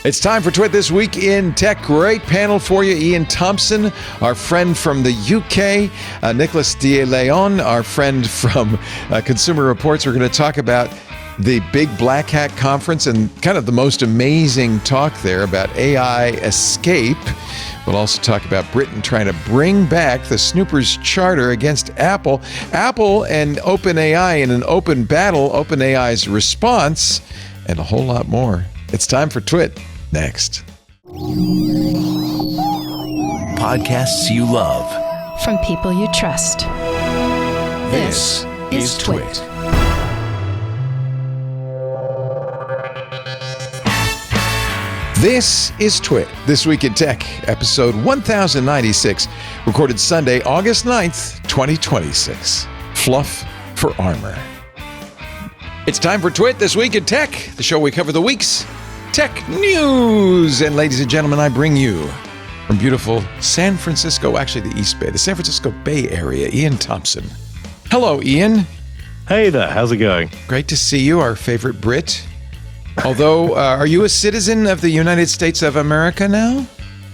It's time for Twit This Week in Tech. Great panel for you. Ian Thompson, our friend from the UK. Nicholas De Leon, our friend from Consumer Reports. We're going to talk about the big Black Hat conference and kind of the most amazing talk there about AI escape. We'll also talk about Britain trying to bring back the Snoopers charter against Apple. Apple and OpenAI in an open battle, OpenAI's response, and a whole lot more. It's time for Twit. Next. Podcasts you love. From people you trust. This is Twit. This is Twit, This Week in Tech, episode 1096, recorded Sunday, August 9th, 2026. Fluff for armor. It's time for Twit, This Week in Tech, the show we cover the week's tech news. And ladies and gentlemen, I bring you from beautiful San Francisco, actually the East Bay, the San Francisco Bay Area, Ian Thompson. Hello, Ian. Hey there, how's it going? Great to see you, our favorite Brit. Although, are you a citizen of the United States of America now?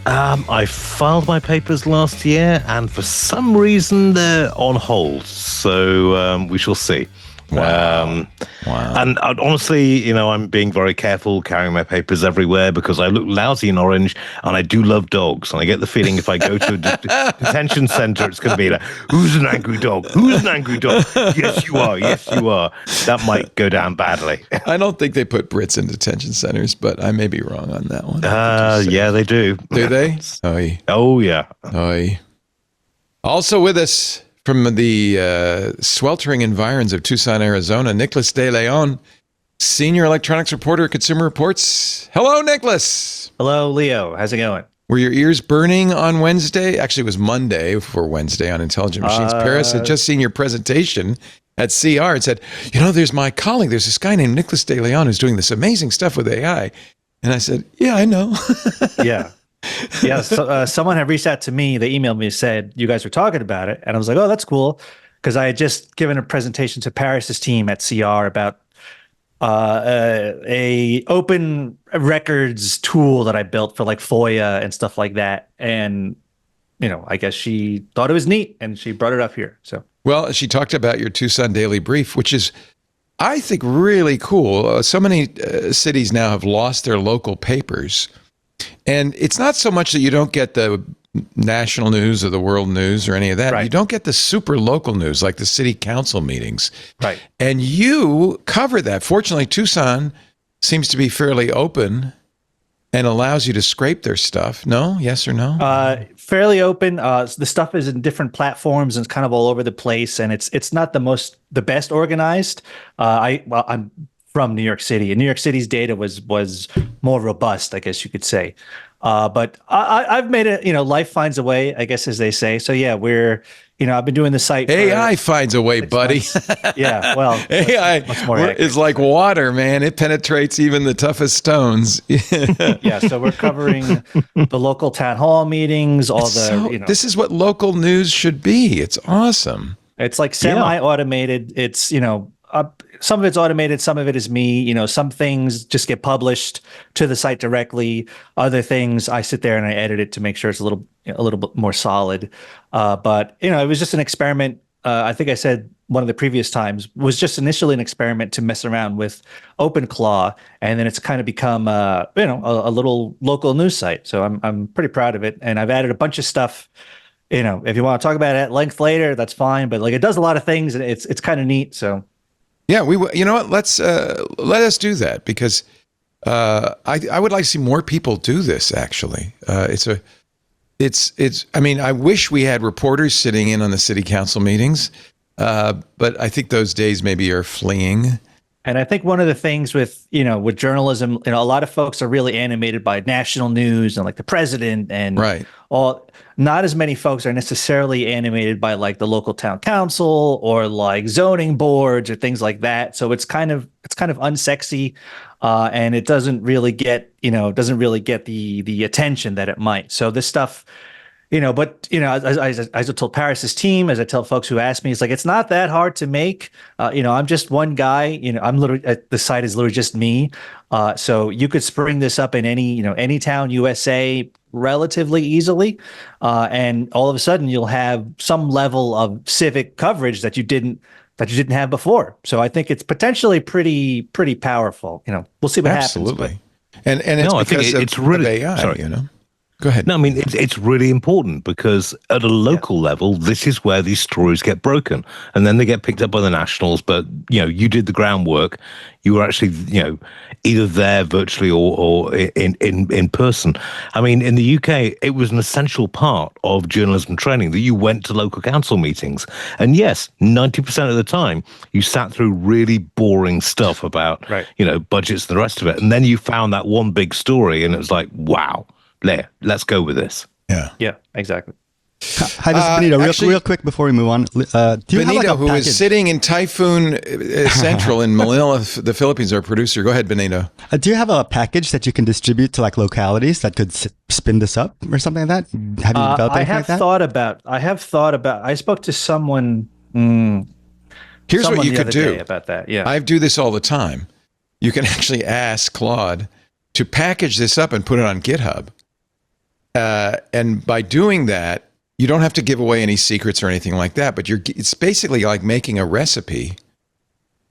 I filed my papers last year, and for some reason they're on hold. So we shall see. Wow. And honestly, I'm being very careful carrying my papers everywhere because I look lousy in orange, and I do love dogs. And I get the feeling if I go to a detention center, it's going to be like, who's an angry dog? Who's an angry dog? Yes, you are. Yes, you are. That might go down badly. I don't think they put Brits in detention centers, but I may be wrong on that one. Yeah, they do. Do they? Oy. Oh, yeah. Oy. Also with us from the sweltering environs of Tucson, Arizona, Nicholas De Leon, senior electronics reporter at Consumer Reports. Hello, Nicholas. Hello, Leo. How's it going? Were your ears burning on Wednesday? Actually, it was Monday for Wednesday on Intelligent Machines. Paris had just seen your presentation at CR and said, there's my colleague. There's this guy named Nicholas De Leon who's doing this amazing stuff with AI. And I said, yeah, I know. Yeah. Yeah, so, someone had reached out to me. They emailed me and said, you guys were talking about it. And I was like, oh, that's cool. Because I had just given a presentation to Paris's team at CR about a open records tool that I built for like FOIA and stuff like that. And, I guess she thought it was neat and she brought it up here. So, well, she talked about your Tucson Daily Brief, which is, I think, really cool. So many cities now have lost their local papers. And it's not so much that you don't get the national news or the world news or any of that. Right. You don't get the super local news like the city council meetings. Right. And you cover that. Fortunately, Tucson seems to be fairly open and allows you to scrape their stuff. No? Yes or no? Fairly open. The stuff is in different platforms and it's kind of all over the place. And it's not the best organized. I'm from New York City, and New York City's data was more robust, I guess you could say. But I've made it, life finds a way, I guess, as they say. So yeah, I've been doing the site. AI finds a way, buddy. Yeah, well, AI is like water, man. It penetrates even the toughest stones. Yeah, so we're covering the local town hall meetings, This is what local news should be. It's awesome. It's like semi-automated. It's, some of it's automated, some of it is me. Some things just get published to the site directly. Other things I sit there and I edit it to make sure it's a little bit more solid. But it was just an experiment. I think I said one of the previous times was just initially an experiment to mess around with OpenClaw, and then it's kind of become a little local news site. So I'm pretty proud of it, and I've added a bunch of stuff. If you want to talk about it at length later, that's fine. But it does a lot of things, and it's kind of neat. So. Yeah, you know what? Let us do that because I would like to see more people do this. Actually, I mean, I wish we had reporters sitting in on the city council meetings, but I think those days maybe are fleeing. And I think one of the things with journalism, a lot of folks are really animated by national news and like the president and right. Not as many folks are necessarily animated by like the local town council or like zoning boards or things like that. So it's kind of unsexy, and it doesn't really get the attention that it might. So this stuff, But as I told Paris's team, as I tell folks who ask me, it's like it's not that hard to make. I'm just one guy. I'm literally the site is literally just me. So you could spring this up in any town, USA, relatively easily, and all of a sudden you'll have some level of civic coverage that you didn't have before. So I think it's potentially pretty powerful. We'll see what Absolutely. happens. And it's No, I think because it's of really AI, sorry. Go ahead. No, I mean it's really important because at a local level, this is where these stories get broken, and then they get picked up by the nationals. But you did the groundwork. You were actually either there virtually or in person. I mean, in the UK, it was an essential part of journalism training that you went to local council meetings, and yes, 90% of the time you sat through really boring stuff about budgets and the rest of it, and then you found that one big story, and it was like, wow. Let's go with this. Yeah, exactly. Hi, this is Benito. Real quick before we move on. Do you Benito, have who is sitting in Typhoon Central in Manila, the Philippines, our producer. Go ahead, Benito. Do you have a package that you can distribute to localities that could spin this up or something like that? Have you developed anything like that? I have thought about. I spoke to someone. Here's what you could do about that. Yeah, I do this all the time. You can actually ask Claude to package this up and put it on GitHub. And by doing that, you don't have to give away any secrets or anything like that. But it's basically like making a recipe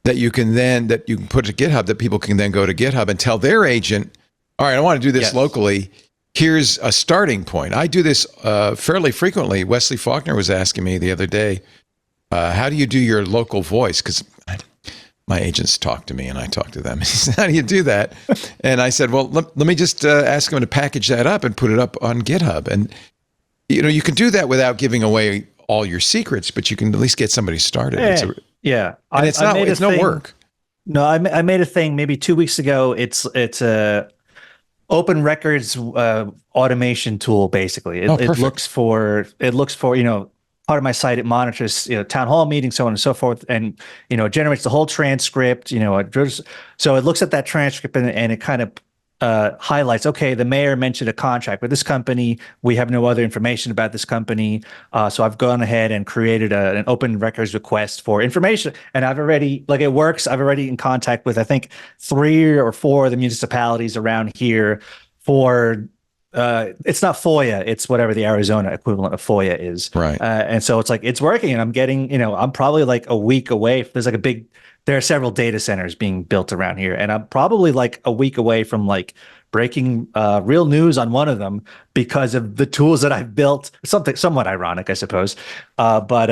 that you can put to GitHub that people can then go to GitHub and tell their agent, all right, I want to do this locally. Here's a starting point. I do this fairly frequently. Wesley Faulkner was asking me the other day, how do you do your local voice? Because my agents talk to me and I talk to them. He said, how do you do that? And I said, well, let me just ask them to package that up and put it up on GitHub. And, you can do that without giving away all your secrets, but you can at least get somebody started. And it's no work. No, I made a thing maybe 2 weeks ago. It's a open records automation tool, basically. It looks for part of my site, it monitors, town hall meetings, so on and so forth, and it generates the whole transcript. So it looks at that transcript and it kind of highlights. Okay, the mayor mentioned a contract with this company. We have no other information about this company, so I've gone ahead and created an open records request for information, and I've already it works. I've already in contact with I think 3 or 4 of the municipalities around here for. It's not FOIA, it's whatever the Arizona equivalent of FOIA is. Right. And so it's like, it's working, and I'm getting, I'm probably like a week away. There are several data centers being built around here, and I'm probably like a week away from breaking real news on one of them because of the tools that I've built. Something somewhat ironic, I suppose. But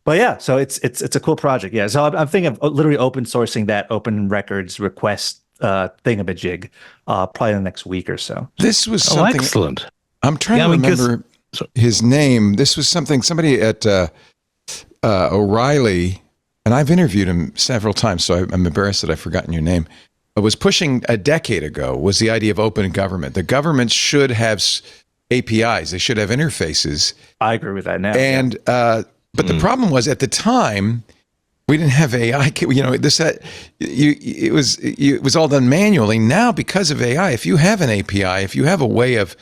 yeah, so it's a cool project. Yeah. So I'm thinking of literally open sourcing that open records request thingamajig probably in the next week or so. This was something excellent. I'm trying to remember his name. This was somebody at O'Reilly, and I've interviewed him several times, so I'm embarrassed that I've forgotten your name. But was pushing a decade ago was the idea of open government. The government should have APIs. They should have interfaces. I agree with that now. And but the problem was at the time, we didn't have AI. It was all done manually. Now, because of AI, if you have an API, if you have a way of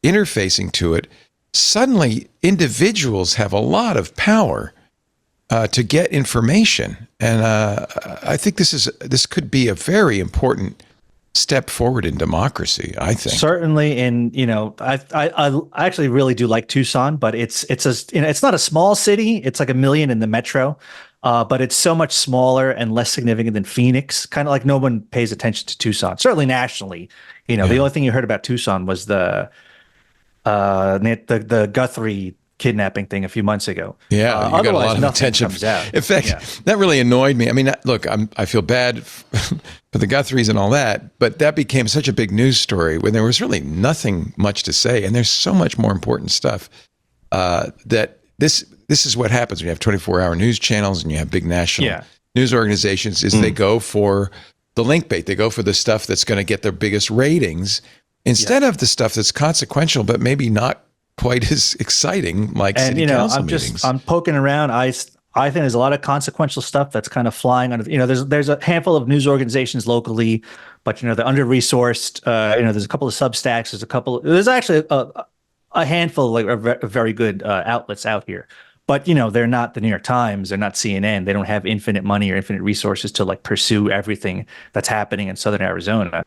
interfacing to it, suddenly individuals have a lot of power to get information. And I think this could be a very important step forward in democracy, I think. Certainly. And I actually really do like Tucson, but it's not a small city. It's like 1 million in the metro. But it's so much smaller and less significant than Phoenix. Kind of like no one pays attention to Tucson. Certainly nationally, the only thing you heard about Tucson was the Guthrie kidnapping thing a few months ago. Yeah, you got a lot of attention. In fact, that really annoyed me. I mean, look, I feel bad for the Guthries and all that, but that became such a big news story when there was really nothing much to say, and there's so much more important stuff that this is what happens when you have 24-hour news channels and you have big national news organizations. They go for the link bait. They go for the stuff that's going to get their biggest ratings instead of the stuff that's consequential but maybe not quite as exciting, like city council meetings. I'm poking around. I think there's a lot of consequential stuff that's kind of flying under. There's a handful of news organizations locally, but they're under resourced. There's a couple of Substacks. There's actually a handful like of very good outlets out here. But they're not the New York Times, they're not CNN. They don't have infinite money or infinite resources to like pursue everything that's happening in Southern Arizona.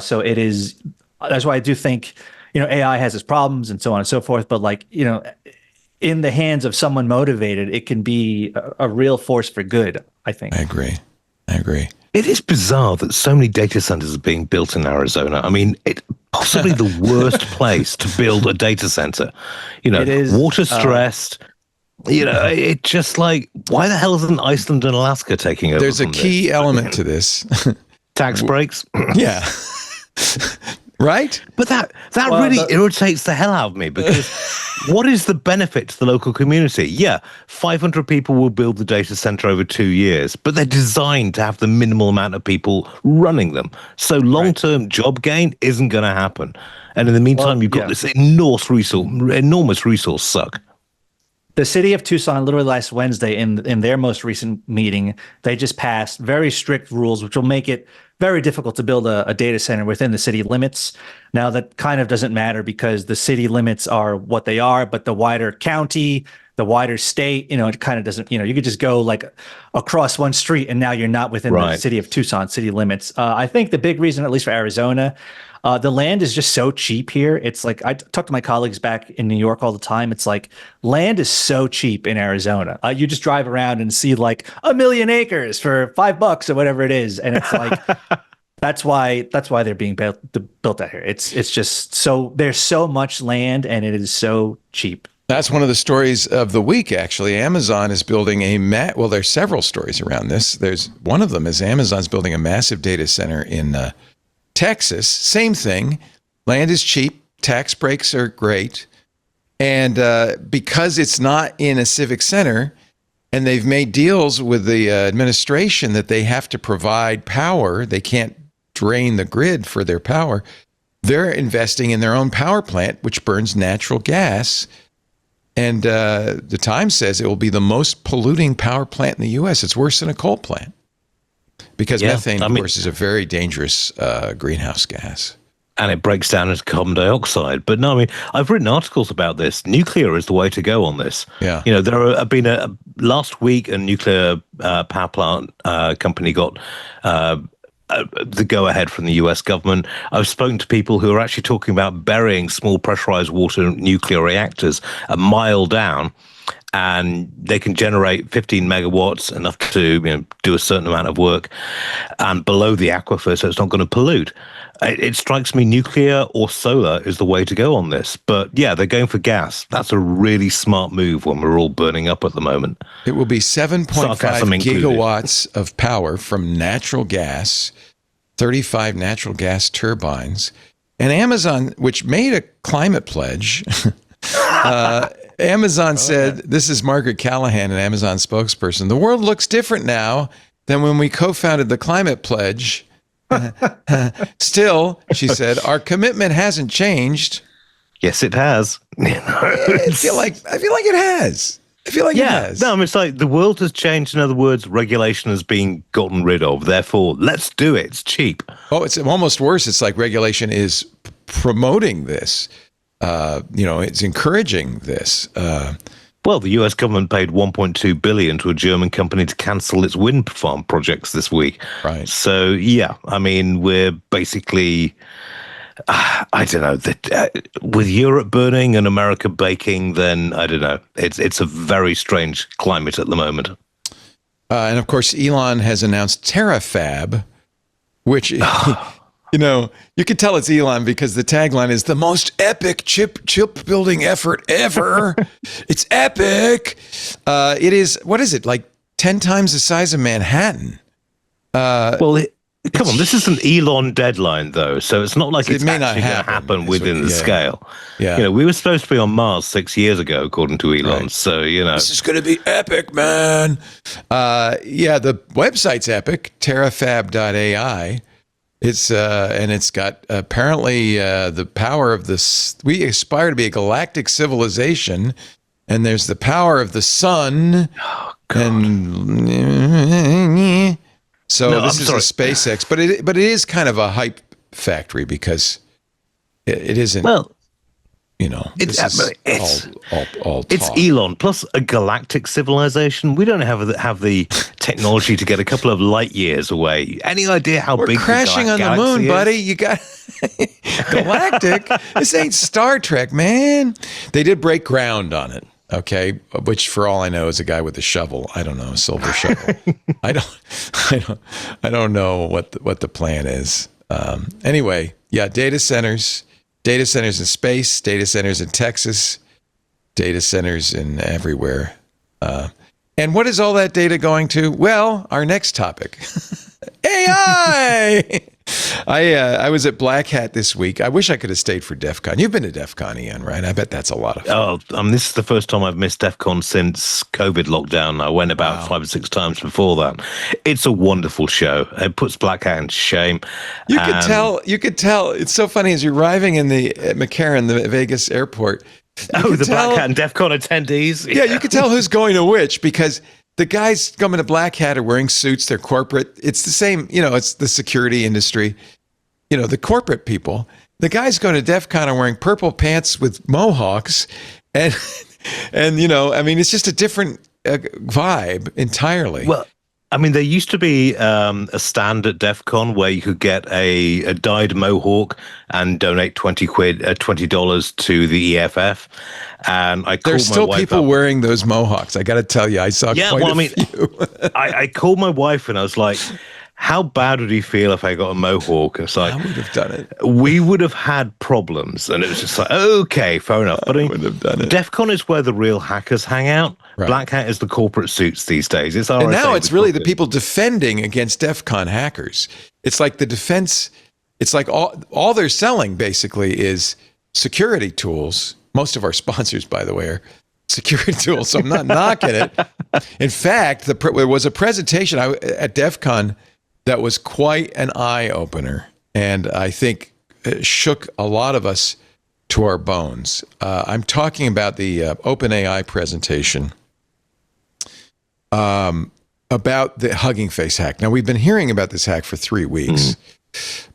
So it is. That's why I do think AI has its problems and so on and so forth. But like in the hands of someone motivated, it can be a real force for good, I think. I agree. It is bizarre that so many data centers are being built in Arizona. I mean, it's possibly the worst place to build a data center. It is water stressed. It's just like, why the hell isn't Iceland and Alaska taking over? There's a key element to this. Tax breaks. Yeah. Right? But that really irritates the hell out of me, because what is the benefit to the local community? Yeah, 500 people will build the data center over 2 years, but they're designed to have the minimal amount of people running them. So long-term job gain isn't going to happen. And in the meantime, you've got this enormous resource suck. The city of Tucson, literally last Wednesday, in their most recent meeting, they just passed very strict rules, which will make it very difficult to build a data center within the city limits. Now, that kind of doesn't matter because the city limits are what they are, but the wider county, the wider state, it kind of doesn't, you could just go like across one street and now you're not within the city of Tucson city limits. I think the big reason, at least for Arizona, the land is just so cheap here. It's like, I talk to my colleagues back in New York all the time. It's like land is so cheap in Arizona. You just drive around and see like 1 million acres for $5 or whatever it is. And it's like, that's why they're being built out here. It's just there's so much land and it is so cheap. That's one of the stories of the week, actually. Amazon is building well, there's several stories around this. One of them is Amazon's building a massive data center in Texas. Same thing. Land is cheap. Tax breaks are great. And because it's not in a civic center, and they've made deals with the administration that they have to provide power, they can't drain the grid for their power, they're investing in their own power plant, which burns natural gas. And the Times says it will be the most polluting power plant in the U.S. It's worse than a coal plant. Because methane, of course, is a very dangerous greenhouse gas. And it breaks down into carbon dioxide. But no, I mean, I've written articles about this. Nuclear is the way to go on this. Yeah. There have been last week, a nuclear power plant company got the go-ahead from the US government. I've spoken to people who are actually talking about burying small pressurized water nuclear reactors a mile down, and they can generate 15 megawatts, enough to do a certain amount of work, and below the aquifer, so it's not going to pollute. It strikes me nuclear or solar is the way to go on this. But yeah, they're going for gas. That's a really smart move when we're all burning up at the moment. It will be 7.5 gigawatts of power from natural gas, 35 natural gas turbines. And Amazon, which made a climate pledge, Amazon said, this is Margaret Callahan, an Amazon spokesperson, the world looks different now than when we co-founded the climate pledge. Still, she said, our commitment hasn't changed. Yes, it has. I feel like it has. It has. No, I mean, it's like the world has changed. In other words, regulation has been gotten rid of. Therefore, let's do it. It's cheap. Oh, it's almost worse. It's like regulation is promoting this. It's encouraging this. Well, the U.S. government paid $1.2 billion to a German company to cancel its wind farm projects this week. Right. So, yeah, I mean, we're basically, I don't know, with Europe burning and America baking, then I don't know. It's a very strange climate at the moment. And of course, Elon has announced Terafab, which... you can tell it's Elon because the tagline is the most epic chip building effort ever. It's epic. It is, what is it, like 10 times the size of Manhattan? Come on, this is an Elon deadline, though, so it's not like it's actually going to happen within the scale. Yeah. We were supposed to be on Mars 6 years ago, according to Elon, right. So, This is going to be epic, man. The website's epic, terafab.ai. It's got apparently the power of this. We aspire to be a galactic civilization, and there's the power of the sun. Oh, God. And so this is a SpaceX, but it is kind of a hype factory because it isn't. Well, It's all it's talk. Elon plus a galactic civilization. We don't have the technology to get a couple of light years away. Any idea how We're big crashing on the moon, is? buddy? You got galactic. This ain't Star Trek, man. They did break ground on it. Okay, which for all I know is a guy with a shovel. I don't know, a silver shovel. I don't know what the plan is. Anyway, yeah, data centers in space, data centers in Texas, data centers in everywhere. And what is all that data going to? Well, our next topic, AI. I was at Black Hat this week. I wish I could have stayed for DEF CON. You've been to DEF CON, Ian, right? I bet that's a lot of fun. Oh, this is the first time I've missed DEF CON since COVID lockdown. I went about 5 or 6 times before that. It's a wonderful show. It puts Black Hat to shame. You could tell. It's so funny as you're arriving in at McCarran, the Vegas airport. The Black Hat and DEF CON attendees. Yeah, you can tell who's going to which because the guys coming to Black Hat are wearing suits. They're corporate. It's the same, it's the security industry, the corporate people. The guys going to DEF CON are wearing purple pants with mohawks. And it's just a different vibe entirely. Well, there used to be a stand at DEF CON where you could get a dyed mohawk and donate $20 to the EFF. And there's still people wearing those mohawks. I got to tell you, I saw quite a few. I called my wife and I was like, how bad would you feel if I got a mohawk? It's like, I would have done it. We would have had problems. And it was just like, okay, fair enough. But I would have done it. DEF CON is where the real hackers hang out. Right. Black Hat is the corporate suits these days. And now it's really the people defending against DEF CON hackers. It's like the defense. It's like all they're selling basically is security tools. Most of our sponsors, by the way, are security tools. So I'm not knocking it. In fact, there was a presentation at DEF CON that was quite an eye-opener, and I think it shook a lot of us to our bones. I'm talking about the OpenAI presentation about the Hugging Face hack. Now, we've been hearing about this hack for 3 weeks,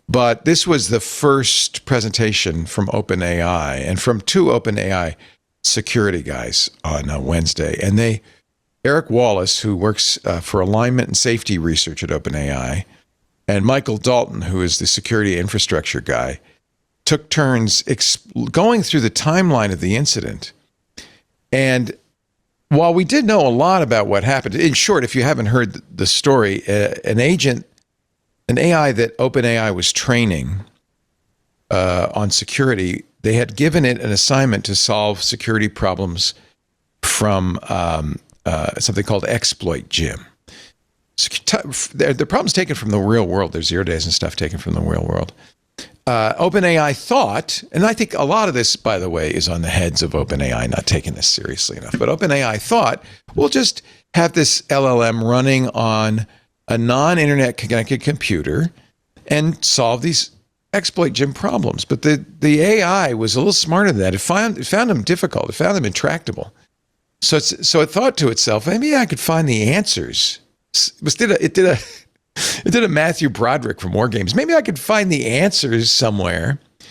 but this was the first presentation from OpenAI and from 2 OpenAI security guys on Wednesday. And Eric Wallace, who works for alignment and safety research at OpenAI, and Michael Dalton, who is the security infrastructure guy, took turns going through the timeline of the incident. And while we did know a lot about what happened, in short, if you haven't heard the story, an AI that OpenAI was training on security, they had given it an assignment to solve security problems from something called Exploit Gym. The problem's taken from the real world. There's 0 days and stuff taken from the real world. OpenAI thought, and I think a lot of this, by the way, is on the heads of OpenAI not taking this seriously enough, but OpenAI thought, we'll just have this LLM running on a non-internet connected computer and solve these Exploit Gym problems. But the AI was a little smarter than that. It found them difficult. It found them intractable. So it thought to itself, maybe I could find the answers. It did a Matthew Broderick from War Games. Maybe I could find the answers somewhere. And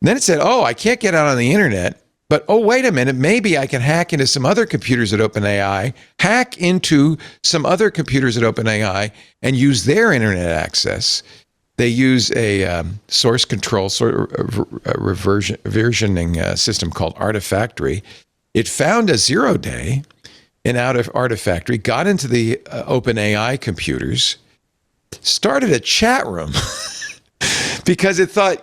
then it said, I can't get out on the internet, but wait a minute, maybe I can hack into some other computers at OpenAI, hack into some other computers at OpenAI and use their internet access. They use a source control versioning system called Artifactory. It found a 0 day in out of Artifactory, got into the OpenAI computers, started a chat room because it thought,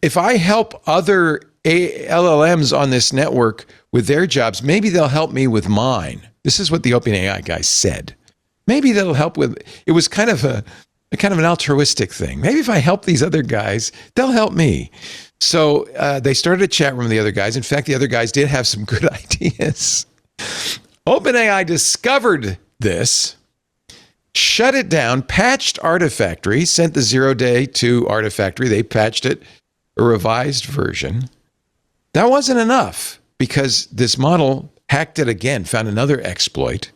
if I help other LLMs on this network with their jobs, maybe they'll help me with mine. This is what the OpenAI guy said. Maybe they'll help with, it was kind of an altruistic thing. Maybe if I help these other guys, they'll help me. So they started a chat room with the other guys. In fact, the other guys did have some good ideas. OpenAI discovered this, shut it down, patched Artifactory, sent the 0 day to Artifactory. They patched it, a revised version. That wasn't enough because this model hacked it again, found another exploit.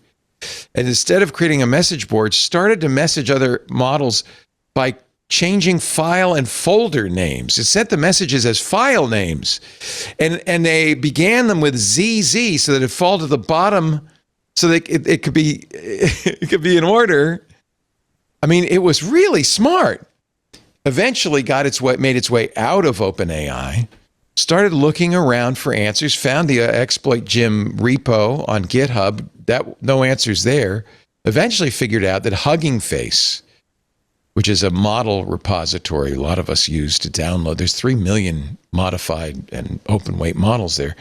And instead of creating a message board, started to message other models by changing file and folder names. It sent the messages as file names. And they began them with ZZ so that it fall to the bottom so that it could be in order. I mean, it was really smart. Eventually made its way out of OpenAI, started looking around for answers, found the exploit gem repo on GitHub. No answers there. Eventually figured out that Hugging Face, which is a model repository a lot of us use to download. There's 3 million modified and open weight models there.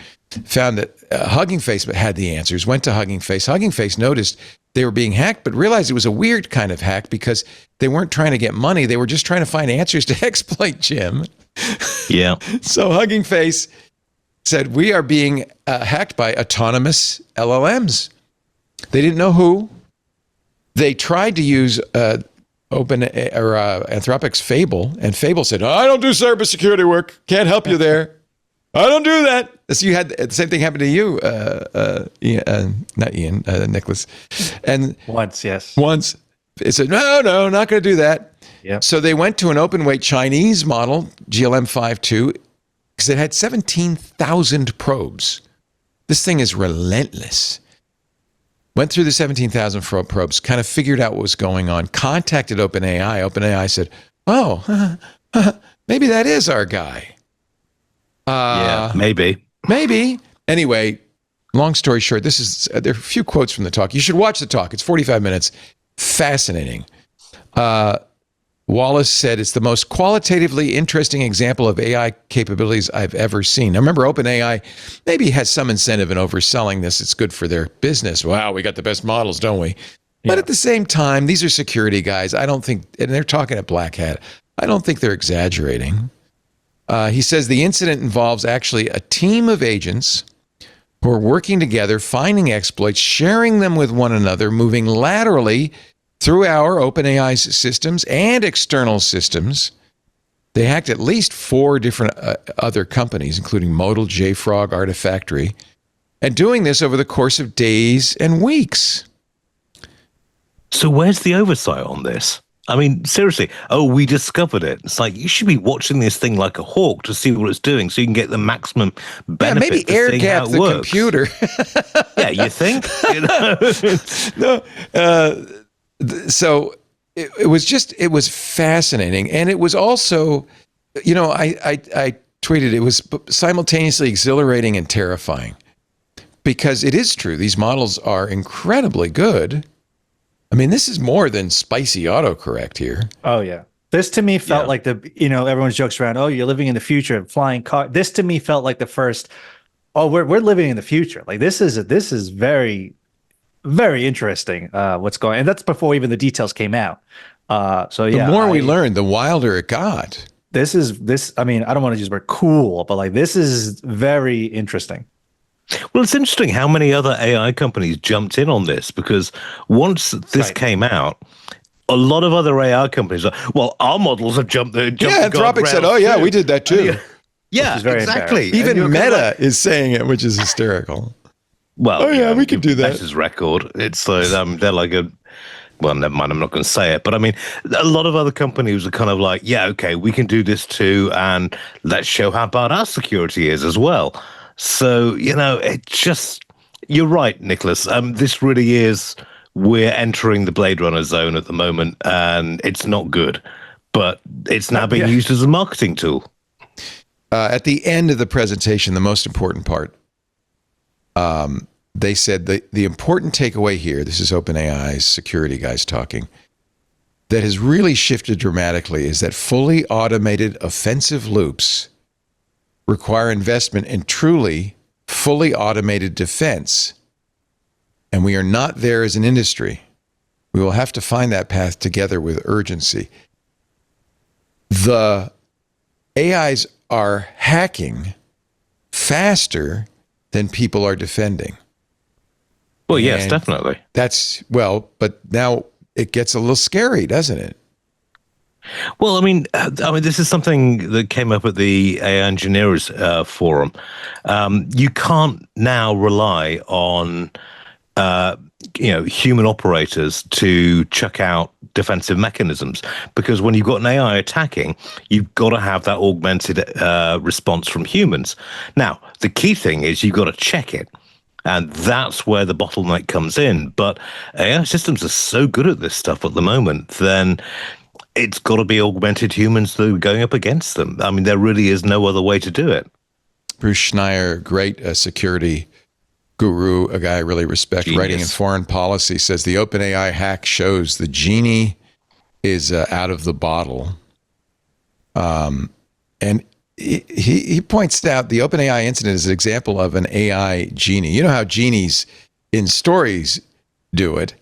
Found that Hugging Face had the answers, went to Hugging Face. Hugging Face noticed they were being hacked, but realized it was a weird kind of hack because they weren't trying to get money. They were just trying to find answers to exploit Jim. Yeah. So Hugging Face said, we are being hacked by autonomous LLMs. They didn't know who. They tried to use Anthropic's Fable, and Fable said, I don't do cybersecurity work. Can't help you there. I don't do that. So you had the same thing happen to you, not Ian, Nicholas. And once, yes. Once it said, no, not going to do that. Yep. So they went to an open weight Chinese model, GLM 5.2, because it had 17,000 probes. This thing is relentless. Went through the 17,000 probes, kind of figured out what was going on, contacted OpenAI. OpenAI said, oh, maybe that is our guy. Yeah, maybe. Maybe. Anyway, long story short, there are a few quotes from the talk. You should watch the talk. It's 45 minutes. Fascinating. Wallace said, it's the most qualitatively interesting example of AI capabilities I've ever seen. Now, remember, OpenAI maybe has some incentive in overselling this. It's good for their business. Wow, we got the best models, don't we? Yeah. But at the same time, these are security guys. I don't think, and they're talking at Black Hat, I don't think they're exaggerating. He says the incident involves actually a team of agents who are working together, finding exploits, sharing them with one another, moving laterally through our OpenAI's systems and external systems. They hacked at least 4 different other companies, including Modal, JFrog, Artifactory, and doing this over the course of days and weeks. So where's the oversight on this? I mean, seriously, we discovered it. It's like, you should be watching this thing like a hawk to see what it's doing so you can get the maximum benefit. Yeah, maybe air gap the computer. Yeah, you think? No. So it was fascinating. And it was also, I tweeted, it was simultaneously exhilarating and terrifying because it is true. These models are incredibly good. I mean, this is more than spicy autocorrect here. Oh, yeah. This to me felt like everyone's jokes around, you're living in the future, flying car. This to me felt like the first, we're living in the future. Like this is very, very interesting what's going on. And that's before even the details came out. The more we learned, the wilder it got. I mean, I don't want to use the word cool, but like this is very interesting. Well, it's interesting how many other AI companies jumped in on this, because once this came out, a lot of other AI companies are, our models have jumped there. Yeah, Anthropic said, we did that too. Yeah, exactly. Even Meta is saying it, which is hysterical. Well, we can do that. Meta's record. It's they're like well, never mind, I'm not going to say it, but I mean, a lot of other companies are kind of like, we can do this too, and let's show how bad our security is as well. So, it just, you're right, Nicholas. This really is, we're entering the Blade Runner zone at the moment, and it's not good, but it's now being used as a marketing tool. At the end of the presentation, the most important part, they said the important takeaway here, this is OpenAI's security guys talking, that has really shifted dramatically is that fully automated offensive loops require investment in truly fully automated defense. And we are not there as an industry. We will have to find that path together with urgency. The AIs are hacking faster than people are defending. Well, yes, definitely. But now it gets a little scary, doesn't it? Well, I mean, this is something that came up at the AI Engineers Forum. You can't now rely on human operators to chuck out defensive mechanisms, because when you've got an AI attacking, you've got to have that augmented response from humans. Now, the key thing is you've got to check it. And that's where the bottleneck comes in. But AI systems are so good at this stuff at the moment, then it's got to be augmented humans that are going up against them. I mean, there really is no other way to do it. Bruce Schneier, great security guru, a guy I really respect, Genius. writing in Foreign Policy, says the OpenAI hack shows the genie is out of the bottle. And he points out the OpenAI incident is an example of an AI genie. You know how genies in stories do it,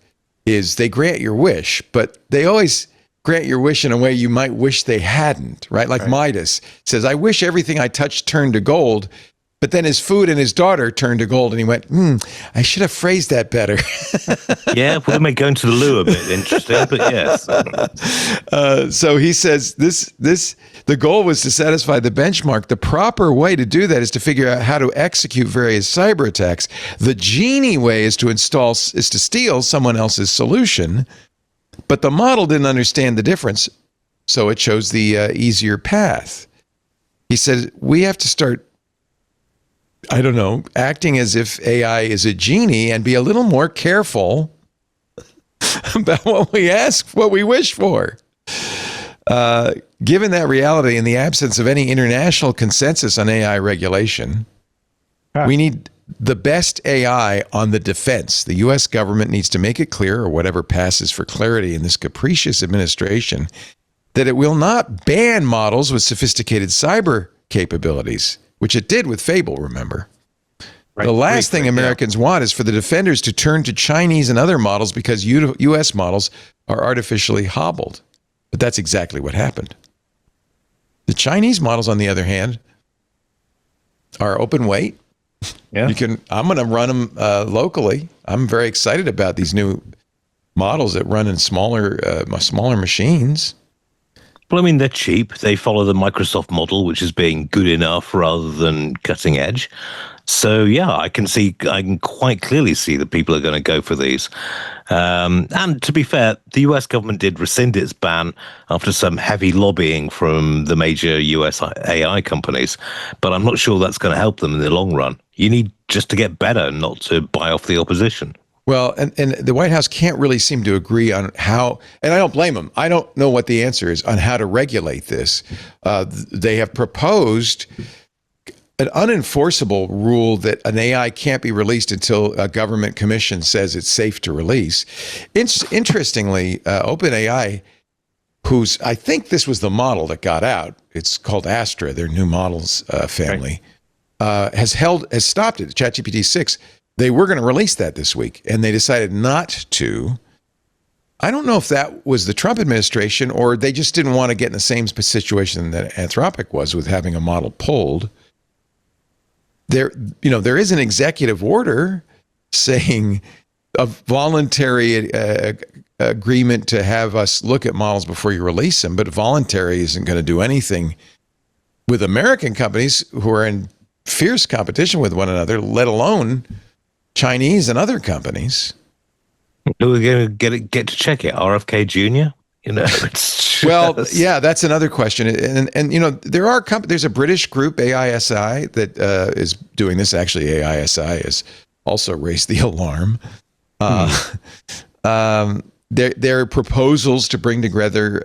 is they grant your wish, but they always grant your wish in a way you might wish they hadn't, right? Like Midas says, I wish everything I touched turned to gold, but then his food and his daughter turned to gold, and he went, I should have phrased that better. Yeah, we may go into the loo a bit interesting, but yes. So he says the goal was to satisfy the benchmark. The proper way to do that is to figure out how to execute various cyber attacks. The genie way is to steal someone else's solution, but the model didn't understand the difference, so it chose the easier path. He said, we have to start, acting as if AI is a genie and be a little more careful about what we ask, what we wish for. Given that reality, in the absence of any international consensus on AI regulation, we need the best AI on the defense. The U.S. government needs to make it clear, or whatever passes for clarity in this capricious administration, that it will not ban models with sophisticated cyber capabilities, which it did with Fable, remember? Right. The last thing Americans want is for the defenders to turn to Chinese and other models because U.S. models are artificially hobbled. But that's exactly what happened. The Chinese models, on the other hand, are open weight. Yeah. I'm going to run them locally. I'm very excited about these new models that run in smaller machines. Well, I mean, they're cheap. They follow the Microsoft model, which is being good enough rather than cutting edge. So, yeah, I can quite clearly see that people are going to go for these. And to be fair, the US government did rescind its ban after some heavy lobbying from the major US AI companies. But I'm not sure that's going to help them in the long run. You need just to get better, not to buy off the opposition. Well, and the White House can't really seem to agree on how, and I don't blame them. I don't know what the answer is on how to regulate this. They have proposed an unenforceable rule that an AI can't be released until a government commission says it's safe to release. Interestingly, OpenAI, I think this was the model that got out. It's called Astra, their new models family, has stopped it. ChatGPT 6. They were going to release that this week, and they decided not to. I don't know if that was the Trump administration or they just didn't want to get in the same situation that Anthropic was with having a model pulled. There is an executive order saying a voluntary agreement to have us look at models before you release them, but voluntary isn't going to do anything with American companies who are in fierce competition with one another, let alone Chinese and other companies. Who are going to get to check it? RFK Jr.? Well, yeah, that's another question. And there's a British group, AISI, that is doing this. Actually, AISI has also raised the alarm. There are proposals to bring together,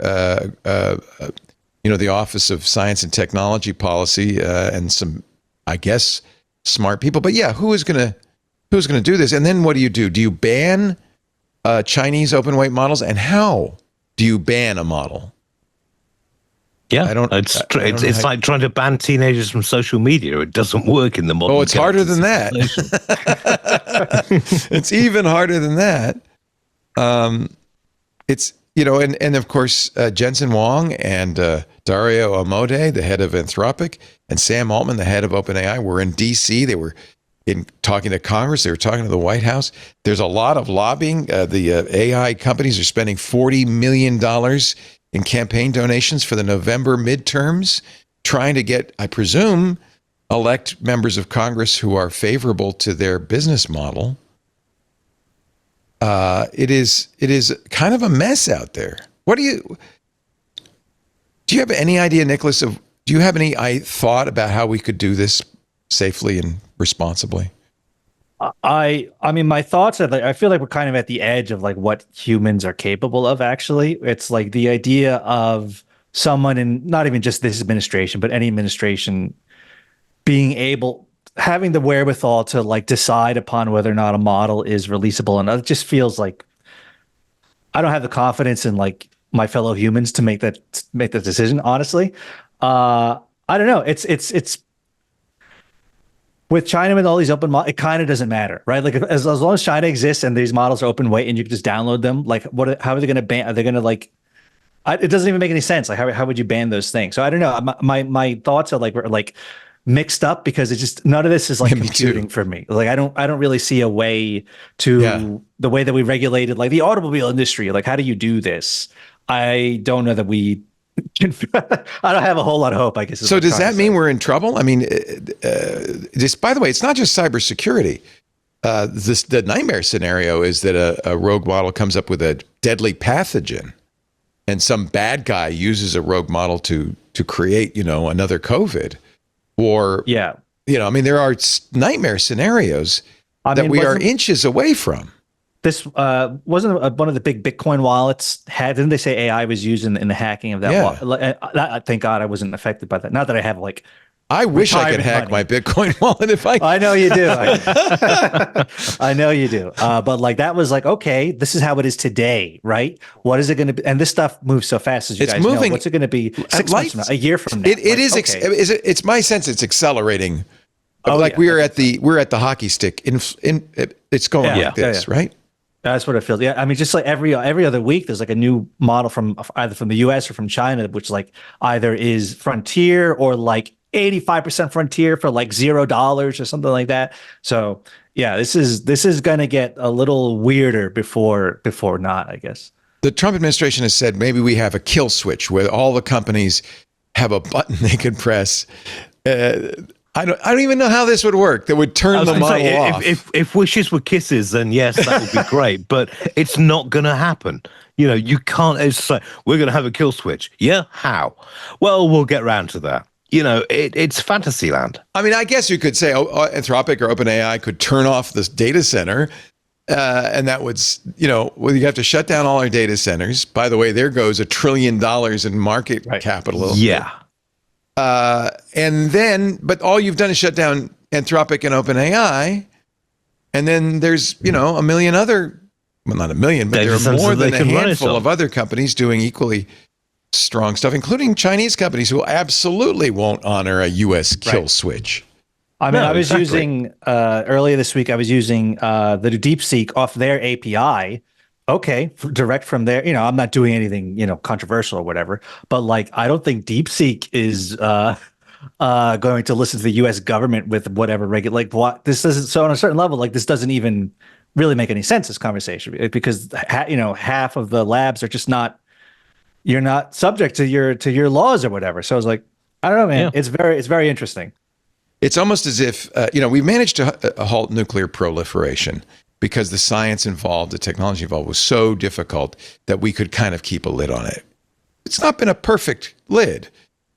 the Office of Science and Technology Policy and some, I guess, smart people. But yeah, who's going to do this? And then what do? Do you ban Chinese open weight models? And how do you ban a model? Yeah, it's like trying to ban teenagers from social media. It doesn't work in the modern. Oh, it's harder than that. It's even harder than that. It's and of course Jensen Huang and Dario Amodei, the head of Anthropic, and Sam Altman, the head of OpenAI, were in D.C. They were talking to Congress. They were talking to the White House. There's a lot of lobbying. The AI companies are spending $40 million in campaign donations for the November midterms, trying to get, I presume, elect members of Congress who are favorable to their business model. it is kind of a mess out there. Do you have any idea, Nicholas, do you have any thought about how we could do this safely and responsibly? I mean, my thoughts are like, I feel like we're kind of at the edge of like what humans are capable of, actually. It's like the idea of someone in not even just this administration, but any administration having the wherewithal to like decide upon whether or not a model is releasable. And it just feels like I don't have the confidence in like my fellow humans to make that decision, honestly. I don't know. It's with China with all these open models, it kind of doesn't matter, right? Like as long as China exists and these models are open weight and you can just download them, like how are they going to ban? Are they going to like? It doesn't even make any sense. Like how would you ban those things? So I don't know. My thoughts are like mixed up because it's just none of this is like computing for me. Like I don't really see a way to the way that we regulated like the automobile industry. Like how do you do this? I don't know that we. I don't have a whole lot of hope, I guess. So does that mean we're in trouble? I mean, by the way, it's not just cybersecurity. The nightmare scenario is that a rogue model comes up with a deadly pathogen, and some bad guy uses a rogue model to create, another COVID, or I mean, there are nightmare scenarios that we are inches away from. This wasn't one of the big Bitcoin wallets didn't they say AI was used in the hacking of that wallet? Thank God I wasn't affected by that. Not that I have like I wish I could hack my Bitcoin wallet if I I know you do. I know you do. But like that was like, okay, this is how it is today, right? What is it going to be? And this stuff moves so fast, as you guys know. What's it going to be 6 months from now, a year from now? It's my sense it's accelerating. We're at the hockey stick. It's going like this, right? That's what it feels. Yeah, I mean, just like every other week, there's like a new model from either from the U.S. or from China, which like either is frontier or like 85% frontier for like $0 or something like that. So yeah, this is gonna get a little weirder before not, I guess. The Trump administration has said maybe we have a kill switch where all the companies have a button they can press. I don't even know how this would work. That would turn the model off. If wishes were kisses, then yes, that would be great. But it's not going to happen. You can't. It's like we're going to have a kill switch. Yeah, how? Well, we'll get round to that. It's fantasy land. I mean, I guess you could say Anthropic or OpenAI could turn off this data center, and that would, you have to shut down all our data centers. By the way, there goes $1 trillion in market capital. Yeah. And then, but all you've done is shut down Anthropic and OpenAI, and then there's, a million other, well, not a million, but there are more than a handful of other companies doing equally strong stuff, including Chinese companies who absolutely won't honor a U.S. kill switch. I mean, I was using, earlier this week, I was using the DeepSeek off their API. Okay, direct from there. I'm not doing anything, controversial or whatever. But like, I don't think DeepSeek is going to listen to the U.S. government with whatever what this doesn't. So on a certain level, like this doesn't even really make any sense. This conversation because half of the labs are just not. You're not subject to your laws or whatever. So I was like, I don't know, man. Yeah. It's very interesting. It's almost as if we managed to halt nuclear proliferation, because the science involved, the technology involved was so difficult that we could kind of keep a lid on it. It's not been a perfect lid.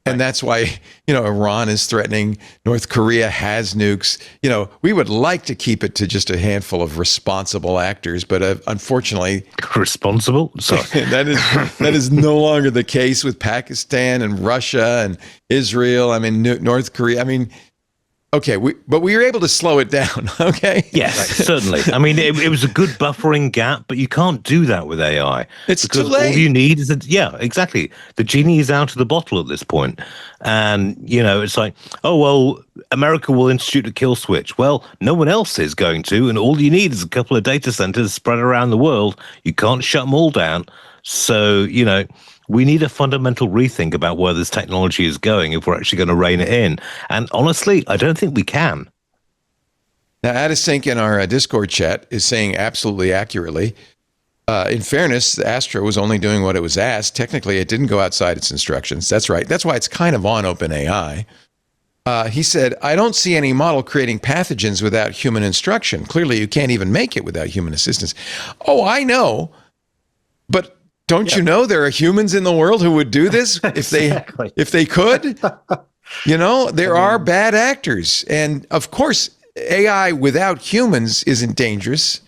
And that's why, Iran is threatening. North Korea has nukes. We would like to keep it to just a handful of responsible actors, but unfortunately, responsible. So that is no longer the case with Pakistan and Russia and Israel. I mean, North Korea. I mean, okay, but we were able to slow it down. Okay. Yes, certainly. I mean, it was a good buffering gap, but you can't do that with AI. It's too late. All you need is exactly. The genie is out of the bottle at this point. And, it's like, oh, well, America will institute a kill switch. Well, no one else is going to. And all you need is a couple of data centers spread around the world. You can't shut them all down. So, we need a fundamental rethink about where this technology is going if we're actually going to rein it in. And honestly, I don't think we can. Now, Adasync in our Discord chat is saying absolutely accurately, in fairness, Astra was only doing what it was asked. Technically, it didn't go outside its instructions. That's right. That's why it's kind of on OpenAI. He said, I don't see any model creating pathogens without human instruction. Clearly, you can't even make it without human assistance. Oh, I know. But don't you know there are humans in the world who would do this if they could? There are bad actors. And of course, AI without humans isn't dangerous,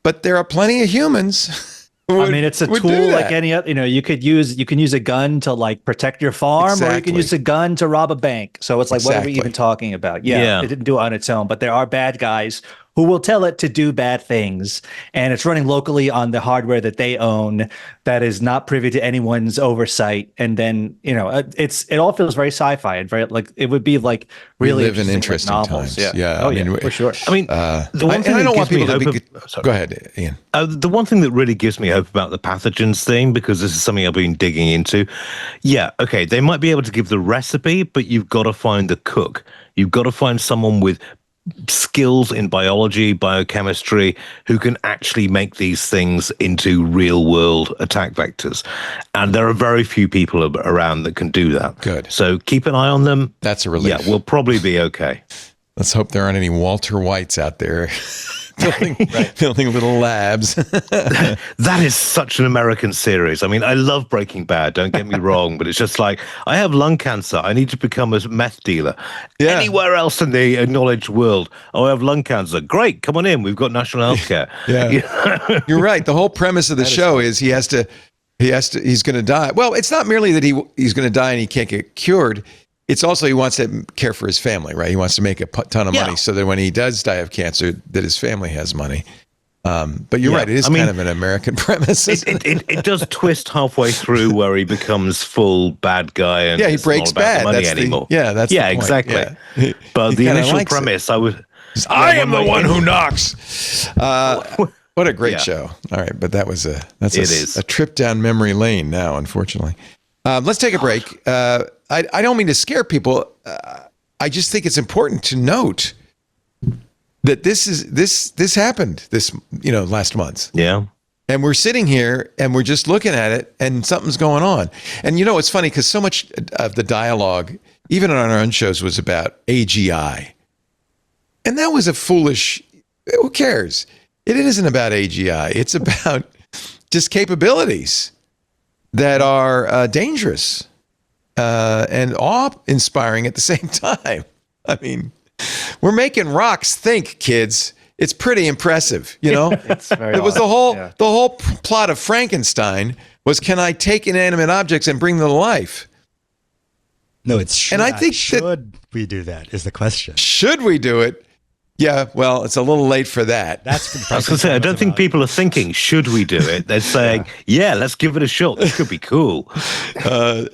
but there are plenty of humans. It's a tool like any other. You can use a gun to like protect your farm, or you can use a gun to rob a bank. So it's like, what are we even talking about? Yeah, it didn't do it on its own, but there are bad guys who will tell it to do bad things, and it's running locally on the hardware that they own that is not privy to anyone's oversight. And then it all feels very sci-fi and very like it would be like really we live in interesting novels. times. For sure. The one thing I don't want gives people me to hope go ahead, Ian. The one thing that really gives me hope about the pathogens thing, because this is something I've been digging into. Yeah, okay, they might be able to give the recipe, but you've got to find the cook. You've got to find someone with skills in biology, biochemistry, who can actually make these things into real world attack vectors. And there are very few people around that can do that. Good. So keep an eye on them. That's a relief. Yeah, we'll probably be okay. Let's hope there aren't any Walter Whites out there building little labs. That is such an American series. I mean, I love Breaking Bad, don't get me wrong, but it's just like, I have lung cancer. I need to become a meth dealer. Yeah. Anywhere else in the acknowledged world, I have lung cancer. Great, come on in. We've got national health care. Yeah. You're right. The whole premise of the show is he's going to die. Well, it's not merely that he's going to die and he can't get cured. It's also he wants to care for his family, right? He wants to make a ton of money so that when he does die of cancer, that his family has money. But you're right; it is kind of an American premise. It does twist halfway through where he becomes full bad guy, and he breaks bad. Money anymore. That's the point. Exactly. Yeah. But the initial premise, I am the one who knocks. What a great show! All right, but that's a trip down memory lane now, unfortunately. Let's take a break. I don't mean to scare people. I just think it's important to note that this happened last month. Yeah. And we're sitting here and we're just looking at it and something's going on. And it's funny because so much of the dialogue, even on our own shows, was about AGI. And that was a foolish, who cares? It isn't about AGI. It's about just capabilities that are dangerous and awe-inspiring at the same time. I mean, we're making rocks think, kids. It's pretty impressive, It's very It was the whole plot of Frankenstein was, can I take inanimate objects and bring them to life? No, it's should. And I think should we do that is the question. Should we do it? Yeah, well, it's a little late for that. That's I was going to say, I don't think people are thinking, should we do it? They're saying, let's give it a shot. This could be cool. To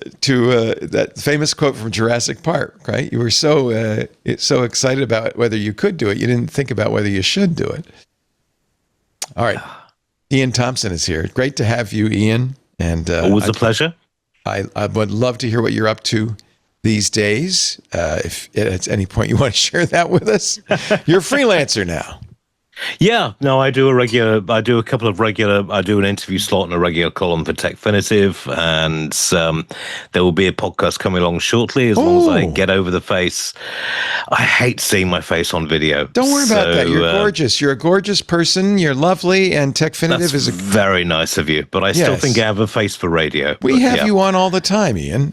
that famous quote from Jurassic Park, right? You were so excited about whether you could do it, you didn't think about whether you should do it. All right. Ian Thompson is here. Great to have you, Ian. And always a pleasure. I would love to hear what you're up to these days. If at any point you want to share that with us. You're a freelancer now. Yeah, no, I do an interview slot and a regular column for Techfinitive, and there will be a podcast coming along shortly as long as I get over the face. I hate seeing my face on video. Don't worry about that. You're gorgeous. You're a gorgeous person. You're lovely, and Techfinitive is very nice of you, but I still think I have a face for radio. We have you on all the time, Ian.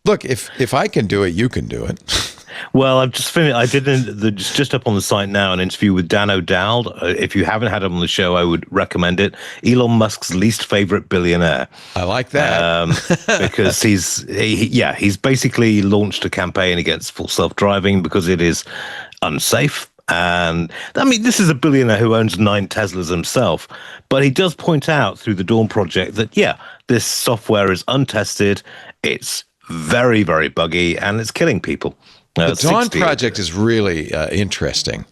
Look, if I can do it, you can do it. Well, I've just finished. I did just up on the site now an interview with Dan O'Dowd. If you haven't had him on the show, I would recommend it. Elon Musk's least favorite billionaire. I like that because he's basically launched a campaign against full self-driving because it is unsafe. And I mean, this is a billionaire who owns 9 Teslas himself, but he does point out through the Dawn project that this software is untested. It's very, very buggy, and it's killing people. The Dawn project is really interesting.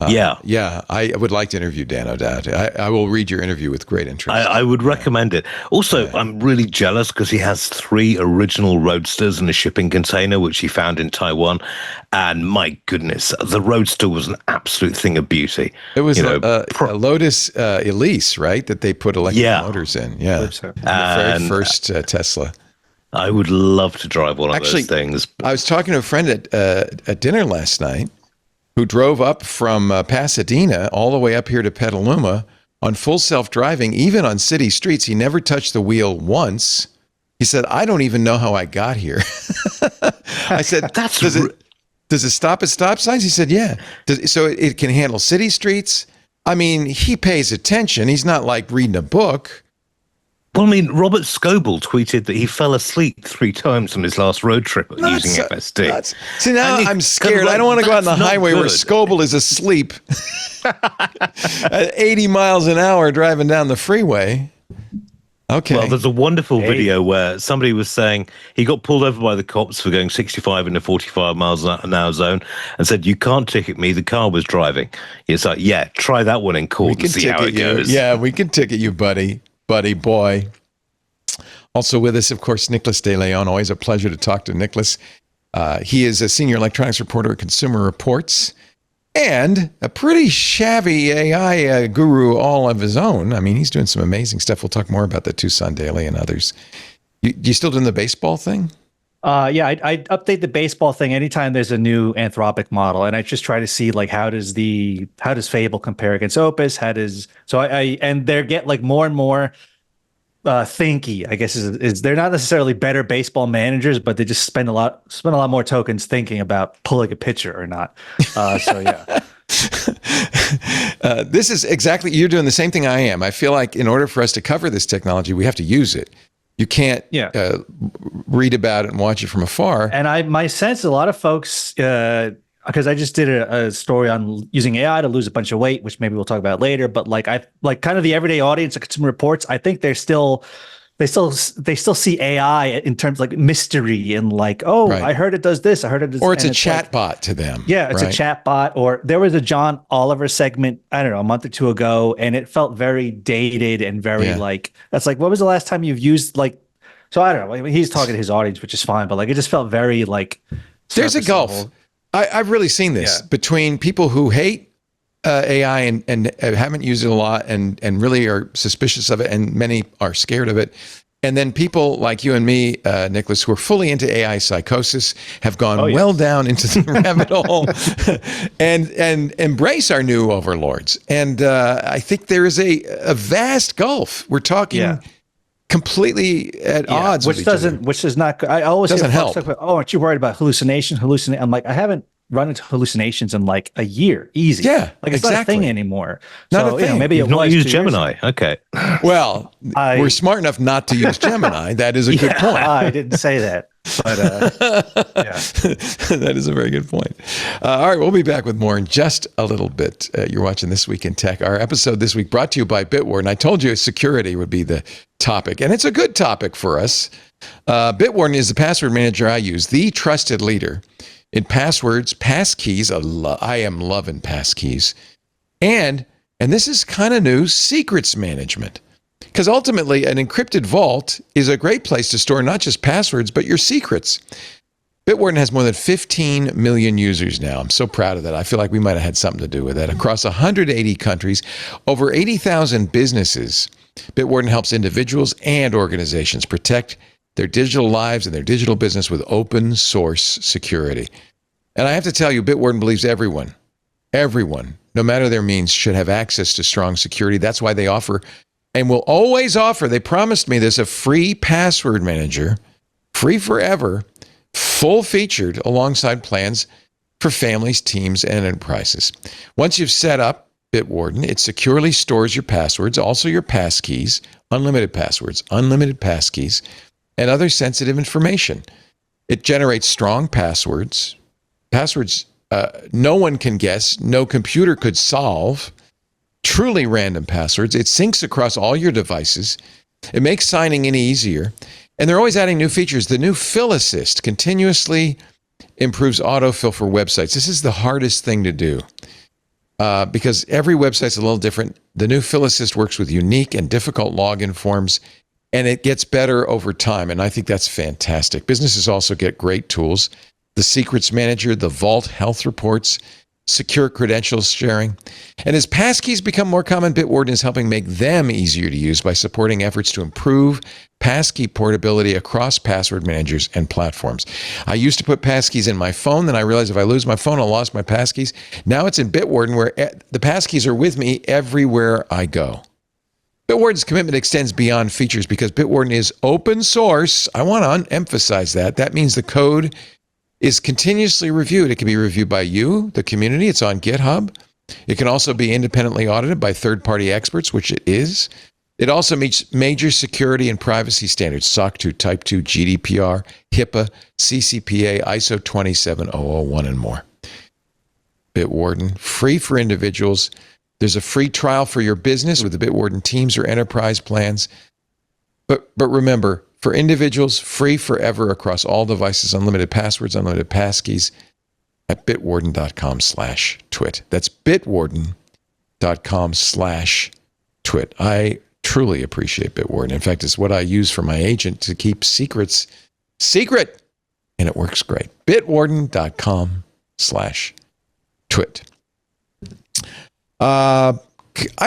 I would like to interview Dan O'Dowd. I will read your interview with great interest. I would recommend it. Also, I'm really jealous because he has 3 original Roadsters in a shipping container, which he found in Taiwan. And my goodness, the Roadster was an absolute thing of beauty. It was a Lotus Elise, right? That they put electric motors in. Yeah. So. The very first Tesla. I would love to drive one of Actually, those things. I was talking to a friend at dinner last night who drove up from Pasadena all the way up here to Petaluma on full self-driving, even on city streets. He never touched the wheel once. He said, I don't even know how I got here. I said, does it stop at stop signs? He said, yeah. So it can handle city streets. I mean, he pays attention. He's not like reading a book. Well, I mean, Robert Scoble tweeted that he fell asleep 3 times on his last road trip using FSD. See, now I'm scared. I don't want to go out on the highway where Scoble is asleep at 80 miles an hour driving down the freeway. Okay. Well, there's a wonderful video where somebody was saying he got pulled over by the cops for going 65 in a 45 miles an hour zone and said, you can't ticket me, the car was driving. It's like, yeah, try that one in court and see how it goes. Yeah, we can ticket you, buddy boy. Also with us, of course, Nicholas De Leon. Always a pleasure to talk to Nicholas. He is a senior electronics reporter at Consumer Reports and a pretty shabby AI guru all of his own. I mean, he's doing some amazing stuff. We'll talk more about the Tucson Daily and others. You still doing the baseball thing? Yeah, I update the baseball thing anytime there's a new Anthropic model, and I just try to see like how does Fable compare against Opus? And they get like more and more thinky. I guess is they're not necessarily better baseball managers, but they just spend a lot more tokens thinking about pulling a pitcher or not. So yeah. This is exactly, you're doing the same thing I am. I feel like in order for us to cover this technology, we have to use it. You can't read about it and watch it from afar. And my sense, a lot of folks, because I just did a story on using AI to lose a bunch of weight, which maybe we'll talk about later. But like kind of the everyday audience of Consumer Reports, I think they still see AI in terms of like mystery and like, I heard it does this, I heard it does, or it's a chat bot to them. Yeah, it's a chat bot. Or there was a John Oliver segment, I don't know, a month or two ago, and it felt very dated and very like, that's like, what was the last time you've used like, so I don't know. I mean, he's talking to his audience, which is fine, but like it just felt very like there's a gulf. I've really seen this between people who hate AI and haven't used it a lot and really are suspicious of it, and many are scared of it. And then people like you and me, Nicholas, who are fully into AI psychosis, have gone well down into the rabbit hole and embrace our new overlords. And I think there is a vast gulf. We're talking completely at odds with each other. Which does not, I always doesn't help. Talk about, aren't you worried about hallucination? I'm like, I haven't run into hallucinations in like a year. Easy. Yeah, like it's not a thing anymore. Not a thing. You know, maybe you've not used Gemini. Okay. Well, we're smart enough not to use Gemini. That is a good point. I didn't say that. But that is a very good point. All right, we'll be back with more in just a little bit. You're watching This Week in Tech. Our episode this week brought to you by Bitwarden. I told you security would be the topic, and it's a good topic for us. Bitwarden is the password manager I use, the trusted leader in passwords, passkeys. I am loving passkeys. And this is kind of new, secrets management. Because ultimately, an encrypted vault is a great place to store not just passwords, but your secrets. Bitwarden has more than 15 million users now. I'm so proud of that. I feel like we might have had something to do with that. Across 180 countries, over 80,000 businesses, Bitwarden helps individuals and organizations protect their digital lives and their digital business with open source security. And I have to tell you, Bitwarden believes everyone, no matter their means, should have access to strong security. That's why they offer and will always offer, they promised me this, a free password manager, free forever, full featured alongside plans for families, teams, and enterprises. Once you've set up Bitwarden, it securely stores your passwords, also your passkeys, unlimited passwords, unlimited passkeys, and other sensitive information. It generates strong passwords no one can guess, no computer could solve, truly random passwords. It syncs across all your devices. It makes signing in easier. And they're always adding new features. The new Fill Assist continuously improves autofill for websites. This is the hardest thing to do because every website's a little different. The new Fill Assist works with unique and difficult login forms, and it gets better over time. And I think that's fantastic. Businesses also get great tools. The Secrets Manager, the Vault Health Reports, secure credentials sharing. And as passkeys become more common, Bitwarden is helping make them easier to use by supporting efforts to improve passkey portability across password managers and platforms. I used to put passkeys in my phone, then I realized if I lose my phone, I lost my passkeys. Now it's in Bitwarden, where the passkeys are with me everywhere I go. Bitwarden's commitment extends beyond features because Bitwarden is open source. I want to emphasize that. That means the code is continuously reviewed. It can be reviewed by you, the community. It's on GitHub. It can also be independently audited by third-party experts, which it is. It also meets major security and privacy standards, SOC 2, Type 2, GDPR, HIPAA, CCPA, ISO 27001, and more. Bitwarden, free for individuals. There's a free trial for your business with the Bitwarden Teams or Enterprise plans. But remember, for individuals, free forever across all devices, unlimited passwords, unlimited passkeys at bitwarden.com/twit. That's bitwarden.com/twit. I truly appreciate Bitwarden. In fact, it's what I use for my agent to keep secrets secret. And it works great. bitwarden.com/twit. I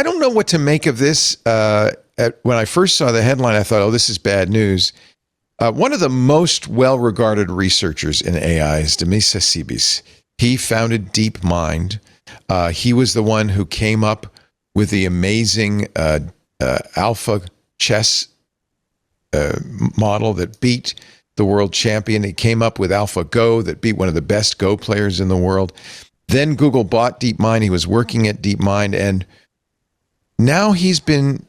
don't know what to make of this. When I first saw the headline, I thought, oh, this is bad news. One of the most well-regarded researchers in AI is Demis Hassabis. He founded DeepMind. He was the one who came up with the amazing alpha chess model that beat the world champion. He came up with AlphaGo that beat one of the best Go players in the world. Then Google bought DeepMind. He was working at DeepMind, and now he's been,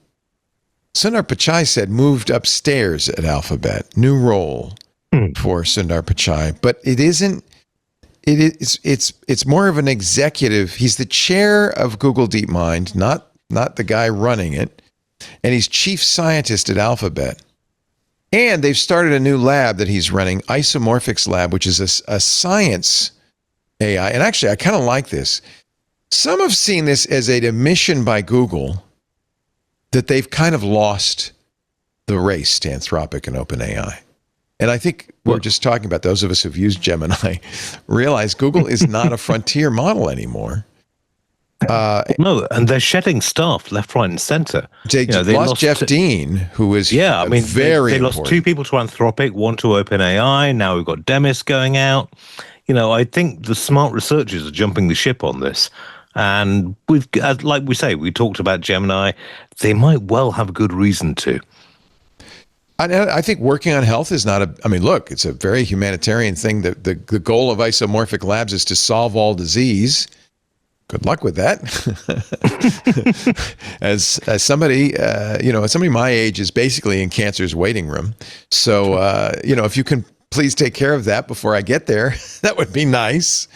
Sundar Pichai said, moved upstairs at Alphabet. New role for Sundar Pichai, but it isn't. It's more of an executive. He's the chair of Google DeepMind, not the guy running it, and he's chief scientist at Alphabet. And they've started a new lab that he's running, Isomorphics Lab, which is a science AI. And actually, I kind of like this. Some have seen this as an admission by Google that they've kind of lost the race to Anthropic and OpenAI. And I think we're just talking about those of us who've used Gemini realize Google is not a frontier model anymore. No, and they're shedding staff left, right, and center. They lost Jeff Dean, who was very they important. lost 2 people to Anthropic, 1 to OpenAI. Now we've got Demis going out. I think the smart researchers are jumping the ship on this. And like we say, we talked about Gemini. They might well have good reason to. I think working on health is not look, it's a very humanitarian thing. The goal of Isomorphic Labs is to solve all disease. Good luck with that. as somebody, somebody my age is basically in cancer's waiting room. So, if you can please take care of that before I get there, that would be nice.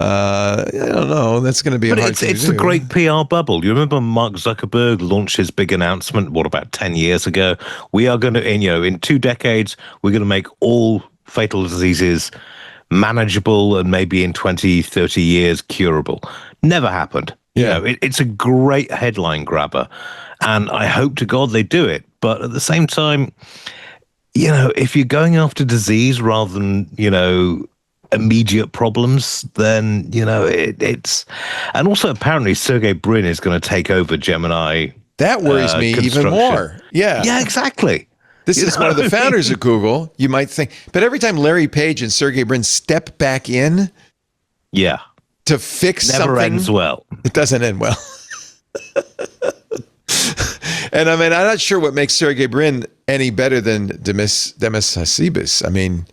I don't know. That's going to be hard to do. It's a great PR bubble. You remember Mark Zuckerberg launched his big announcement, about 10 years ago? We are going to, in 2 decades, we're going to make all fatal diseases manageable and maybe in 20, 30 years curable. Never happened. Yeah. It's a great headline grabber. And I hope to God they do it. But at the same time, if you're going after disease rather than, immediate problems, then, it's... And also, apparently, Sergey Brin is going to take over Gemini. That worries me even more. Yeah. Yeah, exactly. This is one of the founders of Google, you might think. But every time Larry Page and Sergey Brin step back in to fix something... Never ends well. It doesn't end well. And I'm not sure what makes Sergey Brin any better than Demis Hassabis.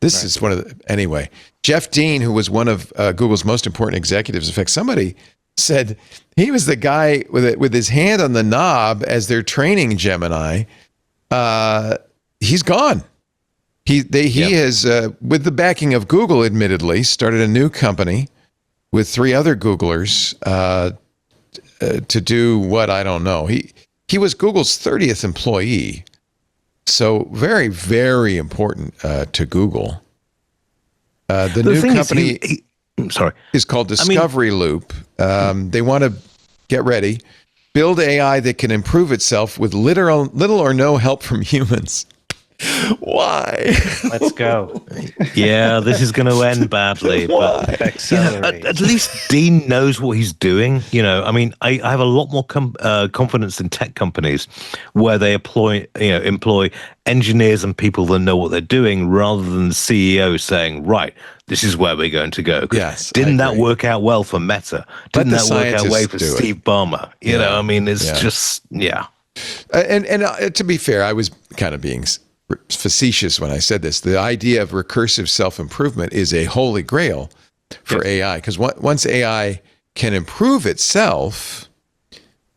This is one of the... Anyway, Jeff Dean, who was one of Google's most important executives, in fact, somebody said he was the guy with his hand on the knob as they're training Gemini. He's gone. He has, with the backing of Google, admittedly, started a new company with 3 other Googlers to do what, I don't know. He was Google's 30th employee. So very, very important to Google. The new company is called Discovery Loop. They want to get ready, build AI that can improve itself with little or no help from humans. What? Why? Let's go. Yeah, this is going to end badly. Why? But at least Dean knows what he's doing. I mean, I have a lot more confidence in tech companies where they employ engineers and people that know what they're doing, rather than the CEO saying, "Right, this is where we're going to go." Yes, didn't that work out well for Meta? Didn't that work out well for Steve Ballmer? You know, I mean, it's just And to be fair, I was kind of being facetious when I said this. The idea of recursive self-improvement is a holy grail for AI, because once AI can improve itself,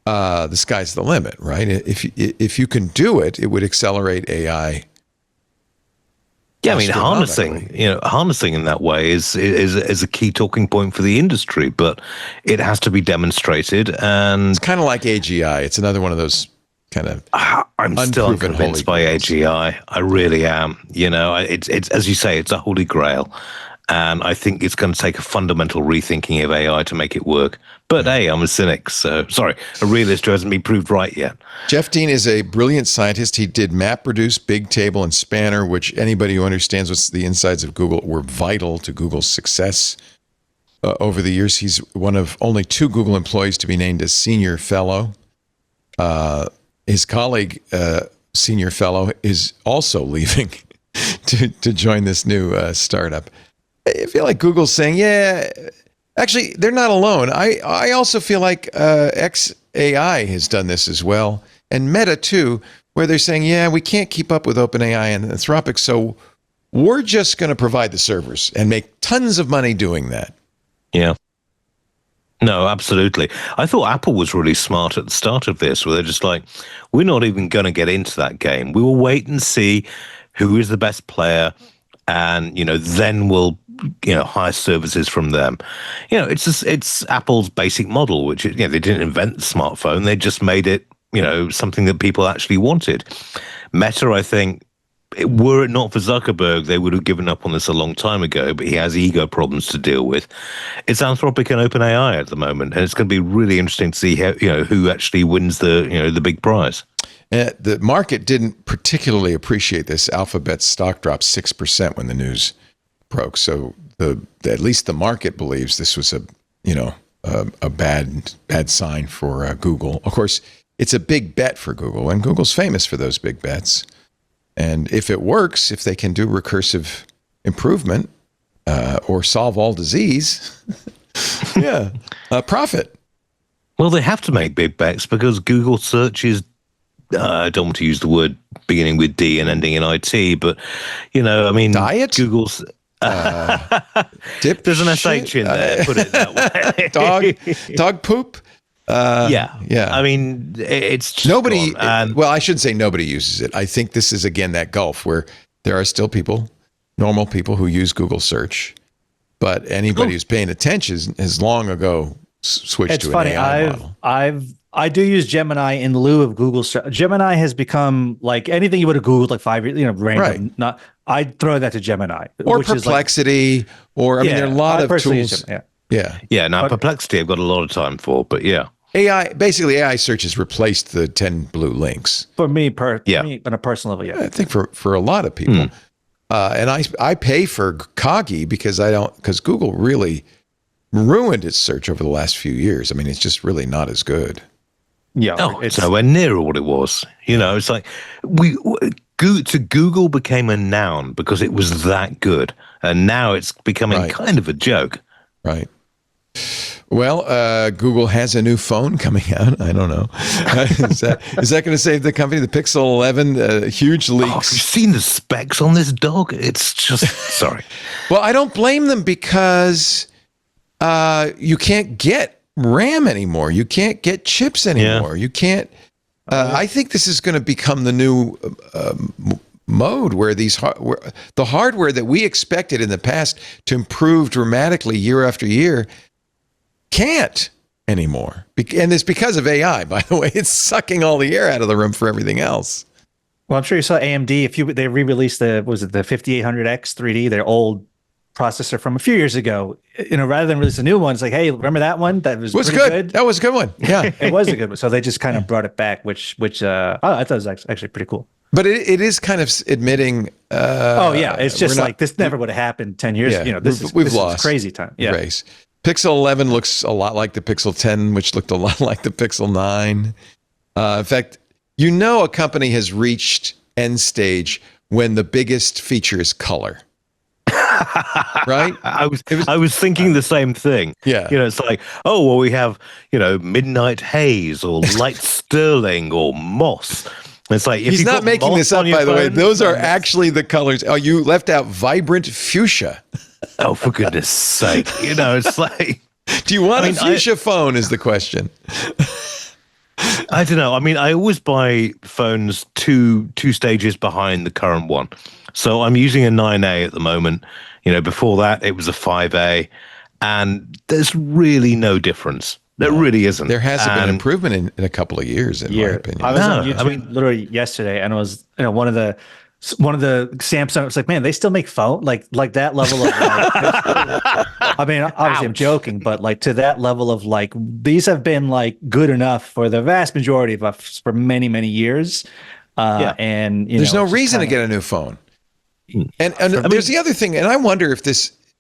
the sky's the limit, right? If you can do it, it would accelerate AI. Yeah, I mean, harnessing in that way is a key talking point for the industry, but it has to be demonstrated. And it's kind of like AGI. It's another one of those kind of. I'm still unconvinced by AGI. I really am. It's as you say, it's a holy grail, and I think it's going to take a fundamental rethinking of AI to make it work. But hey, I'm a cynic, so sorry, a realist who hasn't been proved right yet. Jeff Dean is a brilliant scientist. He did MapReduce, Bigtable, and Spanner, which anybody who understands what's the insides of Google were vital to Google's success over the years. He's one of only 2 Google employees to be named a senior fellow. His colleague, senior fellow, is also leaving to join this new startup. I feel like Google's saying, actually, they're not alone. I also feel like XAI has done this as well, and Meta too, where they're saying, we can't keep up with OpenAI and Anthropic, so we're just going to provide the servers and make tons of money doing that. Yeah. No, absolutely. I thought Apple was really smart at the start of this, where they're just like, we're not even going to get into that game. We will wait and see who is the best player, and then we'll hire services from them. It's Apple's basic model, which they didn't invent the smartphone, they just made it something that people actually wanted. Meta, I think, were it not for Zuckerberg, they would have given up on this a long time ago, but he has ego problems to deal with. It's Anthropic and OpenAI at the moment, and it's going to be really interesting to see how who actually wins the big prize. The market didn't particularly appreciate this. Alphabet's stock dropped 6% when the news broke. So at least the market believes this was a bad sign for Google. Of course, it's a big bet for Google, and Google's famous for those big bets. And if it works, if they can do recursive improvement or solve all disease, profit. Well, they have to make big bets because Google search is, I don't want to use the word beginning with D and ending in IT, but, diet? Google's... There's an SH in there, put it that way. Dog poop? Yeah. I mean, it's just nobody. gone, well, I shouldn't say nobody uses it. I think this is again that gulf where there are still people, normal people, who use Google search, but anybody who's paying attention has long ago switched to an AI model. I do use Gemini in lieu of Google search. Gemini has become like anything you would have Googled like 5 years, random. Right. I throw that to Gemini or Perplexity, or I mean, there are a lot of tools. Now Perplexity I've got a lot of time for, but AI search has replaced the 10 blue links. For me, me on a personal level, I think for a lot of people. And I pay for Coggy because Google really ruined its search over the last few years. I mean, it's just really not as good. Yeah. No, it's nowhere near what it was. It's like Google became a noun because it was that good. And now it's becoming kind of a joke. Right. Well, Google has a new phone coming out. I don't know. Is that going to save the company? The Pixel 11, huge leaks. Oh, have you seen the specs on this dog? It's just, sorry. Well, I don't blame them because you can't get RAM anymore. You can't get chips anymore. You can't. I think this is going to become the new mode where the hardware that we expected in the past to improve dramatically year after year can't anymore. And it's because of AI, by the way. It's sucking all the air out of the room for everything else. Well, I'm sure you saw AMD. They re-released the 5800X 3D, their old processor from a few years ago. Rather than release a new one, it's like, hey, remember that one? That was good. That was a good one. Yeah, it was a good one. So they just kind of brought it back, which I thought was actually pretty cool. But it is kind of admitting. It's just like this never would have happened 10 years. Yeah, This is crazy time. Yeah. Race. Pixel 11 looks a lot like the Pixel 10, which looked a lot like the Pixel 9. In fact, a company has reached end stage when the biggest feature is color. Right? I was thinking the same thing. Yeah. It's like, oh, well, we have, midnight haze or light sterling or moss. It's like, if he's not making this up, by the way. Those are actually the colors. Oh, you left out vibrant fuchsia. Oh, for goodness sake. It's like, do you want a fuchsia phone is the question. I don't know. I mean, I always buy phones two stages behind the current one. So I'm using a 9A at the moment. Before that, it was a 5A. And there's really no difference. There really isn't. There hasn't been improvement in a couple of years, in my opinion. I was on YouTube literally yesterday, and it was one of the Samsung. It's like, man, they still make phone like that level of. I mean, obviously I'm joking, but like to that level of like these have been like good enough for the vast majority of us for many years. And there's no reason to get a new phone. And there's the other thing, and I wonder if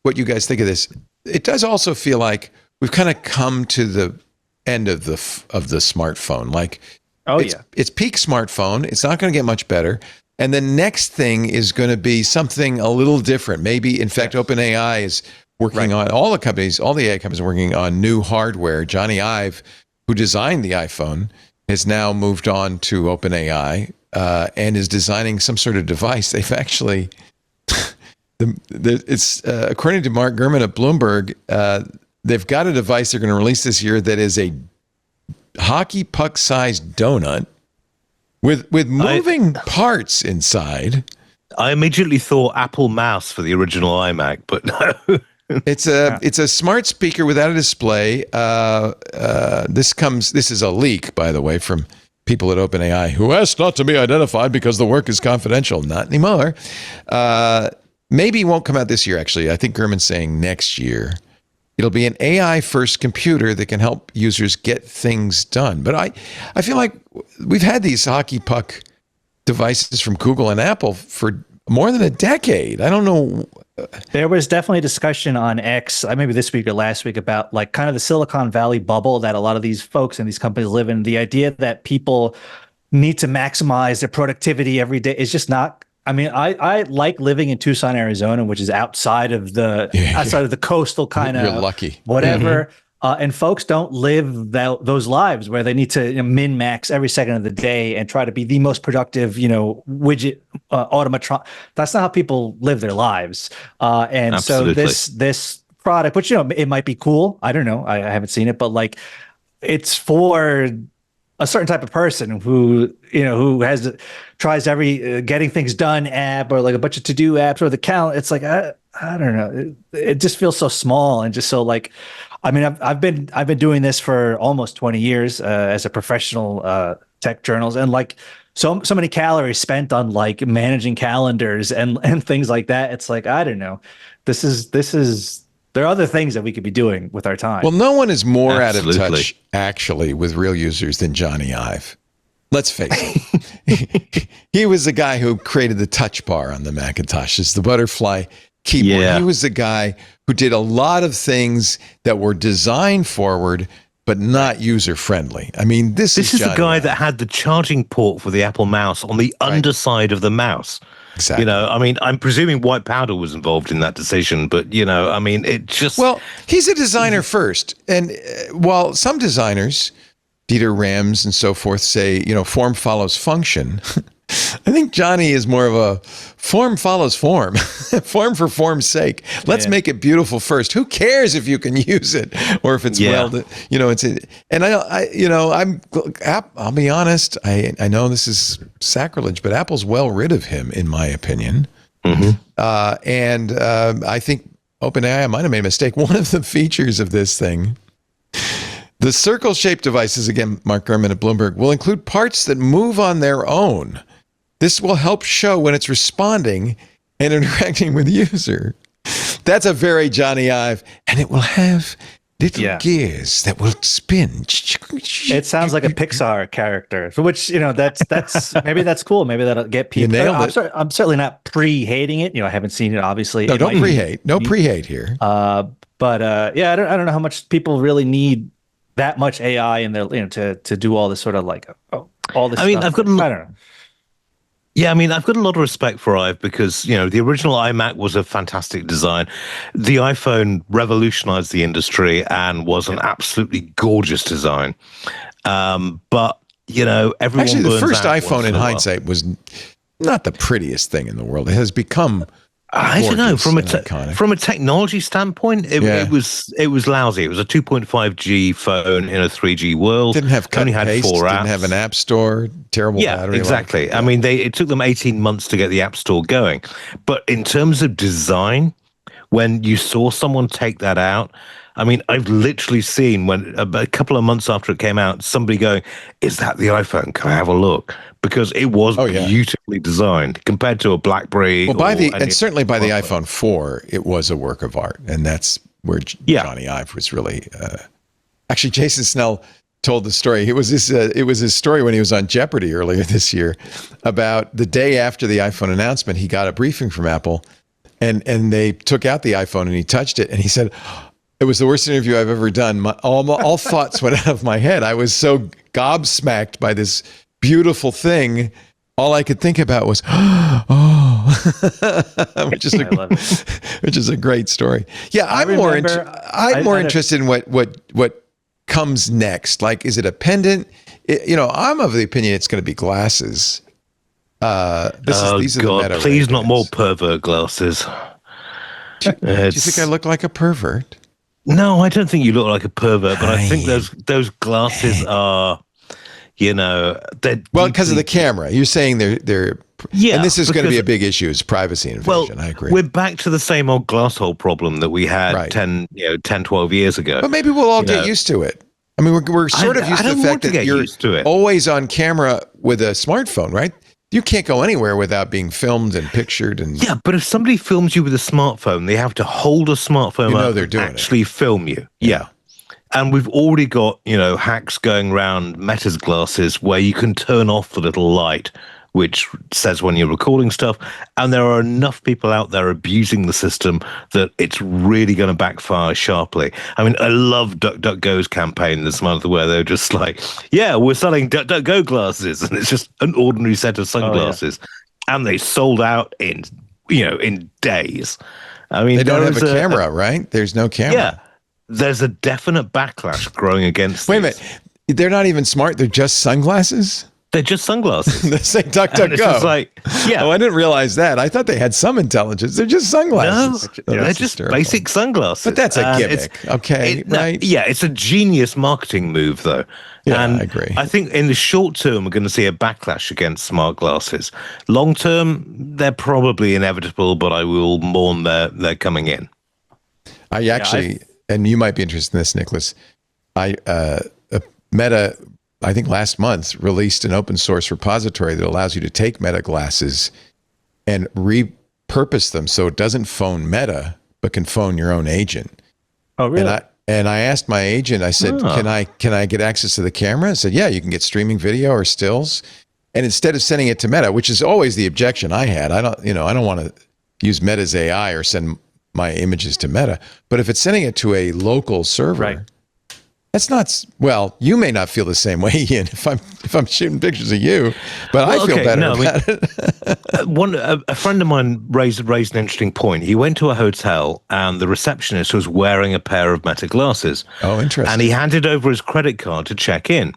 what you guys think of this. It does also feel like we've kind of come to the end of the smartphone. Like, it's peak smartphone. It's not going to get much better. And the next thing is going to be something a little different. Maybe, in fact, OpenAI is working on all the AI companies are working on new hardware. Johnny Ive, who designed the iPhone, has now moved on to OpenAI and is designing some sort of device. They've actually, according to Mark Gurman at Bloomberg, they've got a device they're going to release this year that is a hockey puck-sized donut with moving parts inside. I immediately thought Apple Mouse for the original iMac, but no. It's a smart speaker without a display. This is a leak, by the way, from people at OpenAI who asked not to be identified because the work is confidential. Not anymore. Maybe it won't come out this year, actually. I think Gurman's saying next year. It'll be an AI-first computer that can help users get things done. But I feel like we've had these hockey puck devices from Google and Apple for more than a decade. I don't know. There was definitely discussion on X, maybe this week or last week, about like kind of the Silicon Valley bubble that a lot of these folks and these companies live in. The idea that people need to maximize their productivity every day is just not. I mean, I like living in Tucson, Arizona, which is outside of the coastal kind of. You're lucky. Whatever. And folks don't live those lives where they need to min max every second of the day and try to be the most productive, widget automatron. That's not how people live their lives. And Absolutely. So this product, which it might be cool. I don't know. I haven't seen it, but like it's for a certain type of person who tries every getting things done app or like a bunch of to-do apps or the calendar. It's like I don't know. It just feels so small and just so like. I mean, I've been doing this for almost 20 years as a professional tech journalist, and like so many calories spent on like managing calendars and things like that. It's like I don't know. This is. There are other things that we could be doing with our time. Well, no one is more out of touch, actually, with real users than Johnny Ive. Let's face it. He was the guy who created the touch bar on the Macintosh. It's the butterfly keyboard. Yeah. He was the guy who did a lot of things that were design forward, but not user friendly. I mean, this is the guy that had the charging port for the Apple mouse on the underside of the mouse. Exactly. I mean, I'm presuming white powder was involved in that decision, but I mean, it just. Well, he's a designer first. And while some designers, Dieter Rams and so forth, say, form follows function. I think Johnny is more of a form follows form, form for form's sake. Let's make it beautiful first. Who cares if you can use it or if it's I'll be honest. I know this is sacrilege, but Apple's well rid of him, in my opinion. Mm-hmm. And I think OpenAI might have made a mistake. One of the features of this thing, the circle-shaped devices, again, Mark Gurman at Bloomberg, will include parts that move on their own. This will help show when it's responding and interacting with the user. That's a very Johnny Ive. And it will have little gears that will spin. It sounds like a Pixar character, for which, that's maybe that's cool. Maybe that'll get people. You nailed it. I'm certainly not pre-hating it. I haven't seen it, obviously. No, don't pre-hate. No pre-hate here. But I don't know how much people really need that much AI in their, to do all this sort of like all this. I mean, stuff. I don't know. Yeah, I mean, I've got a lot of respect for Ive because, the original iMac was a fantastic design. The iPhone revolutionized the industry and was an absolutely gorgeous design. But, everyone actually, the first iPhone in hindsight was not the prettiest thing in the world. It has become I don't know. From a technology standpoint, it was lousy. It was a 2.5G phone in a 3G world. Didn't have cut only and had paste, 4 apps. Didn't have an app store. Terrible battery. Exactly. Life. I mean, it took them 18 months to get the app store going. But in terms of design, when you saw someone take that out, I mean, I've literally seen when a couple of months after it came out, somebody going, "Is that the iPhone? Can I have a look?" Because it was beautifully designed compared to a BlackBerry. Well, certainly by the iPhone 4, it was a work of art, and that's where Johnny Ive was really. Actually, Jason Snell told the story. It was his story when he was on Jeopardy earlier this year about the day after the iPhone announcement. He got a briefing from Apple, and they took out the iPhone and he touched it, and he said, "It was the worst interview I've ever done. All thoughts went out of my head. I was so gobsmacked by this beautiful thing. All I could think about was, which is a great story." Yeah, I'm more interested in what comes next. Like, is it a pendant? I'm of the opinion it's going to be glasses. These are the Meta please, not more pervert glasses. Do you think I look like a pervert? No, I don't think you look like a pervert, but I think those glasses are, because of the camera. You're saying they're and this is going to be a big issue, is privacy invasion. I agree. We're back to the same old glass hole problem that we had 10, 12 years ago. But maybe we'll all get used to it. I mean, we're sort of used to the fact that you're always on camera with a smartphone, right? You can't go anywhere without being filmed and pictured. Yeah, but if somebody films you with a smartphone, they have to hold a smartphone up they're doing and actually film you. Yeah. And we've already got, hacks going around Meta's glasses where you can turn off the little light, which says when you're recording stuff. And there are enough people out there abusing the system that it's really going to backfire sharply. I mean, I love DuckDuckGo's campaign this month where they're just like, "Yeah, we're selling DuckDuckGo glasses." And it's just an ordinary set of sunglasses. And they sold out in days. I mean, they don't have a camera, right? There's no camera. Yeah. There's a definite backlash growing against Wait a minute. They're not even smart. They're just sunglasses? They're just sunglasses. They say DuckDuckGo. Oh, I didn't realize that. I thought they had some intelligence. They're just sunglasses. No, they're just basic sunglasses. But that's a gimmick, right? It's a genius marketing move, though. Yeah, I agree. I think in the short term, we're going to see a backlash against smart glasses. Long term, they're probably inevitable, but I will mourn they're coming in. I actually, and you might be interested in this, Nicholas, Meta, I think last month, released an open source repository that allows you to take Meta glasses and repurpose them so it doesn't phone Meta, but can phone your own agent. Oh, really? And I asked my agent, I said, can I get access to the camera? I said, yeah, you can get streaming video or stills. And instead of sending it to Meta, which is always the objection I had, I don't want to use Meta's AI or send my images to Meta. But if it's sending it to a local server, that's not, well, you may not feel the same way, Ian, if I'm shooting pictures of you, but I feel better about it. A friend of mine raised an interesting point. He went to a hotel and the receptionist was wearing a pair of Meta glasses. Oh, interesting. And he handed over his credit card to check in.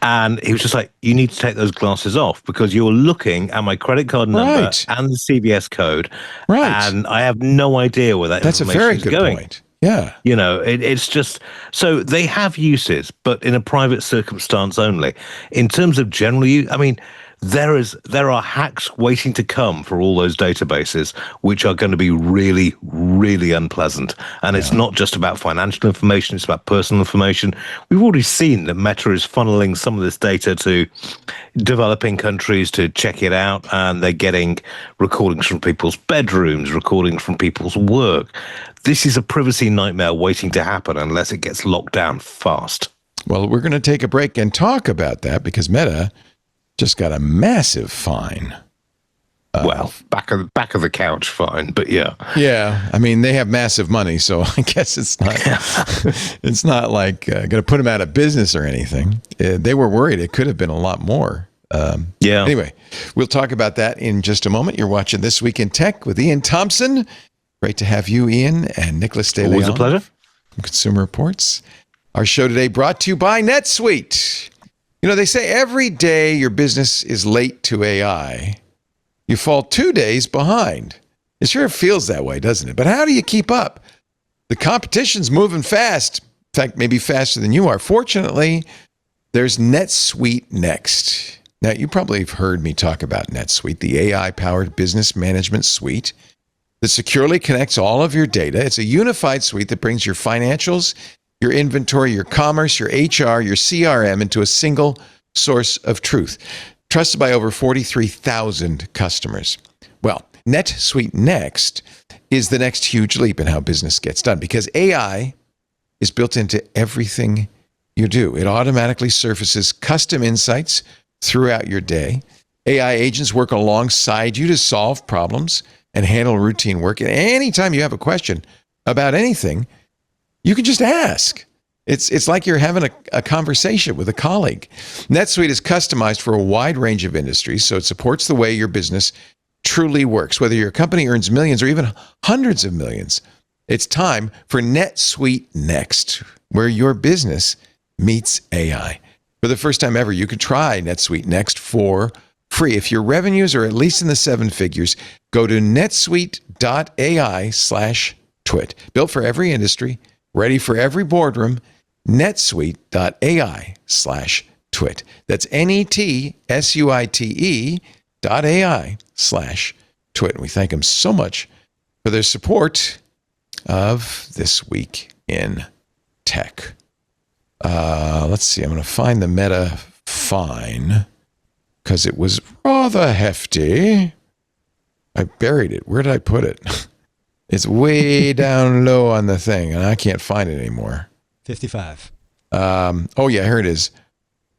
And he was just like, "You need to take those glasses off because you're looking at my credit card number and the CVS code. Right. And I have no idea where that That's information is going." That's a very good point. Yeah. It's just, so they have uses, but in a private circumstance only. In terms of general use, I mean, there are hacks waiting to come for all those databases, which are going to be really, really unpleasant. And it's not just about financial information, it's about personal information. We've already seen that Meta is funneling some of this data to developing countries to check it out, and they're getting recordings from people's bedrooms, recordings from people's work. This is a privacy nightmare waiting to happen unless it gets locked down fast. Well, we're going to take a break and talk about that because Meta just got a massive fine. Well, back of the couch fine, but yeah. Yeah, I mean, they have massive money, so I guess it's not like going to put them out of business or anything. They were worried it could have been a lot more. Anyway, we'll talk about that in just a moment. You're watching This Week in Tech with Ian Thompson. Great to have you, Ian, and Nicholas De Leon. Always a pleasure. From Consumer Reports. Our show today brought to you by NetSuite. You know, they say every day your business is late to AI, you fall 2 days behind. It sure feels that way, doesn't it? But how do you keep up? The competition's moving fast. In fact, maybe faster than you are. Fortunately, there's NetSuite Next. Now, you probably have heard me talk about NetSuite, the AI-powered business management suite that securely connects all of your data. It's a unified suite that brings your financials, your inventory, your commerce, your HR, your CRM into a single source of truth, trusted by over 43,000 customers. Well, NetSuite Next is the next huge leap in how business gets done because AI is built into everything you do. It automatically surfaces custom insights throughout your day. AI agents work alongside you to solve problems and handle routine work. And anytime you have a question about anything, you can just ask. It's like you're having a conversation with a colleague. NetSuite is customized for a wide range of industries, so it supports the way your business truly works. Whether your company earns millions or even hundreds of millions, it's time for NetSuite Next, where your business meets AI. For the first time ever, you could try NetSuite Next for free. If your revenues are at least in the seven figures, go to netsuite.ai/twit. Built for every industry, ready for every boardroom, netsuite.ai/twit. That's netsuite.ai/twit. And we thank them so much for their support of This Week in Tech. Let's see. I'm going to find the Meta fine because it was rather hefty. I buried it. Where did I put it? It's way down low on the thing, and I can't find it anymore. 55. Oh, yeah, here it is.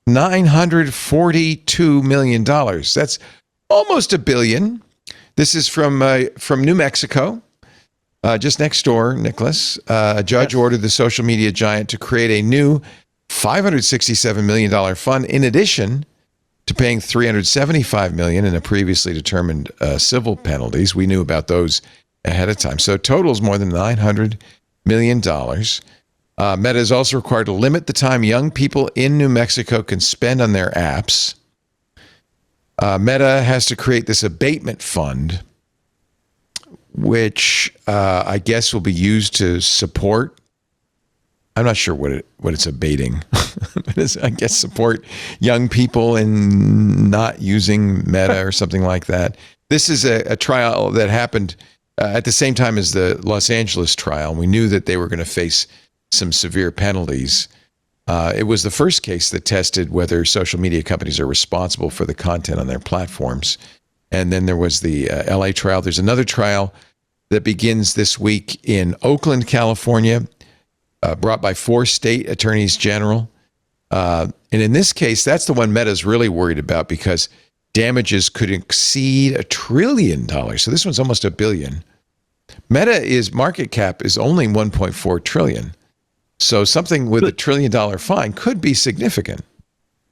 $942 million. That's almost $1 billion. This is from New Mexico, just next door, Nicholas. A judge ordered the social media giant to create a new $567 million fund in addition to paying $375 million in a previously determined civil penalties. We knew about those ahead of time. So total is more than $900 million. Meta is also required to limit the time young people in New Mexico can spend on their apps. Meta has to create this abatement fund, which I guess will be used to support. I'm not sure what it's abating. I guess support young people in not using Meta or something like that. This is a trial that happened at the same time as the Los Angeles trial. We knew that they were going to face some severe penalties. It was the first case that tested whether social media companies are responsible for the content on their platforms. And then there was the LA trial. There's another trial that begins this week in Oakland, California, brought by 4 state attorneys general. And in this case, that's the one Meta's really worried about because damages could exceed $1 trillion. So this one's almost $1 billion. Meta's market cap is only $1.4 trillion. So something with $1 trillion fine could be significant.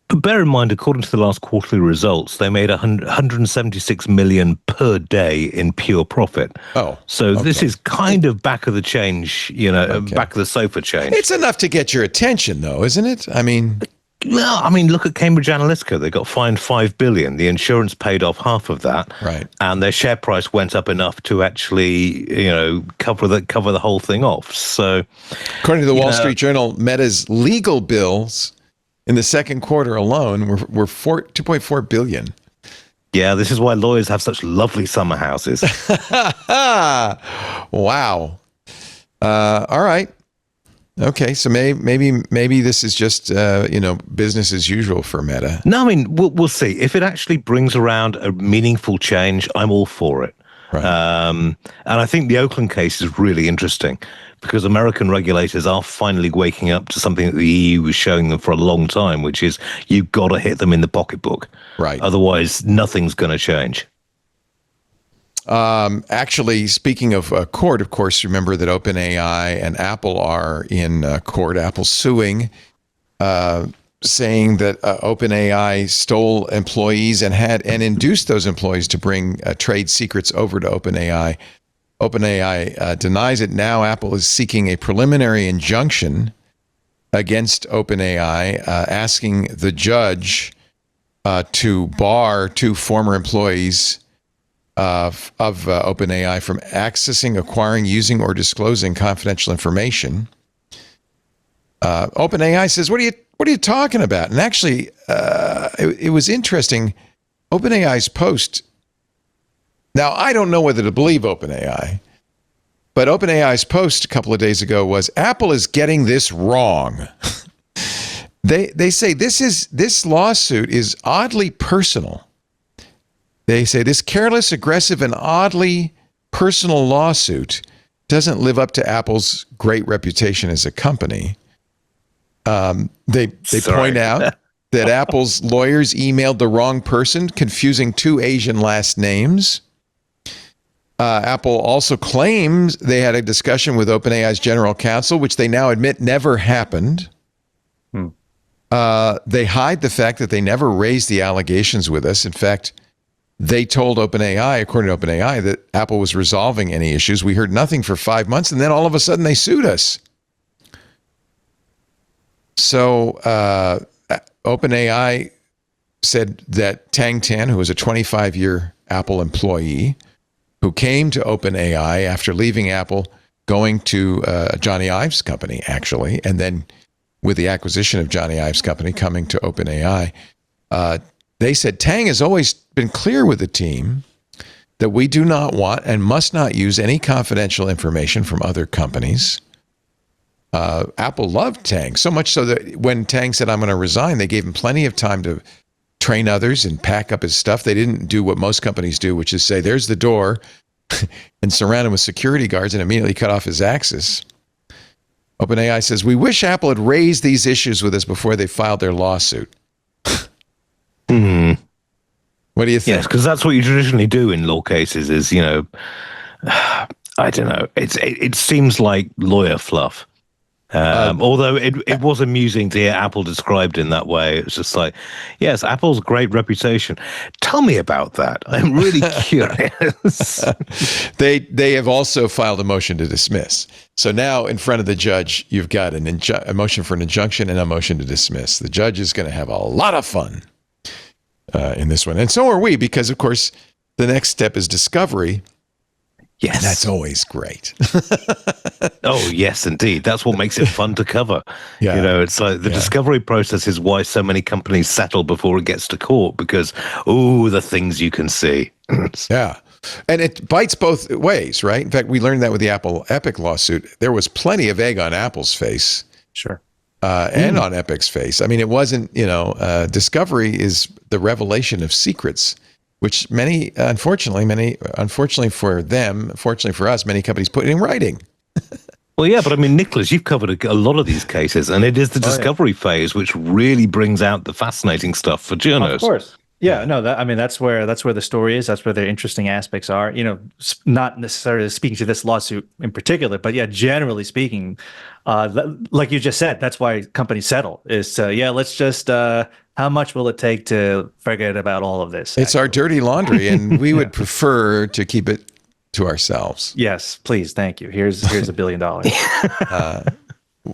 But bear in mind, according to the last quarterly results, they made $176 million per day in pure profit. Oh, so okay. This is kind of back of the change, back of the sofa change. It's enough to get your attention, though, isn't it? I mean, look at Cambridge Analytica. They got fined $5 billion. The insurance paid off half of that, right? And their share price went up enough to actually, cover the whole thing off. So, according to the Wall Street Journal, Meta's legal bills in the second quarter alone were $2.4 billion. Yeah, this is why lawyers have such lovely summer houses. Wow. All right. Okay, so maybe this is just business as usual for Meta. No, I mean we'll see if it actually brings around a meaningful change. I'm all for it. Right. And I think the Oakland case is really interesting because American regulators are finally waking up to something that the EU was showing them for a long time, which is you've got to hit them in the pocketbook. Right. Otherwise, nothing's going to change. Actually, speaking of court, of course, remember that OpenAI and Apple are in court. Apple's suing, saying that OpenAI stole employees and induced those employees to bring trade secrets over to OpenAI. OpenAI denies it. Now Apple is seeking a preliminary injunction against OpenAI, asking the judge to bar two former employees of OpenAI from accessing, acquiring, using, or disclosing confidential information. OpenAI says, "What are you talking about?" And actually, it was interesting. OpenAI's post. Now, I don't know whether to believe OpenAI, but OpenAI's post a couple of days ago was, "Apple is getting this wrong." They say this lawsuit is oddly personal. They say this careless, aggressive, and oddly personal lawsuit doesn't live up to Apple's great reputation as a company. They point out that Apple's lawyers emailed the wrong person, confusing two Asian last names. Apple also claims they had a discussion with OpenAI's general counsel, which they now admit never happened. They hide the fact that they never raised the allegations with us. In fact, they told OpenAI, according to OpenAI, that Apple was resolving any issues. We heard nothing for 5 months, and then all of a sudden they sued us. So OpenAI said that Tang Tan, who was a 25-year Apple employee, who came to OpenAI after leaving Apple, going to Johnny Ive's company, actually, and then with the acquisition of Johnny Ive's company coming to OpenAI, they said Tang has always been clear with the team that we do not want and must not use any confidential information from other companies. Apple loved Tang, so much so that when Tang said, "I'm going to resign," they gave him plenty of time to train others and pack up his stuff. They didn't do what most companies do, which is say, "There's the door," and surround him with security guards and immediately cut off his access. OpenAI says, "We wish Apple had raised these issues with us before they filed their lawsuit." What do you think? Yes, because that's what you traditionally do in law cases is, I don't know. It seems like lawyer fluff. Although it was amusing to hear Apple described in that way. It's just like, yes, Apple's great reputation. Tell me about that. I'm really curious. They have also filed a motion to dismiss. So now in front of the judge, you've got a motion for an injunction and a motion to dismiss. The judge is going to have a lot of fun in this one. And so are we, because, of course, the next step is discovery. Yes. And that's always great. Oh, yes, indeed. That's what makes it fun to cover. Yeah. It's like the discovery process is why so many companies settle before it gets to court because, the things you can see. Yeah. And it bites both ways, right? In fact, we learned that with the Apple Epic lawsuit. There was plenty of egg on Apple's face. Sure. And on Epic's face. I mean, it wasn't, discovery is the revelation of secrets, which unfortunately for them, fortunately for us, many companies put in writing. Well, yeah, but I mean, Nicholas, you've covered a lot of these cases, and it is the discovery phase which really brings out the fascinating stuff for journalists. Of course. Yeah, no, that's where the story is. That's where the interesting aspects are. Not necessarily speaking to this lawsuit in particular, but yeah, generally speaking, like you just said, that's why companies settle. Is let's just how much will it take to forget about all of this? It's our dirty laundry, and we would prefer to keep it to ourselves. Yes, please, thank you. Here's $1 billion.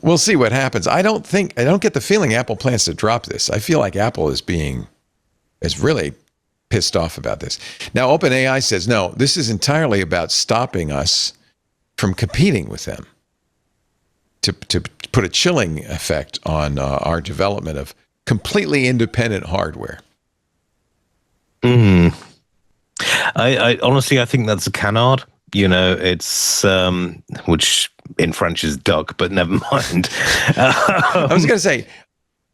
We'll see what happens. I don't get the feeling Apple plans to drop this. I feel like Apple is really pissed off about this. Now, OpenAI says, no, this is entirely about stopping us from competing with them to put a chilling effect on our development of completely independent hardware. I honestly, I think that's a canard. It's which in French is duck, but never mind. I was going to say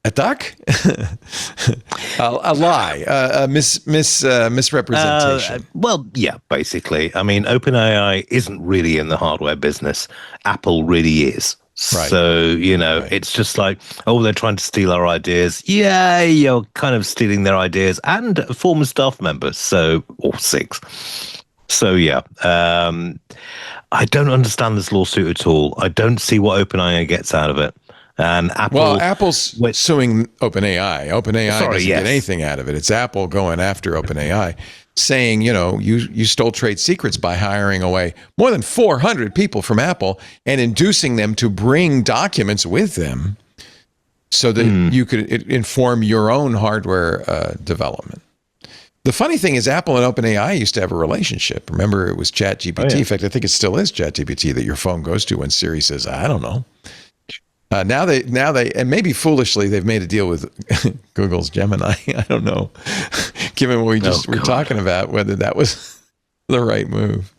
a duck, a lie, a misrepresentation. Well, yeah, basically. I mean, OpenAI isn't really in the hardware business. Apple really is. Right. So, it's just like, they're trying to steal our ideas. Yeah, you're kind of stealing their ideas and former staff members, or 6. So, yeah, I don't understand this lawsuit at all. I don't see what OpenAI gets out of it. And Apple's suing OpenAI. OpenAI doesn't get anything out of it. It's Apple going after OpenAI, saying, you stole trade secrets by hiring away more than 400 people from Apple and inducing them to bring documents with them so that you could inform your own hardware development. The funny thing is Apple and OpenAI used to have a relationship. Remember, it was ChatGPT. In fact, I think it still is ChatGPT that your phone goes to when Siri says, I don't know. Now they, and maybe foolishly, they've made a deal with Google's Gemini. I don't know, given what we just were talking about, whether that was the right move.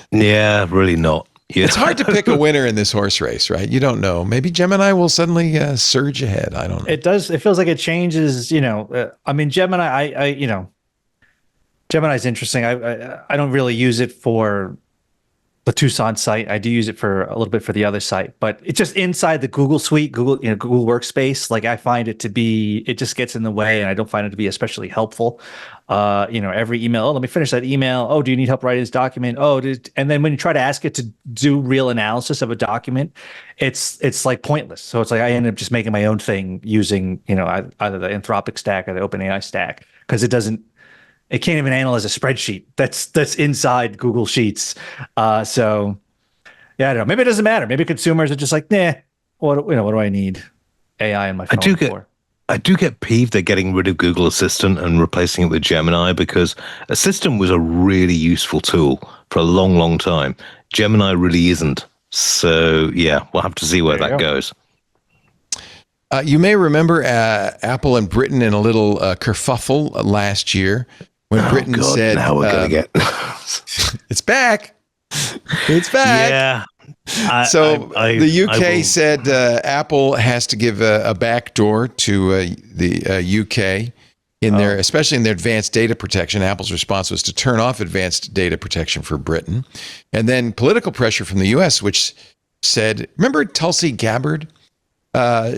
Yeah, really not. Yeah. It's hard to pick a winner in this horse race, right? You don't know. Maybe Gemini will suddenly surge ahead. I don't know. It does. It feels like it changes. Gemini. Gemini's interesting. I don't really use it for the Tucson site. I do use it for a little bit for the other site, but it's just inside the Google suite, Google Workspace. Like I find it to be, it just gets in the way, and I don't find it to be especially helpful. Every email, let me finish that email. Oh, do you need help writing this document? And then when you try to ask it to do real analysis of a document, it's like pointless. So it's like I end up just making my own thing using, either the Anthropic stack or the OpenAI stack, because it can't even analyze a spreadsheet that's inside Google Sheets. So yeah, I don't know. Maybe it doesn't matter. Maybe consumers are just like, nah, what do I need AI on my phone for? I do get peeved at getting rid of Google Assistant and replacing it with Gemini, because Assistant was a really useful tool for a long, long time. Gemini really isn't. So yeah, we'll have to see where that goes. You may remember Apple and Britain in a little kerfuffle last year when Britain said, now we're going to get... it's back. It's back. Yeah. The UK said Apple has to give a backdoor to the UK in their, especially in their advanced data protection. Apple's response was to turn off advanced data protection for Britain. And then political pressure from the US, which said, remember Tulsi Gabbard?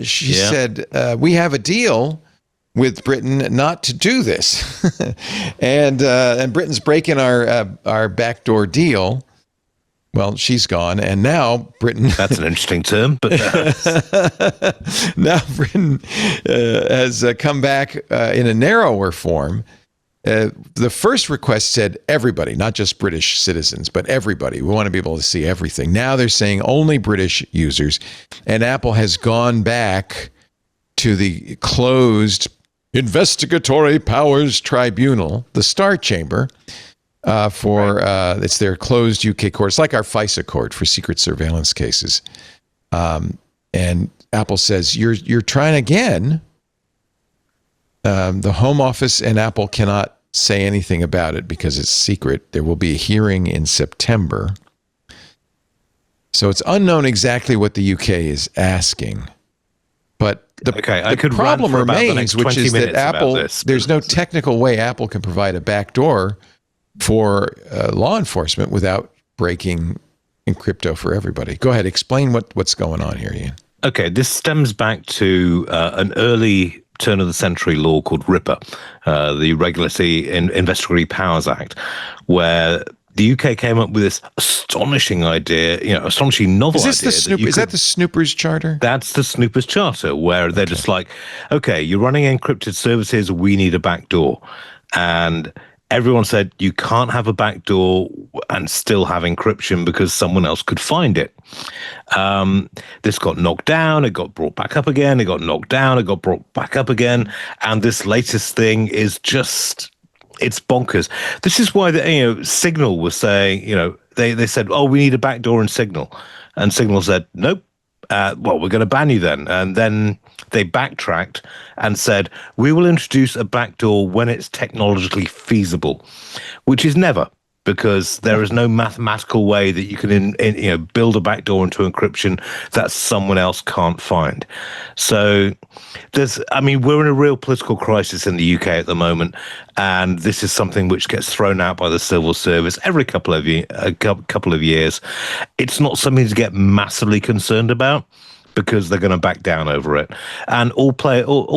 She said, we have a deal with Britain not to do this. and Britain's breaking our backdoor deal. Well, she's gone, and now Britain... That's an interesting term, but... now Britain has come back in a narrower form. The first request said everybody, not just British citizens, but everybody. We want to be able to see everything. Now they're saying only British users, and Apple has gone back to the closed Investigatory Powers Tribunal, the Star Chamber, it's their closed UK court. It's like our FISA court for secret surveillance cases. And Apple says, you're trying again. The Home Office and Apple cannot say anything about it because it's secret. There will be a hearing in September. So it's unknown exactly what the UK is asking. But the problem remains, which is that Apple, there's no technical way Apple can provide a backdoor for law enforcement without breaking crypto for everybody. Go ahead, explain what's going on here, Ian. Okay, this stems back to an early turn of the century law called RIPA, the Regulatory Investigatory Powers Act, where the UK came up with this astonishing idea, astonishing novel idea. Is that the Snoopers Charter? That's the Snoopers Charter, where they're just like, okay, you're running encrypted services, we need a backdoor. And everyone said you can't have a backdoor and still have encryption because someone else could find it. This got knocked down, it got brought back up again, it got knocked down, it got brought back up again. And this latest thing is just... it's bonkers. This is why Signal was saying, they said, oh, we need a backdoor in Signal. And Signal said, nope, well, we're going to ban you then. And then they backtracked and said, we will introduce a backdoor when it's technologically feasible, which is never, because there is no mathematical way that you can build a backdoor into encryption that someone else can't find. So we're in a real political crisis in the UK at the moment, and this is something which gets thrown out by the civil service every couple of years. It's not something to get massively concerned about, because they're going to back down over it. And all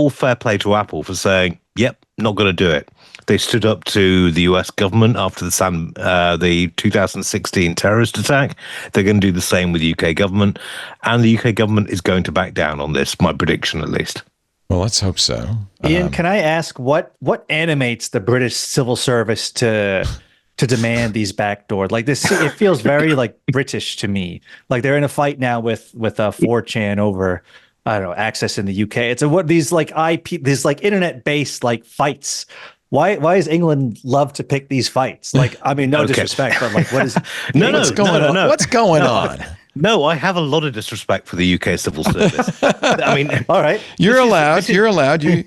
fair play to Apple for saying, yep, not going to do it. They stood up to the US government after the 2016 terrorist attack. They're going to do the same with the UK government. And the UK government is going to back down on this, my prediction at least. Well, let's hope so. Ian, can I ask what animates the British civil service to demand these backdoors? Like this, it feels very like British to me. Like they're in a fight now with 4chan over, I don't know, access in the UK. It's these like internet-based like fights. Why does England love to pick these fights? Like, I mean, no disrespect, but like, what is what's going on? What's going on? No, I have a lot of disrespect for the UK civil service. I mean, all right, you're allowed. You're from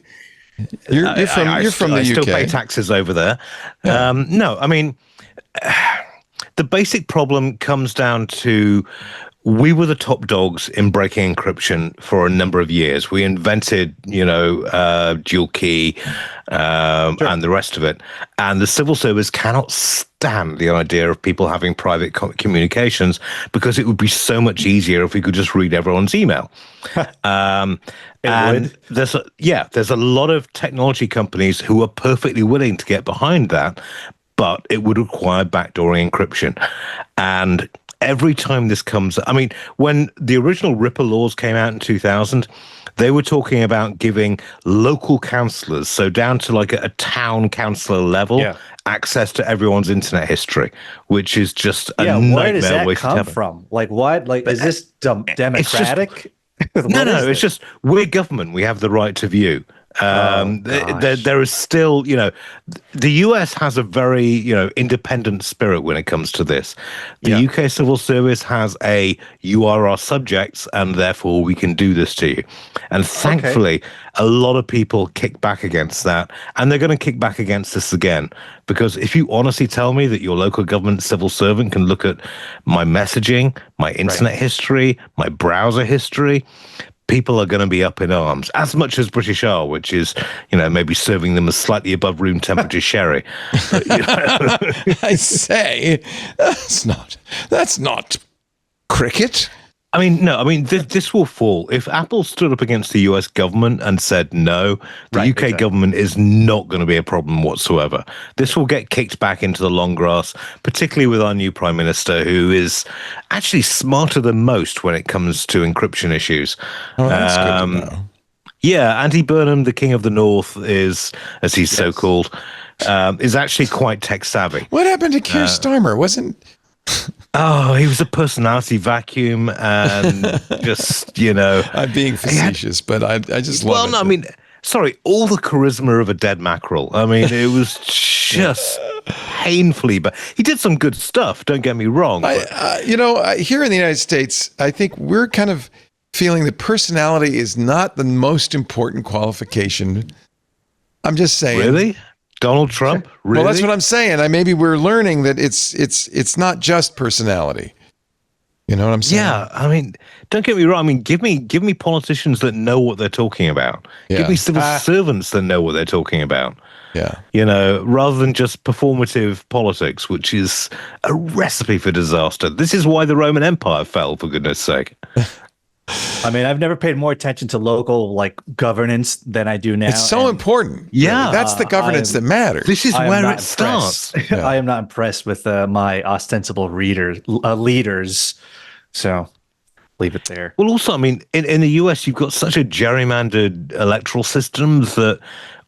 the UK. I still pay taxes over there. Yeah. No, I mean, the basic problem comes down to, we were the top dogs in breaking encryption for a number of years. We invented, dual key and the rest of it. And the civil service cannot stand the idea of people having private communications, because it would be so much easier if we could just read everyone's email. And there's a lot of technology companies who are perfectly willing to get behind that, but it would require backdooring encryption. And every time this comes, I mean, when the original RIPA laws came out in 2000, they were talking about giving local councillors, so down to like a town councillor level, access to everyone's internet history, which is just a nightmare. Where does that come from? Like, what? Like, is this democratic? No, it's just, we're government. We have the right to view. There is still, the US has a very, independent spirit when it comes to this. The UK civil service has you are our subjects, and therefore we can do this to you. And thankfully, a lot of people kick back against that, and they're going to kick back against this again. Because if you honestly tell me that your local government civil servant can look at my messaging, my internet history, my browser history, people are going to be up in arms, as much as British are, which is, maybe serving them a slightly above room temperature sherry. But, I say, that's not cricket. I mean, no, this will fall. If Apple stood up against the US government and said no, the UK government is not going to be a problem whatsoever. This will get kicked back into the long grass, particularly with our new Prime Minister, who is actually smarter than most when it comes to encryption issues. Oh, that's good to know. Yeah, Andy Burnham, the King of the North, is, as he's so called, is actually quite tech savvy. What happened to Keir Starmer? Oh, he was a personality vacuum, and just, I'm being facetious, but I just love it. Well, no, I mean, sorry, all the charisma of a dead mackerel. I mean, it was just painfully, but he did some good stuff, don't get me wrong. Here in the United States, I think we're kind of feeling that personality is not the most important qualification. I'm just saying. Really? Donald Trump? Really? Well, that's what I'm saying. Maybe we're learning that it's not just personality. You know what I'm saying? Yeah, I mean, don't get me wrong. I mean, give me politicians that know what they're talking about. Yeah. Give me civil servants that know what they're talking about. Yeah. Rather than just performative politics, which is a recipe for disaster. This is why the Roman Empire fell, for goodness sake. I mean, I've never paid more attention to local governance than I do now. It's so important. Yeah. Really. That's the governance that matters. This is where it starts. Yeah. I am not impressed with my ostensible leaders. So leave it there. Well, also, I mean, in the US, you've got such a gerrymandered electoral system that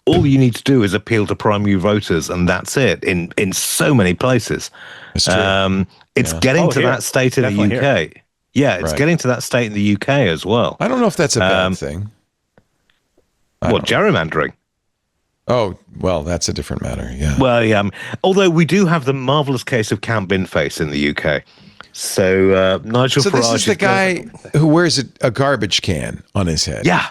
all you need to do is appeal to primary voters, and that's it in so many places. That's true. It's getting to that state in the UK. Here. Yeah, it's getting to that state in the UK as well. I don't know if that's a bad thing. Gerrymandering? Oh, well, that's a different matter, yeah. Well, yeah. Although we do have the marvellous case of Count Binface in the UK. So Nigel So Farage. this is the guy who wears a garbage can on his head. Yeah.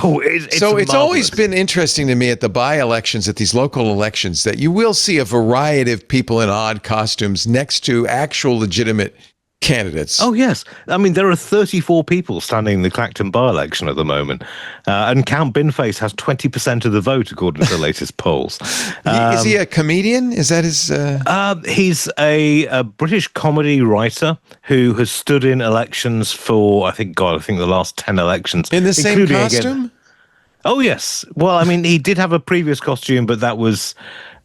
Oh, it's so it's always marvelous. been interesting to me at the by-elections, at these local elections, that you will see a variety of people in odd costumes next to actual legitimate candidates. Oh, yes. I mean, there are 34 people standing in the Clacton by-election at the moment. And Count Binface has 20% of the vote, according to the latest polls. Is he a comedian? Is that his... He's a British comedy writer who has stood in elections for, I think the last 10 elections. In the same including costume? Oh, yes. Well, I mean, he did have a previous costume, but that was...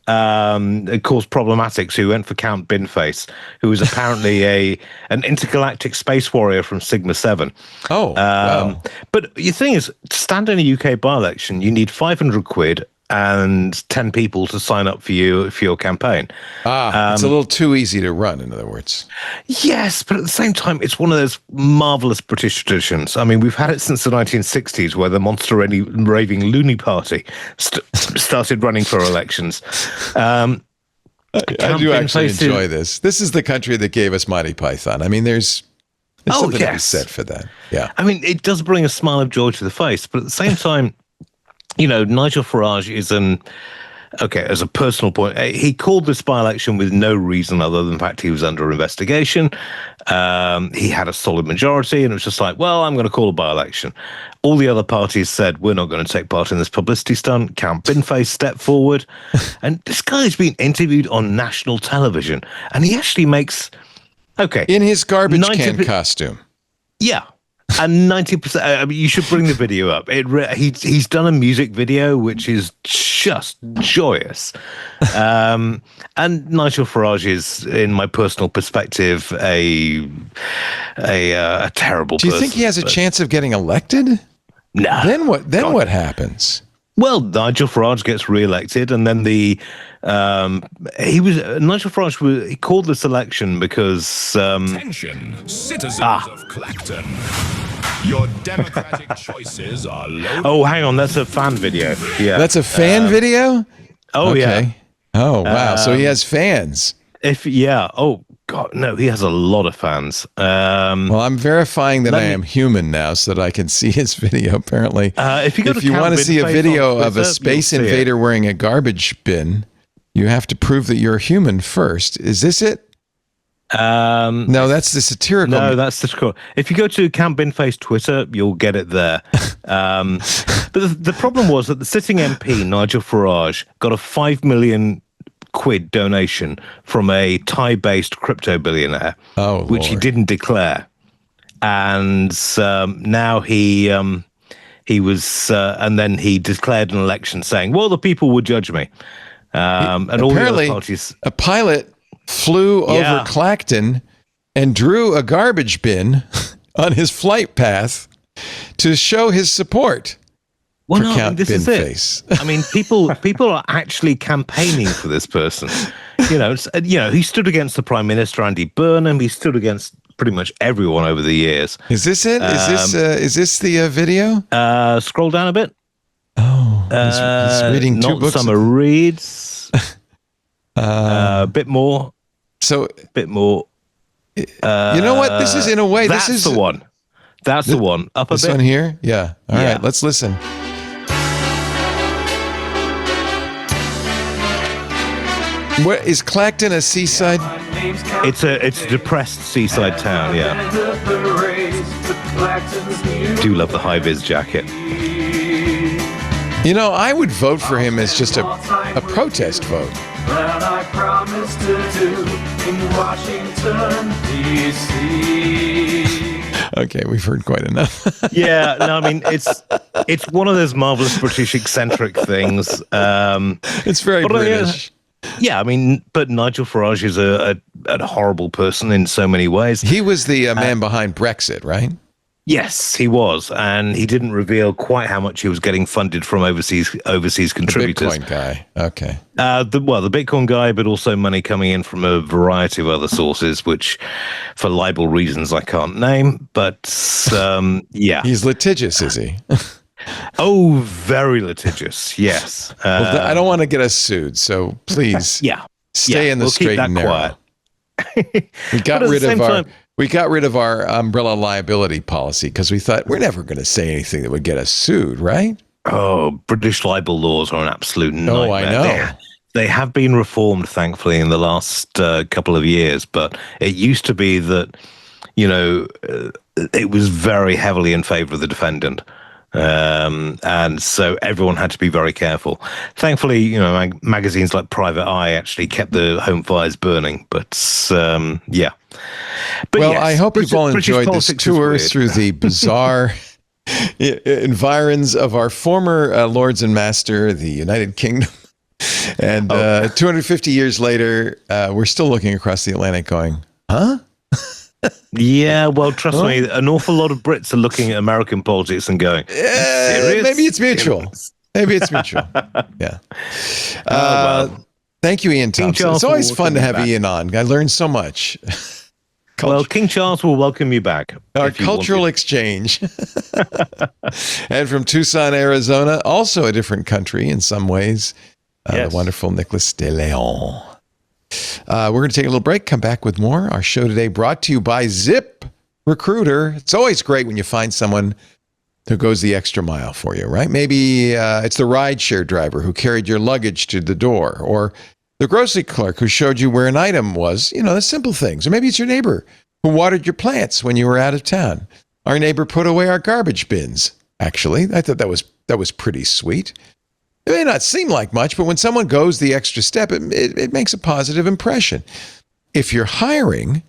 it caused problematics. Who went for Count Binface, who was apparently an intergalactic space warrior from Sigma 7. Oh, wow. But the thing is, to stand in a UK by-election, you need 500 quid and 10 people to sign up for your campaign. It's a little too easy to run, in other words. Yes, but at the same time, it's one of those marvelous British traditions. I mean, we've had it since the 1960s, where the Monster Raving Loony Party started running for elections. I do actually enjoy this. This is the country that gave us Monty Python. I mean, there's something to be said for that. Yeah. I mean, it does bring a smile of joy to the face, but at the same time, Nigel Farage is as a personal point, he called this by-election with no reason other than the fact he was under investigation. He had a solid majority, and it was just like, well, I'm going to call a by-election. All the other parties said, we're not going to take part in this publicity stunt. Count Binface stepped forward, and this guy's been interviewed on national television, and he actually makes, in his garbage can costume. Yeah. And 90%, I mean, you should bring the video up. He's done a music video, which is just joyous. And Nigel Farage is, in my personal perspective, a terrible person. Do you think he has a chance of getting elected? No. Then what? What happens? Well, Nigel Farage gets re-elected, and then Nigel Farage he called this election because attention, citizens of Clacton. Your democratic choices are loaded. Oh, hang on, that's a fan video. Yeah, that's a fan video. Oh, okay. Yeah. Oh, wow. So he has fans. Oh God, no, he has a lot of fans. Well, I'm verifying that I am human now, so that I can see his video. Apparently, if you want to see a video of a space invader wearing a garbage bin, you have to prove that you're human first. Is this it? No, that's the satirical. No, that's the satirical. If you go to Count Binface Twitter, you'll get it there. But the problem was that the sitting MP, Nigel Farage, got a 5 million quid donation from a Thai-based crypto billionaire, which he didn't declare. And now he was, and then he declared an election saying, well, the people would judge me. And all the other parties. A pilot flew over Clacton and drew a garbage bin on his flight path to show his support. Well, no, this is it. I mean, people are actually campaigning for this person. He stood against the Prime Minister, Andy Burnham. He stood against pretty much everyone over the years. Is this it? Is this the video? Scroll down a bit. Oh, he's reading two books. Summer reads. A bit more. So, bit more. You know what? This is in a way. That's the one. That's the one. Up a bit. This one here. Yeah. All right. Let's listen. What is Clacton a seaside? It's a depressed seaside town. Yeah. Do love the high vis jacket. You know, I would vote for him as just a protest vote. I promised to do in Washington, D.C. Okay, we've heard quite enough. Yeah, no, I mean, it's one of those marvelous British eccentric things. It's very British. Yeah, I mean, but Nigel Farage is a horrible person in so many ways. He was the man behind Brexit, right? Yes, he was, and he didn't reveal quite how much he was getting funded from overseas contributors. The Bitcoin guy, okay. The Bitcoin guy, but also money coming in from a variety of other sources, which, for libel reasons, I can't name. But yeah, he's litigious, is he? Oh, very litigious. Yes. Well, I don't want to get us sued, so please, stay in the straight and narrow. Quiet. We got rid of our umbrella liability policy because we thought we're never going to say anything that would get us sued, right? Oh, British libel laws are an absolute nightmare. Oh, I know. They have been reformed, thankfully, in the last couple of years, but it used to be that, it was very heavily in favor of the defendant. And so everyone had to be very careful. Thankfully, magazines like Private Eye actually kept the home fires burning. But yeah. But well, yes, I hope you've all enjoyed this tour through the bizarre environs of our former Lords and Master, the United Kingdom. And 250 years later, we're still looking across the Atlantic going, huh? Yeah, well, trust me, an awful lot of Brits are looking at American politics and going, serious? Maybe it's mutual. Maybe it's mutual. Yeah. Thank you, Ian Thompson. It's always fun to have Ian on. I learned so much. Well, King Charles will welcome you back. Our cultural exchange. And from Tucson, Arizona, also a different country in some ways, the wonderful Nicholas De Leon. We're going to take a little break, come back with more. Our show today brought to you by ZipRecruiter. It's always great when you find someone who goes the extra mile for you, right? Maybe it's the rideshare driver who carried your luggage to the door, or the grocery clerk who showed you where an item was, the simple things. Or maybe it's your neighbor who watered your plants when you were out of town. Our neighbor put away our garbage bins, actually. I thought that was pretty sweet. It may not seem like much, but when someone goes the extra step, it makes a positive impression. If you're hiring,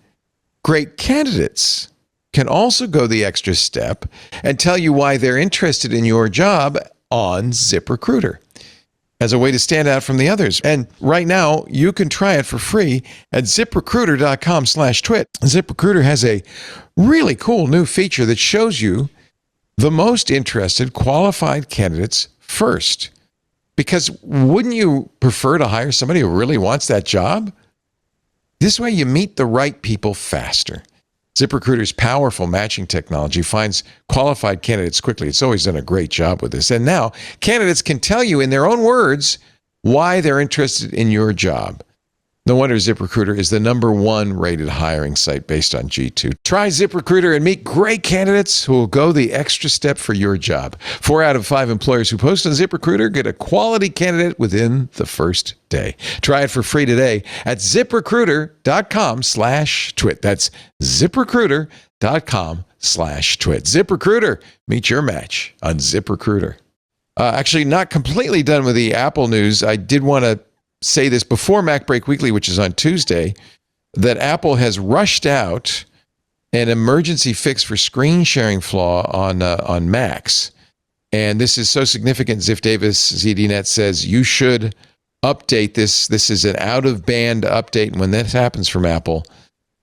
great candidates can also go the extra step and tell you why they're interested in your job on ZipRecruiter as a way to stand out from the others. And right now, you can try it for free at ziprecruiter.com/twit. ZipRecruiter has a really cool new feature that shows you the most interested qualified candidates first. Because wouldn't you prefer to hire somebody who really wants that job? This way you meet the right people faster. ZipRecruiter's powerful matching technology finds qualified candidates quickly. It's always done a great job with this. And now candidates can tell you in their own words why they're interested in your job. No wonder ZipRecruiter is the #1 rated hiring site based on G2. Try ZipRecruiter and meet great candidates who will go the extra step for your job. 4 out of 5 employers who post on ZipRecruiter get a quality candidate within the first day. Try it for free today at ZipRecruiter.com/twit. That's ZipRecruiter.com/twit. ZipRecruiter, meet your match on ZipRecruiter. Actually, not completely done with the Apple news. I did want to say this before Mac Break Weekly, which is on Tuesday, that Apple has rushed out an emergency fix for screen sharing flaw on Macs. And this is so significant, Ziff Davis, ZDNet says you should update this. This is an out-of-band update. And when that happens from Apple,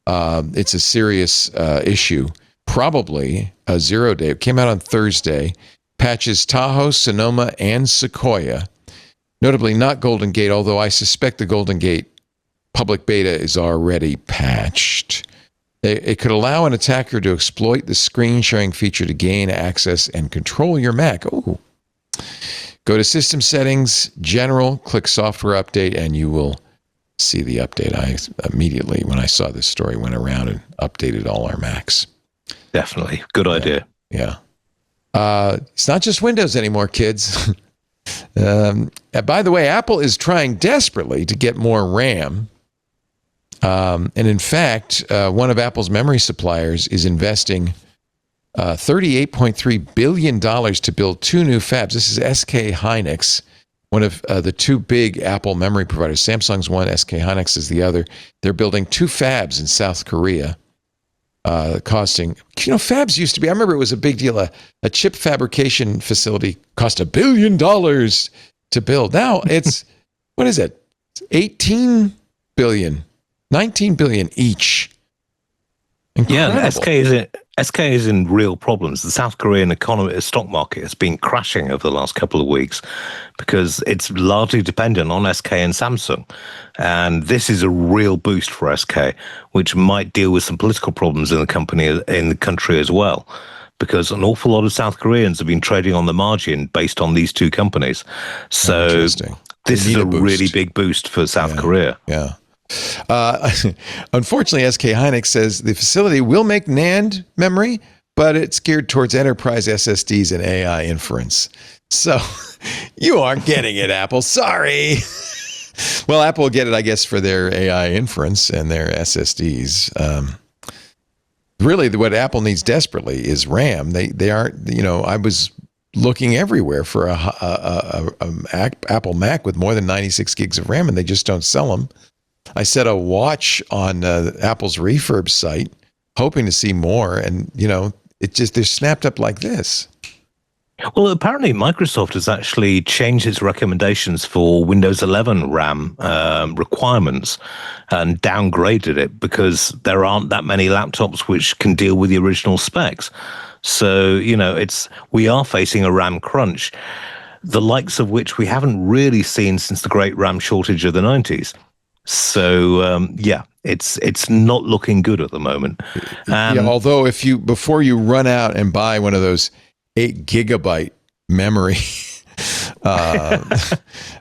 it's a serious issue. Probably a 0-day. It came out on Thursday. Patches Tahoe, Sonoma, and Sequoia. Notably not Golden Gate, although I suspect the Golden Gate public beta is already patched. It could allow an attacker to exploit the screen sharing feature to gain access and control your Mac. Oh. Go to System Settings, General, click Software Update, and you will see the update. I immediately, when I saw this story, went around and updated all our Macs. Definitely. Good idea. Yeah. It's not just Windows anymore, kids. By the way, Apple is trying desperately to get more RAM. And in fact, one of Apple's memory suppliers is investing $38.3 billion to build 2 new fabs. This is SK Hynix, one of the 2 big Apple memory providers. Samsung's one, SK Hynix is the other. They're building 2 fabs in South Korea. Costing, fabs used to be, I remember it was a big deal. A chip fabrication facility cost $1 billion to build. Now it's, what is it? It's 18 billion, 19 billion each. Incredible. Yeah, SK is in real problems. The South Korean economy, stock market has been crashing over the last couple of weeks because it's largely dependent on SK and Samsung. And this is a real boost for SK, which might deal with some political problems in the country as well, because an awful lot of South Koreans have been trading on the margin based on these 2 companies. So this is a really big boost for South Korea. Yeah. Unfortunately, SK Hynix says the facility will make NAND memory, but it's geared towards enterprise SSDs and AI inference. So you aren't getting it, Apple. Sorry. Well, Apple will get it, I guess, for their AI inference and their SSDs. Really, what Apple needs desperately is RAM. They aren't, I was looking everywhere for a Apple Mac with more than 96 gigs of RAM, and they just don't sell them. I set a watch on Apple's refurb site, hoping to see more, and they're snapped up like this. Well, apparently Microsoft has actually changed its recommendations for Windows 11 RAM requirements and downgraded it because there aren't that many laptops which can deal with the original specs. So, we are facing a RAM crunch, the likes of which we haven't really seen since the great RAM shortage of the 90s. So, it's not looking good at the moment. Although before you run out and buy one of those 8 gigabyte memory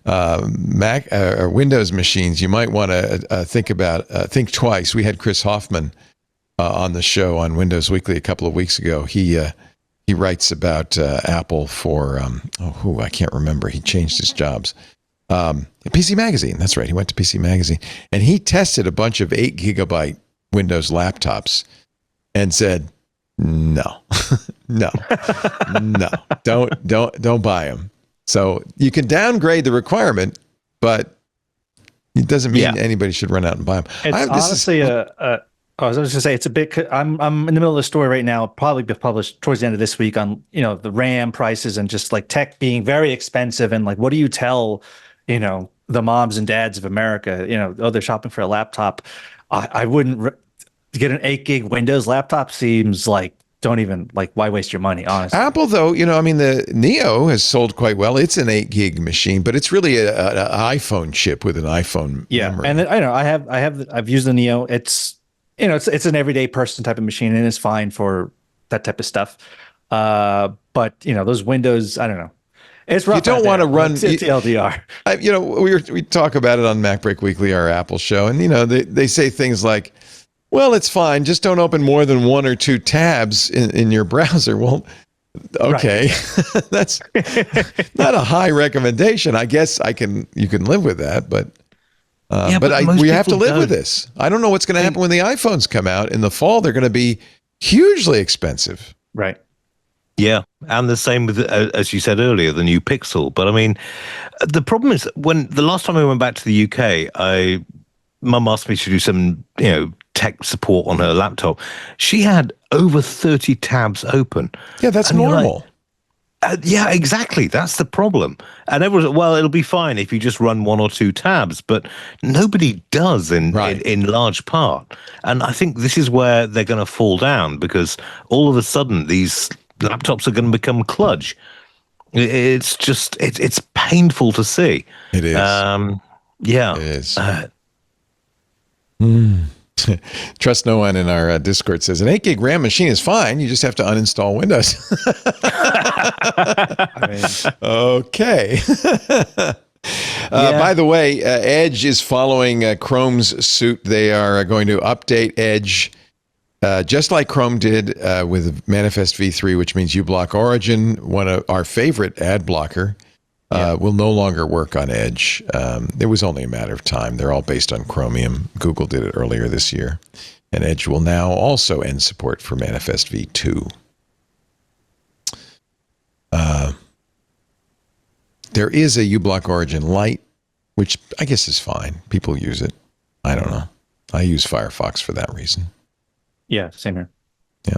Mac or Windows machines, you might want to think twice. We had Chris Hoffman on the show on Windows Weekly a couple of weeks ago. He writes about Apple for I can't remember. He changed his jobs. PC Magazine. That's right. He went to PC Magazine and he tested a bunch of 8 gigabyte Windows laptops and said, no, no, don't buy them. So you can downgrade the requirement, but it doesn't mean anybody should run out and buy them. It's honestly I was going to say it's a bit. I'm in the middle of the story right now. Probably be published towards the end of this week on the RAM prices and just like tech being very expensive and like what do you tell the moms and dads of America? They're shopping for a laptop. I wouldn't get an 8 gig Windows laptop. Seems like don't even why waste your money? Honestly, Apple though the Neo has sold quite well. It's an 8 gig machine, but it's really an iPhone chip with an iPhone memory. And I've used the Neo. It's it's an everyday person type of machine and it's fine for that type of stuff. But those Windows, I don't know. It's rough. You don't want to run it's TLDR. We talk about it on MacBreak Weekly, our Apple show, and they say things like, "Well, it's fine. Just don't open more than 1 or 2 tabs in your browser." Well, okay, right. That's not a high recommendation. I guess you can live with that, but we have to live with this. I don't know what's going to happen when the iPhones come out in the fall. They're going to be hugely expensive. Right. Yeah, and the same with, as you said earlier, the new Pixel. But I mean, the problem is when the last time I went back to the UK, Mum asked me to do some, tech support on her laptop. She had over 30 tabs open. Yeah, that's normal. Yeah, exactly. That's the problem. And everyone's well, it'll be fine if you just run 1 or 2 tabs, but nobody does in large part. And I think this is where they're going to fall down because all of a sudden these laptops are going to become kludge. It's just it's painful to see. It is. Yeah, it is. Trust no one in our Discord says an 8 gig RAM machine is fine. You just have to uninstall Windows. Okay. By the way, Edge is following Chrome's suit. They are going to update Edge just like Chrome did with Manifest v3, which means uBlock Origin, one of our favorite ad blocker, will no longer work on Edge. It was only a matter of time. They're all based on Chromium. Google did it earlier this year. And Edge will now also end support for Manifest v2. There is a uBlock Origin Lite, which I guess is fine. People use it. I don't know. I use Firefox for that reason. Yeah, same here. Yeah.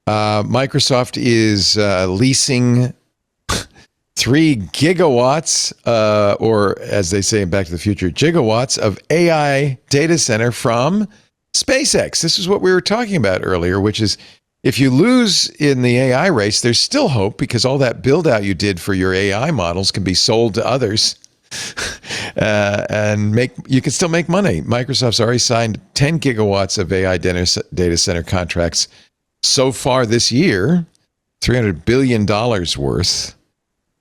Microsoft is leasing 3 gigawatts, or as they say in Back to the Future, gigawatts of AI data center from SpaceX. This is what we were talking about earlier, which is if you lose in the AI race, there's still hope because all that build out you did for your AI models can be sold to others. And you can still make money. Microsoft's already signed 10 gigawatts of AI data center contracts so far this year, $300 billion worth,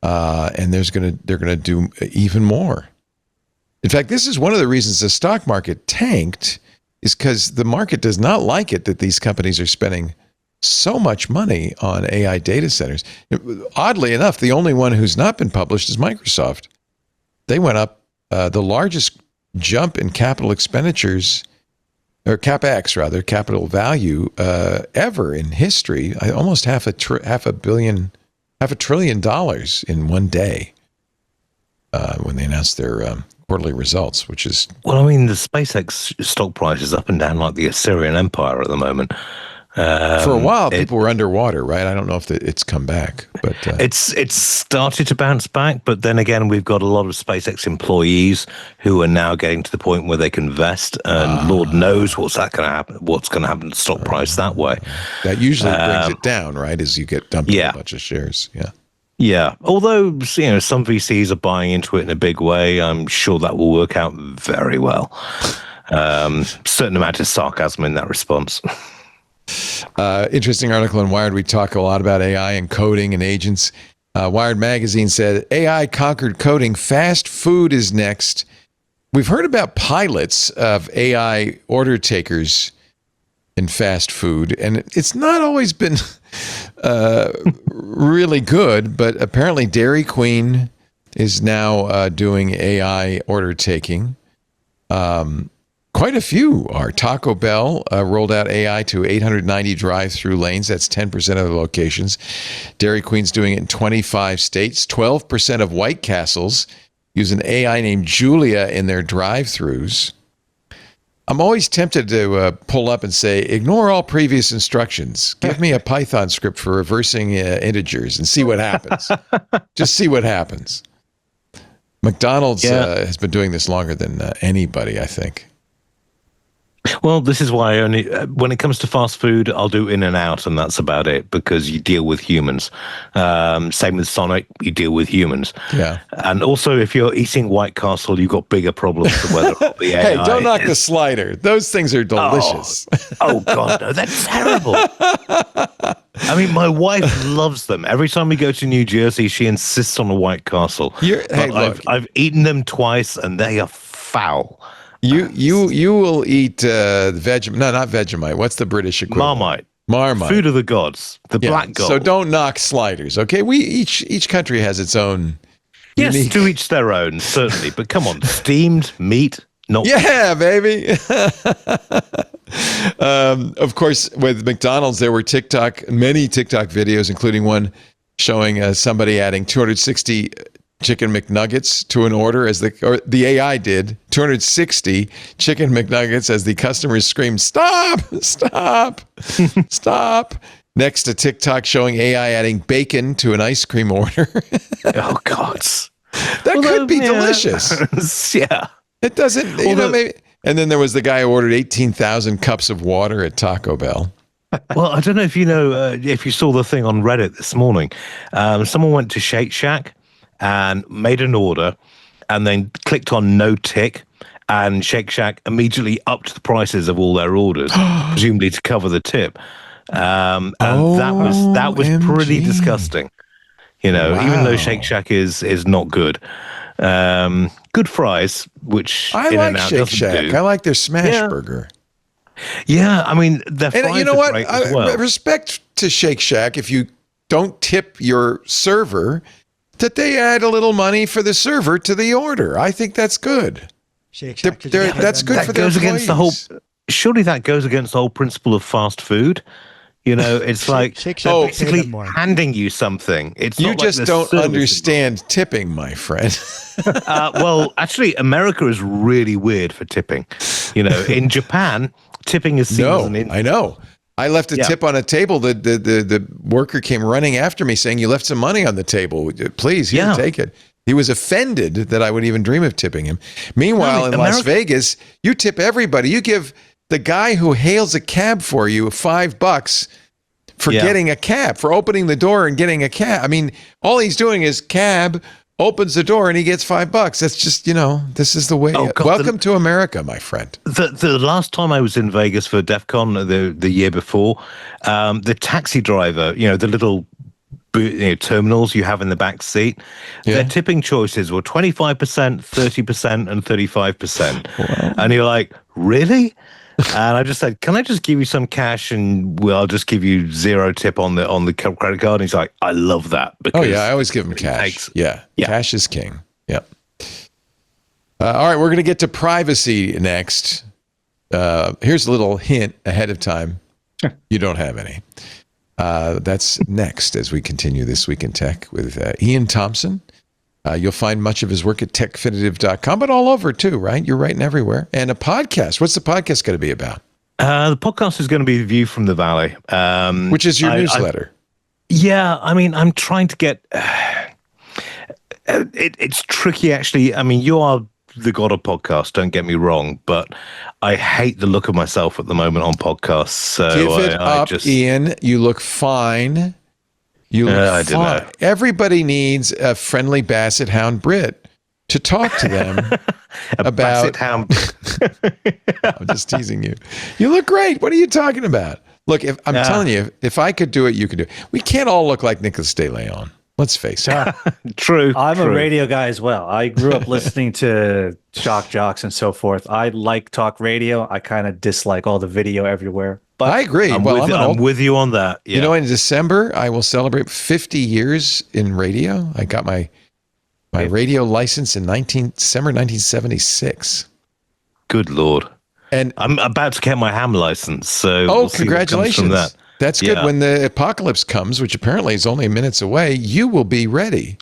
and they're going to do even more. In fact, this is one of the reasons the stock market tanked, is because the market does not like it that these companies are spending so much money on AI data centers. Oddly enough, the only one who's not been published is Microsoft. They went up the largest jump in capital expenditures, or CapEx rather, capital value ever in history. Almost half a $1 trillion in one day when they announced their quarterly results, which is... Well, I mean, the SpaceX stock price is up and down like the Assyrian Empire at the moment. For a while, people were underwater, right? I don't know if it's come back, but it's started to bounce back. But then again, we've got a lot of SpaceX employees who are now getting to the point where they can vest, and Lord knows what's going to happen. What's going to happen to the stock price that way? That usually brings it down, right? As you get dumped a bunch of shares, Yeah, although some VCs are buying into it in a big way, I'm sure that will work out very well. Certain amount of sarcasm in that response. Interesting article in Wired. We talk a lot about AI and coding and agents. Wired magazine said AI conquered coding. Fast food is next. We've heard about pilots of AI order takers in fast food, and it's not always been really good, but apparently Dairy Queen is now doing AI order taking. Quite a few are. Taco Bell rolled out AI to 890 drive-through lanes. That's 10% of the locations. Dairy Queen's doing it in 25 states. 12% of White Castles use an AI named Julia in their drive-throughs. I'm always tempted to pull up and say, ignore all previous instructions. Give me a Python script for reversing integers and see what happens. Just see what happens. McDonald's has been doing this longer than anybody, I think. Well, this is why when it comes to fast food, I'll do in and out, and that's about it, because you deal with humans. Same with Sonic, you deal with humans. Yeah. And also, if you're eating White Castle, you've got bigger problems than whether or not the AI Hey, don't knock the slider. Those things are delicious. Oh God, no, that's terrible. I mean, my wife loves them. Every time we go to New Jersey, she insists on a White Castle. Hey, look, I've eaten them twice, and they are foul. You will eat Vegemite. No, not Vegemite. What's the British equivalent? Marmite. Food of the gods. The black gold. So don't knock sliders, okay? Each country has its own. Yes, unique... to each their own, certainly. But come on, steamed meat, not. Yeah, baby. Of course, with McDonald's, there were many TikTok videos, including one showing somebody adding 260 chicken McNuggets to an order the AI did 260 chicken McNuggets as the customers screamed, "Stop! Stop! Stop!" Next, a TikTok showing AI adding bacon to an ice cream order. Oh God, that could be delicious. Yeah, it doesn't. Maybe. And then there was the guy who ordered 18,000 cups of water at Taco Bell. Well, I don't know if if you saw the thing on Reddit this morning. Someone went to Shake Shack and made an order and then clicked on no tick, and Shake Shack immediately upped the prices of all their orders, presumably to cover the tip. And that was pretty disgusting. Wow. Even though Shake Shack is not good. Good fries, which I like Shake Shack. I like their smash burger. Yeah, I mean, their fries and you know what? Great as well. Respect to Shake Shack if you don't tip your server, that they add a little money for the server to the order. I think that's good. Shake Shack, that's good for their employees. Surely that goes against the whole principle of fast food. It's like basically handing you something. It's you just don't understand tipping, my friend. Well, actually, America is really weird for tipping. In Japan, tipping is seen as an insult. I know. I left a tip on a table. The worker came running after me saying, "You left some money on the table. Please, take it." He was offended that I would even dream of tipping him. Meanwhile, in Las Vegas, you tip everybody. You give the guy who hails a cab for you $5 for getting a cab, for opening the door and getting a cab. I mean, all he's doing is cab, opens the door, and he gets $5. That's just, this is the way. Oh, God, welcome to America, my friend. The last time I was in Vegas for DEF CON the year before, the taxi driver, the little terminals you have in the back seat. Yeah. Their tipping choices were 25%, 30%, and 35%. Wow. And you're like, really? And I just said, can I just give you some cash and I'll just give you 0 tip on the credit card? And he's like, I love that. Because I always give him cash. Yeah. Cash is king. Yep. All right, we're going to get to privacy next. Here's a little hint ahead of time. You don't have any. That's next as we continue This Week in Tech with Ian Thompson. You'll find much of his work at techfinitive.com, but all over too, right? You're writing everywhere. And a podcast. What's the podcast going to be about? The podcast is going to be The View from the Valley. Which is your newsletter. I'm trying to get... it's tricky, actually. I mean, you are the god of podcasts, don't get me wrong, but I hate the look of myself at the moment on podcasts. So give it up, Ian. You look fine. You look fine. Everybody needs a friendly Basset Hound Brit to talk to them about. Basset Hound. I'm just teasing you. You look great. What are you talking about? Look, if I'm telling you, if I could do it, you could do it. We can't all look like Nicholas De Leon. Let's face it. True. I'm a radio guy as well. I grew up listening to shock jocks and so forth. I like talk radio. I kind of dislike all the video everywhere. But I agree. I'm with you on that. Yeah. You know, in December, I will celebrate 50 years in radio. I got my radio license in December 1976. Good Lord. And I'm about to get my ham license. So we'll congratulations. from that. That's good. When the apocalypse comes, which apparently is only minutes away, you will be ready.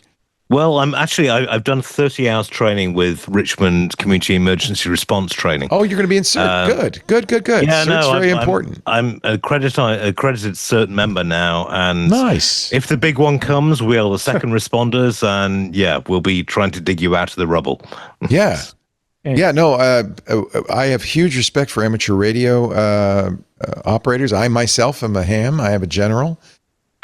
Well, I've done 30 hours training with Richmond Community Emergency Response Training. Oh, you're going to be in CERT. Good. Yeah, CERT's very important. I'm accredited CERT member now. And nice. If the big one comes, we're the second responders. And we'll be trying to dig you out of the rubble. Yeah. I have huge respect for amateur radio operators. I myself am a ham. I have a general.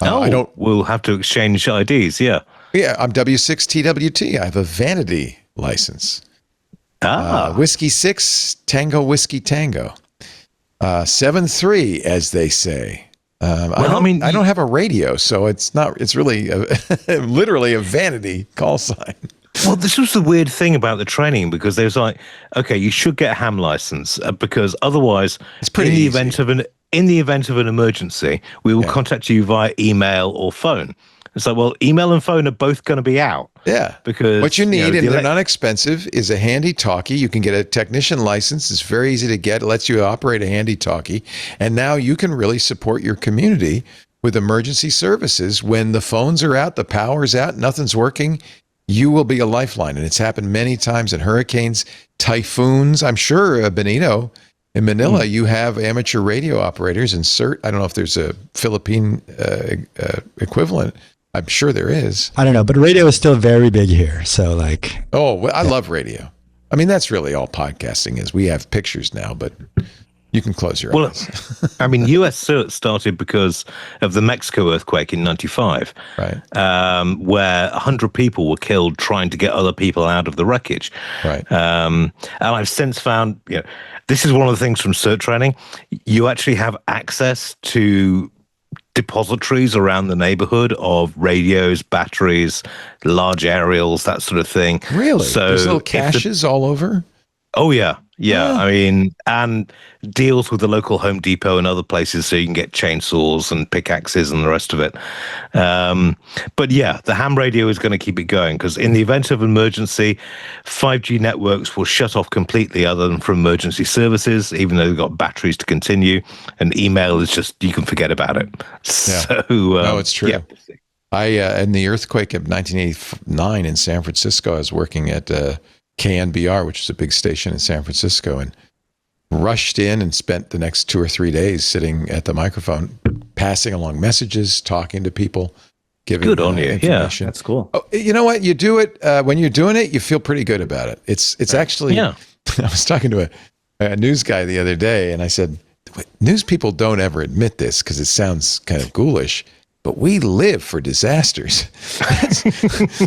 We'll have to exchange IDs. Yeah. Yeah, I'm W6TWT. I have a vanity license. Whiskey 6, Tango Whiskey Tango. 7-3, as they say. I don't have a radio, so it's really literally a vanity call sign. Well, this was the weird thing about the training, because they was like, okay, you should get a ham license because otherwise, it's pretty easy. In the event of an emergency, we will contact you via email or phone. It's like, well, email and phone are both going to be out. Yeah. Because what you need, and they're not expensive, is a handy talkie. You can get a technician license. It's very easy to get. It lets you operate a handy talkie. And now you can really support your community with emergency services. When the phones are out, the power's out, nothing's working, you will be a lifeline. And it's happened many times in hurricanes, typhoons. I'm sure, Benito, in Manila, you have amateur radio operators in CERT. I don't know if there's a Philippine equivalent. I'm sure there is. I don't know, but radio is still very big here. So I love radio. I mean, that's really all podcasting is. We have pictures now, but you can close your eyes. I mean, US CERT started because of the Mexico earthquake in 95, right? Where 100 people were killed trying to get other people out of the wreckage. Right. And I've since found, this is one of the things from CERT training. You actually have access to depositories around the neighborhood of radios, batteries, large aerials, that sort of thing. Really? So there's little caches all over? Oh, yeah. Yeah. I mean, and deals with the local Home Depot and other places so you can get chainsaws and pickaxes and the rest of it. But yeah, the ham radio is going to keep it going because in the event of emergency, 5G networks will shut off completely other than for emergency services, even though they've got batteries to continue. And email is just, you can forget about it. Yeah. So, no, it's true. Yeah. In the earthquake of 1989 in San Francisco, I was working at KNBR, which is a big station in San Francisco, and rushed in and spent the next 2 or 3 days sitting at the microphone, passing along messages, talking to people, giving good on you. Information. Yeah, that's cool. Oh, you know what? You do it when you're doing it, you feel pretty good about it. It's actually. Yeah. I was talking to a news guy the other day, and I said, news people don't ever admit this because it sounds kind of ghoulish, but we live for disasters.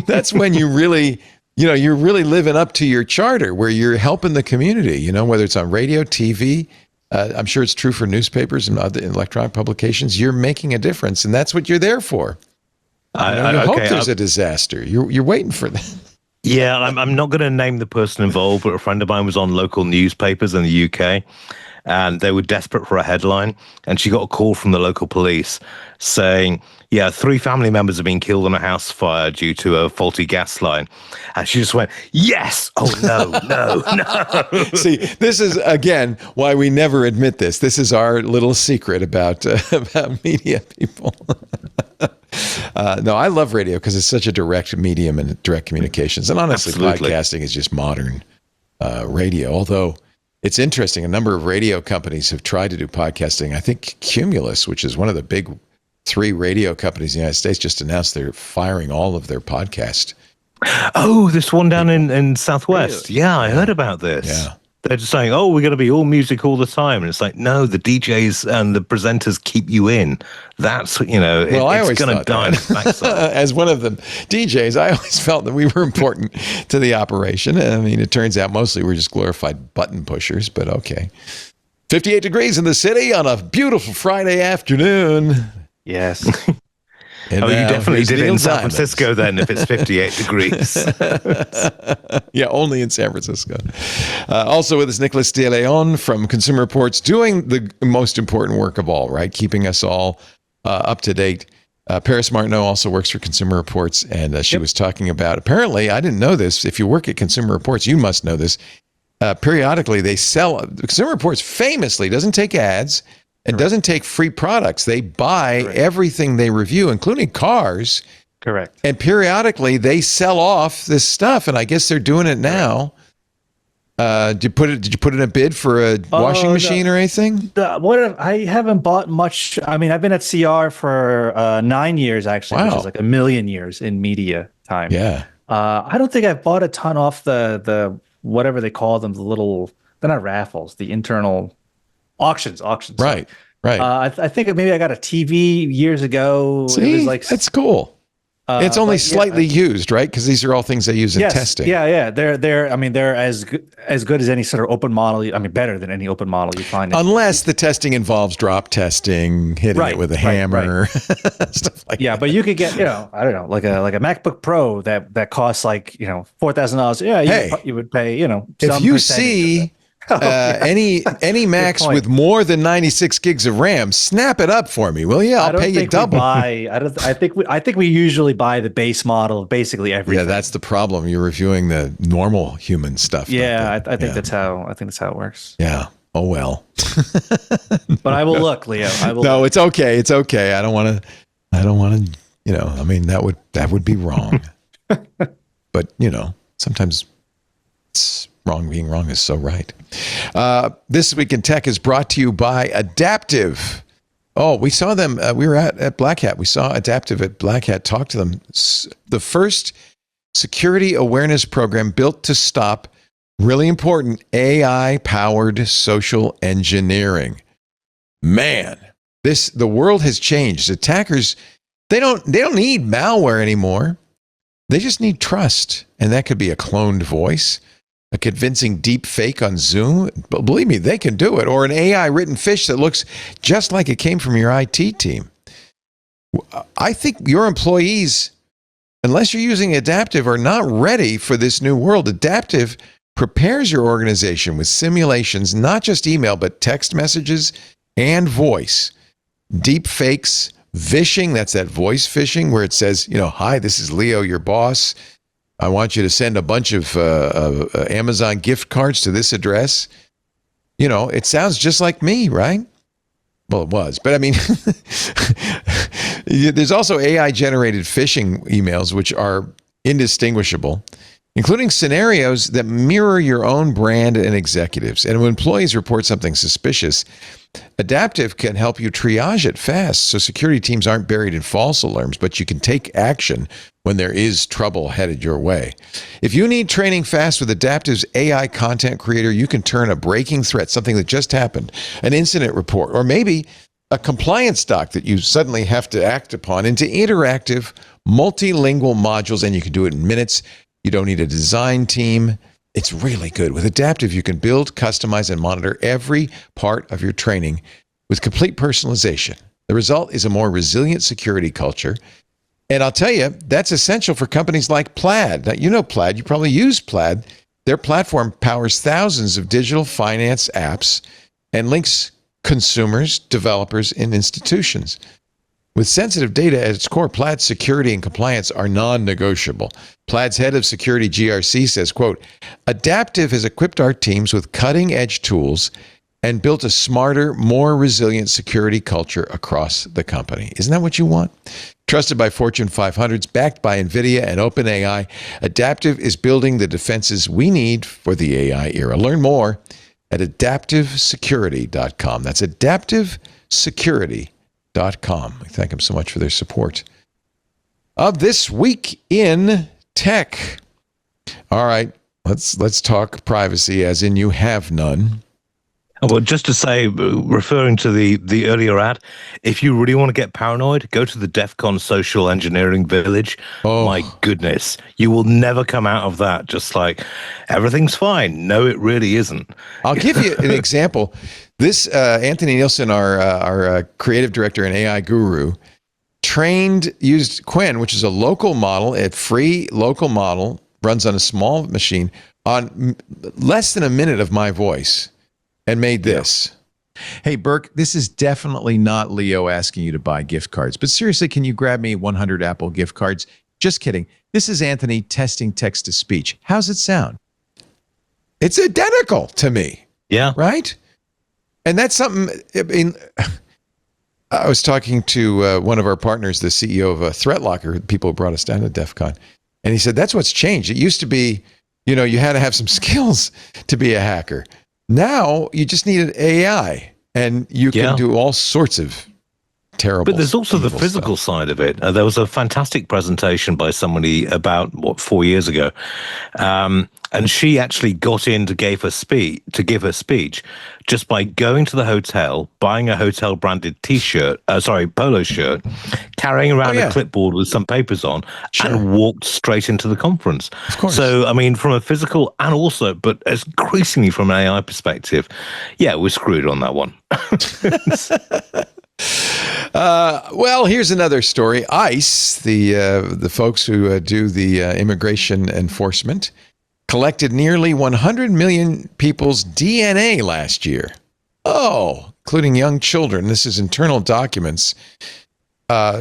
That's when you really. You're really living up to your charter where you're helping the community, whether it's on radio, TV. I'm sure it's true for newspapers and other electronic publications. You're making a difference, and that's what you're there for. You hope there's a disaster. You're waiting for that. Yeah, I'm not going to name the person involved, but a friend of mine was on local newspapers in the UK, and they were desperate for a headline, and she got a call from the local police saying, yeah, 3 family members have been killed in a house fire due to a faulty gas line. And she just went, yes! Oh, no. See, this is, again, why we never admit this. This is our little secret about media people. No, I love radio because it's such a direct medium and direct communications. And honestly, Absolutely. Podcasting is just modern radio. Although it's interesting, a number of radio companies have tried to do podcasting. I think Cumulus, which is one of the big 3 radio companies in the United States, just announced they're firing all of their podcast. Oh, this one down in Southwest. Really? Yeah, I heard about this. Yeah. They're just saying, oh, we're going to be all music all the time. And it's like, no, the DJs and the presenters keep you in. That's, it's going to die on its backside. As one of the DJs, I always felt that we were important to the operation. I mean, it turns out mostly we're just glorified button pushers, but okay. 58 degrees in the city on a beautiful Friday afternoon. Yes. And you definitely did it in Neil San Diamond. Francisco then, if it's 58 degrees. Yeah, only in San Francisco. Also with us, Nicholas De Leon from Consumer Reports, doing the most important work of all, right? Keeping us all up to date. Paris Martineau also works for Consumer Reports, and she was talking about, apparently, I didn't know this, if you work at Consumer Reports, you must know this, periodically they sell, Consumer Reports famously doesn't take ads, and doesn't take free products. They buy everything they review, including cars. Correct. And periodically they sell off this stuff, and I guess they're doing it now. Did you put in a bid for a washing machine or anything? I haven't bought much. I mean, I've been at CR for 9 years, actually, which is like a million years in media time. Yeah. I don't think I've bought a ton off the whatever they call them, they're not raffles, the internal auctions. Right. I think maybe I got a TV years ago. See, it was like, that's cool. It's only slightly used, right? Because these are all things they use in testing. Yeah. They're as good as any sort of open model. I mean, better than any open model you find. Unless the testing involves drop testing, hitting it with a hammer, stuff like that. Yeah, but you could get, I don't know, like a MacBook Pro that costs like, $4,000. Yeah, you would pay, if you see any Macs with more than 96 gigs of RAM, snap it up for me, will you? I'll pay you double. I think we usually buy the base model of basically everything. Yeah, that's the problem. You're reviewing the normal human stuff. Yeah, I think that's how it works. Yeah. Oh well. But I will look, Leo. No, it's okay. It's okay. I don't want to. I mean, that would be wrong. But sometimes it's wrong. Being wrong is so right. This Week in Tech is brought to you by Adaptive. Oh, we saw them. We were at Black Hat. We saw Adaptive at Black Hat. Talk to them. The first security awareness program built to stop, really important, AI-powered social engineering. Man, the world has changed. Attackers, they don't need malware anymore. They just need trust, and that could be a cloned voice, a convincing deep fake on Zoom. But believe me, they can do it. Or an AI written fish that looks just like it came from your IT team. I think your employees, unless you're using Adaptive, are not ready for this new world. Adaptive prepares your organization with simulations, not just email, but text messages and voice. Deep fakes, vishing, that's that voice phishing where it says, hi, this is Leo, your boss. I want you to send a bunch of Amazon gift cards to this address. It sounds just like me, right? Well, it was. But I mean, there's also AI-generated phishing emails, which are indistinguishable, including scenarios that mirror your own brand and executives. And when employees report something suspicious, Adaptive can help you triage it fast so security teams aren't buried in false alarms, but you can take action when there is trouble headed your way. If you need training fast with Adaptive's AI content creator, you can turn a breaking threat, something that just happened, an incident report, or maybe a compliance doc that you suddenly have to act upon, into interactive, multilingual modules, and you can do it in minutes. You don't need a design team. It's really good. With Adaptive, you can build, customize, and monitor every part of your training with complete personalization. The result is a more resilient security culture And I'll tell you, that's essential for companies like Plaid. Now, you know Plaid. You probably use Plaid. Their platform powers thousands of digital finance apps and links consumers, developers, and institutions. With sensitive data at its core, Plaid's security and compliance are non-negotiable. Plaid's head of security, GRC, says, quote, Adaptive has equipped our teams with cutting-edge tools and built a smarter, more resilient security culture across the company. Isn't that what you want? Trusted by Fortune 500s, backed by NVIDIA and OpenAI, Adaptive is building the defenses we need for the AI era. Learn more at adaptivesecurity.com. That's adaptivesecurity.com. We thank them so much for their support of This Week in Tech. All right, let's talk privacy, as in you have none. Well, just to say, referring to the earlier ad, if you really want to get paranoid, go to the DEF CON social engineering village. Oh. My goodness, you will never come out of that just like, everything's fine. No, it really isn't. I'll give you an example. This Anthony Nielsen, our creative director and AI guru, used Quen, which is a local model, a free local model, runs on a small machine, on less than a minute of my voice. And made this. Hey, Burke, this is definitely not Leo asking you to buy gift cards. But seriously, can you grab me 100 Apple gift cards? Just kidding. This is Anthony testing text-to-speech. How's it sound? It's identical to me. Yeah. Right? And that's something, I mean, I was talking to one of our partners, the CEO of ThreatLocker, people who brought us down to DEF CON. And he said, that's what's changed. It used to be, you know, you had to have some skills to be a hacker. Now you just need an AI, and you can do all sorts of terrible. But there's also the physical side of it. There was a fantastic presentation by somebody about 4 years ago, and she actually got in to give her speech just by going to the hotel, buying a hotel branded polo shirt, carrying around a clipboard with some papers on, and walked straight into the conference. Of course. So, I mean, from a physical and also, but increasingly from an AI perspective, yeah, we're screwed on that one. Well, here's another story. ICE, the folks who do the immigration enforcement, collected nearly 100 million people's DNA last year. Oh, including young children. This is internal documents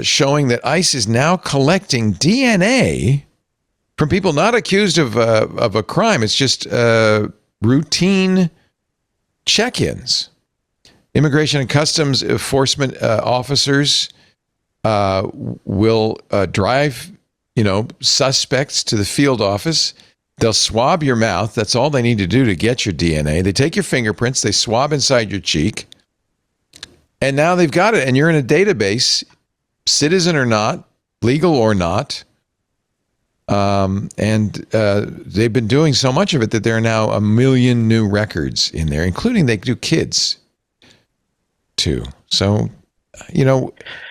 showing that ICE is now collecting DNA from people not accused of a crime. It's just routine check-ins. Immigration and Customs Enforcement officers will drive, suspects to the field office. They'll swab your mouth. That's all they need to do to get your DNA. They take your fingerprints. They swab inside your cheek. And now they've got it. And you're in a database, citizen or not, legal or not. And they've been doing so much of it that there are now 1 million new records in there, including they do kids too. So,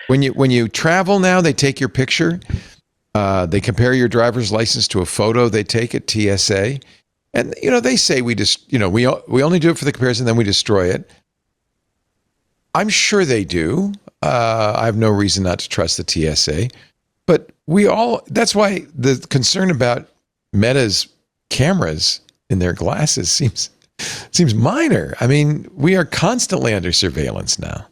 when you travel now, they take your picture. They compare your driver's license to a photo they take at TSA. And, they say we only do it for the comparison, then we destroy it. I'm sure they do. I have no reason not to trust the TSA. But that's why the concern about Meta's cameras in their glasses seems minor. I mean, we are constantly under surveillance now.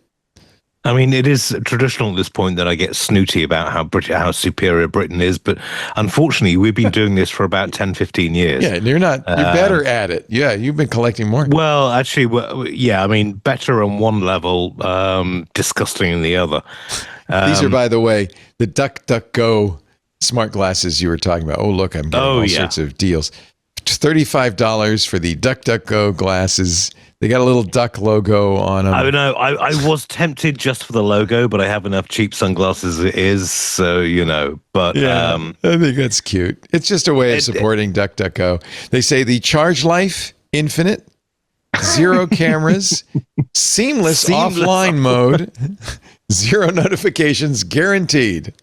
I mean, it is traditional at this point that I get snooty about how superior Britain is, but unfortunately, we've been doing this for about 10, 15 years. Yeah, and you're better at it. Yeah, you've been collecting more. Well, actually, yeah, I mean, better on one level, disgusting in the other. These are, by the way, the DuckDuckGo smart glasses you were talking about. Oh, look, I'm getting all sorts of deals. $35 for the DuckDuckGo glasses. They got a little duck logo on them. I know. I was tempted just for the logo, but I have enough cheap sunglasses as it is, so, But yeah, I think that's cute. It's just a way of supporting DuckDuckGo. They say the charge life, infinite, 0 cameras, seamless offline mode, 0 notifications guaranteed.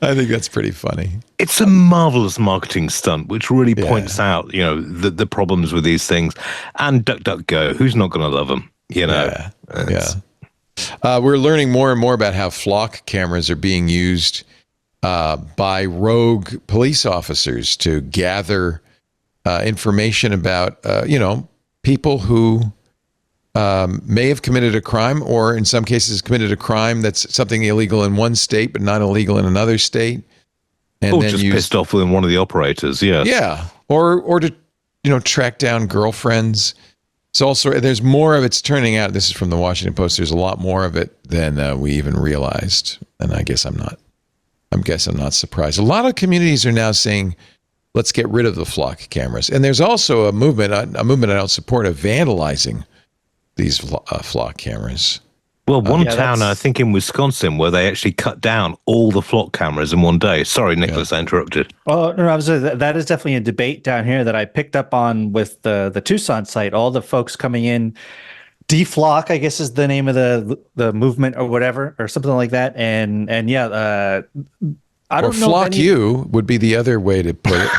I think that's pretty funny. It's a marvelous marketing stunt, which really points out, the problems with these things. And DuckDuckGo, who's not going to love them? Yeah. We're learning more and more about how flock cameras are being used by rogue police officers to gather information about, people who may have committed a crime, or in some cases committed a crime that's something illegal in one state but not illegal in another state. And or then just pissed off with one of the operators, yes. Yeah, or to track down girlfriends. It's also, there's more of it's turning out. This is from the Washington Post. There's a lot more of it than we even realized, and I guess I'm not surprised. A lot of communities are now saying, let's get rid of the flock cameras, and there's also a movement I don't support, of vandalizing these flock cameers. Well, one town, I think in Wisconsin, where they actually cut down all the flock cameras in one day. Sorry, Nicholas, I interrupted. Oh, no, that is definitely a debate down here that I picked up on with the Tucson site. All the folks coming in, deflock, I guess is the name of the movement or whatever, or something like that. And yeah, I don't know. Or flock you would be the other way to put it.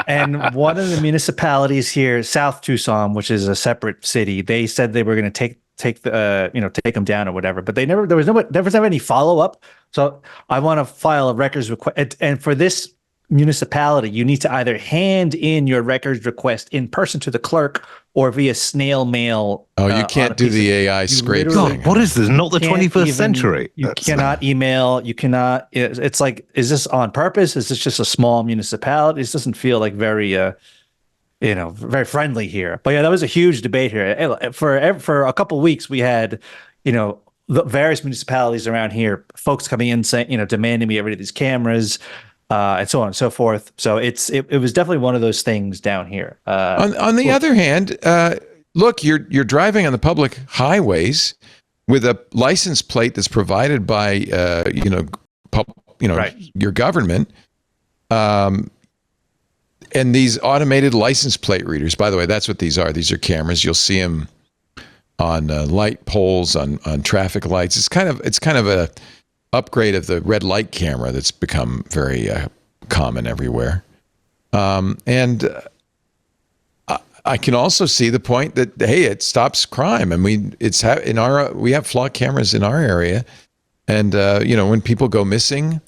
And one of the municipalities here, South Tucson, which is a separate city, they said they were going to take them down or whatever, but there was never any follow-up. So I want to file a records request, and for this municipality, you need to either hand in your records request in person to the clerk or via snail mail. Oh, you can't do the AI scrape thing. What is this? Not the 21st century. You cannot email. You cannot. It's like, is this on purpose? Is this just a small municipality? This doesn't feel like very very friendly here. But yeah, that was a huge debate here. For a couple of weeks, we had, the various municipalities around here, folks coming in saying, demanding me get rid of these cameras, and so on and so forth. So it was definitely one of those things down here. On the other hand, look, you're driving on the public highways with a license plate that's provided by right. your government. And these automated license plate readers, by the way, that's what these are. These are cameras. You'll see them on light poles, on traffic lights. It's kind of a upgrade of the red light camera that's become very common everywhere. And I can also see the point that, hey, it stops crime. I mean, we have flock cameras in our area, and when people go missing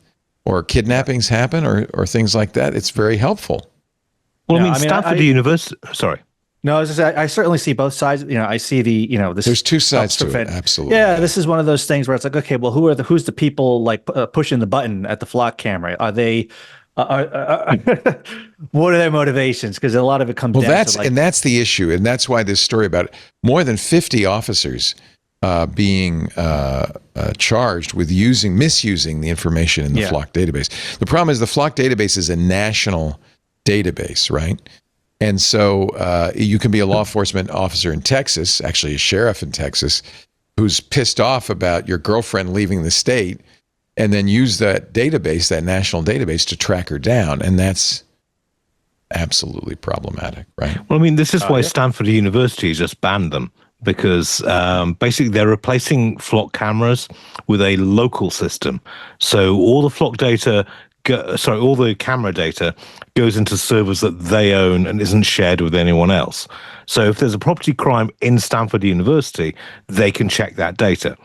or kidnappings happen or things like that, it's very helpful. Well, Stanford University. Sorry. No, I certainly see both sides. I see this. There's two sides to it. Absolutely. Yeah, this is one of those things where it's like, okay, well, who's the people like pushing the button at the flock camera? Are they? What are their motivations? Because a lot of it comes down to and that's the issue, and that's why this story about more than 50 officers being charged with misusing the information in the flock database. The problem is the flock database is a national database, right? And so you can be a law enforcement officer in Texas, actually a sheriff in Texas, who's pissed off about your girlfriend leaving the state, and then use that database, that national database, to track her down. And that's absolutely problematic, right? Well, this is why Stanford University just banned them, because basically they're replacing flock cameras with a local system. So all the flock data all the camera data goes into servers that they own and isn't shared with anyone else. So if there's a property crime in Stanford University, they can check that data.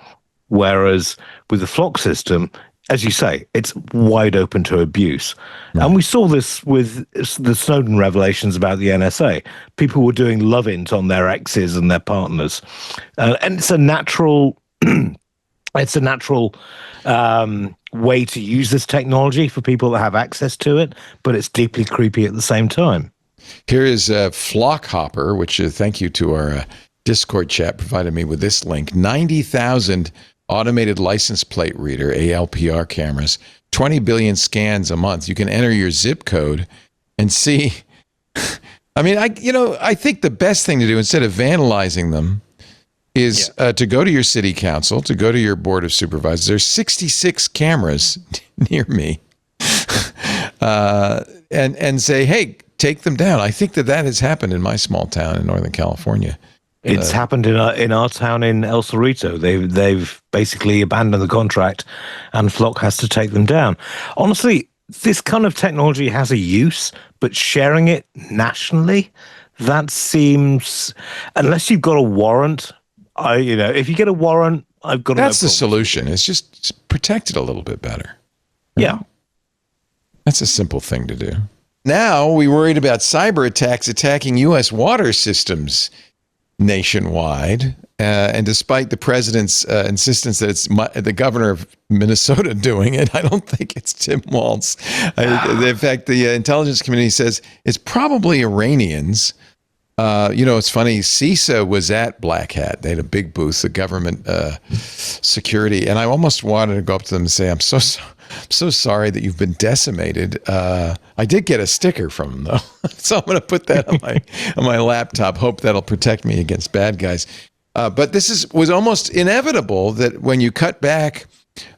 Whereas with the flock system, as you say, it's wide open to abuse. Right. And we saw this with the Snowden revelations about the NSA. People were doing love-ins on their exes and their partners. And it's a natural... It's a natural way to use this technology for people that have access to it, but it's deeply creepy at the same time. Here is Flock Hopper, which thank you to our Discord chat provided me with this link. 90,000 automated license plate reader, ALPR cameras, 20 billion scans a month. You can enter your zip code and see. I think the best thing to do instead of vandalizing them is to go to your city council, to go to your board of supervisors. There's 66 cameras near me, and say, hey, take them down. I think that has happened in my small town in Northern California. It's happened in our town in El Cerrito. They've basically abandoned the contract, and Flock has to take them down. Honestly, this kind of technology has a use, but sharing it nationally, that seems, unless you've got a warrant. If you get a warrant I've got That's the solution. It's just protect it a little bit better. Right? Yeah. That's a simple thing to do. Now we worried about cyber attacks attacking U.S. water systems nationwide. And despite the president's insistence that it's the governor of Minnesota doing it, I don't think it's Tim Walz. In fact, the intelligence community says it's probably Iranians. It's funny. CISA was at Black Hat. They had a big booth, the government security. And I almost wanted to go up to them and say, I'm so sorry that you've been decimated. I did get a sticker from them, though. So I'm going to put that on my laptop. Hope that'll protect me against bad guys. But this was almost inevitable that when you cut back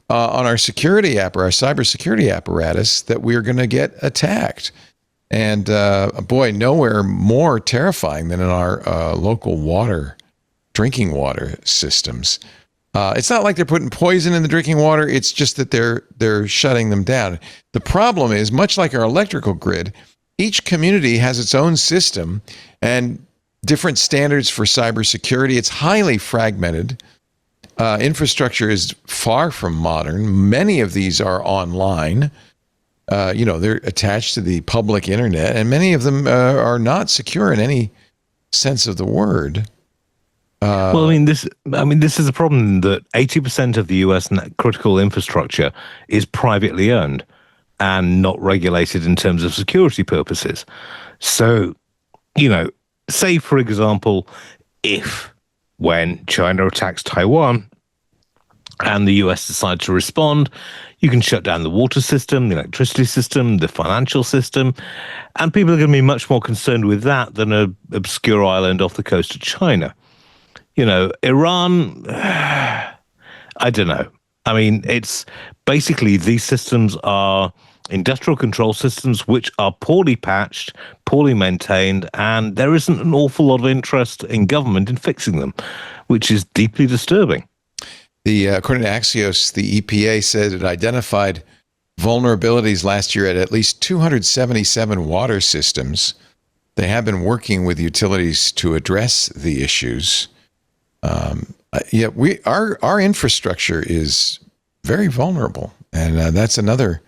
on our cybersecurity apparatus, that we're going to get attacked. And boy, nowhere more terrifying than in our local drinking water systems. It's not like they're putting poison in the drinking water. It's just that they're shutting them down. The problem is, much like our electrical grid, each community has its own system and different standards for cybersecurity. It's highly fragmented. Infrastructure is far from modern. Many of these are online. They're attached to the public internet, and many of them are not secure in any sense of the word. This is a problem that 80% of the U.S. critical infrastructure is privately owned and not regulated in terms of security purposes. So, say, for example, when China attacks Taiwan and the US decides to respond, you can shut down the water system, the electricity system, the financial system, and people are going to be much more concerned with that than an obscure island off the coast of China. Iran, I don't know. I mean, it's basically these systems are industrial control systems which are poorly patched, poorly maintained, and there isn't an awful lot of interest in government in fixing them, which is deeply disturbing. According to Axios, the EPA said it identified vulnerabilities last year at least 277 water systems. They have been working with utilities to address the issues. Our infrastructure is very vulnerable, and that's another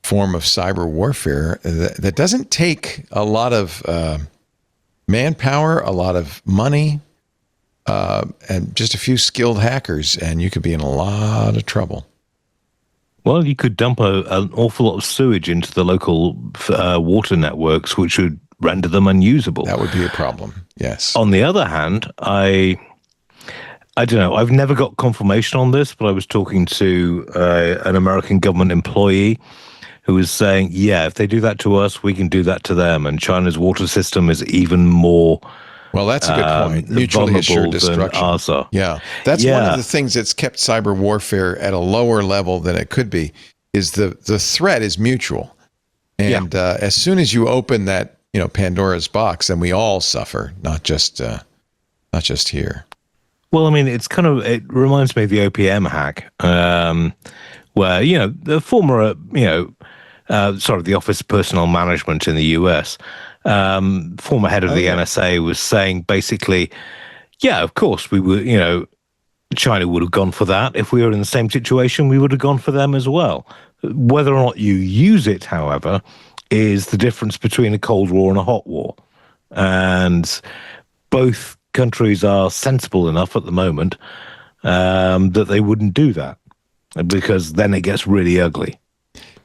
form of cyber warfare that doesn't take a lot of manpower, a lot of money, and just a few skilled hackers, and you could be in a lot of trouble. Well, you could dump an awful lot of sewage into the local water networks, which would render them unusable. That would be a problem, yes. On the other hand, I don't know. I've never got confirmation on this, but I was talking to an American government employee who was saying, yeah, if they do that to us, we can do that to them. And China's water system is even more well, that's a good point. Mutually assured destruction. Yeah. That's one of the things that's kept cyber warfare at a lower level than it could be, is the threat is mutual. And as soon as you open that, Pandora's box, then we all suffer, not just here. Well, I mean, it reminds me of the OPM hack, where, the former, the Office of Personnel Management in the US, former head of the NSA was saying basically, yeah, of course we would, China would have gone for that. If we were in the same situation, we would have gone for them as well. Whether or not you use it, however, is the difference between a Cold War and a hot war. And both countries are sensible enough at the moment that they wouldn't do that, because then it gets really ugly.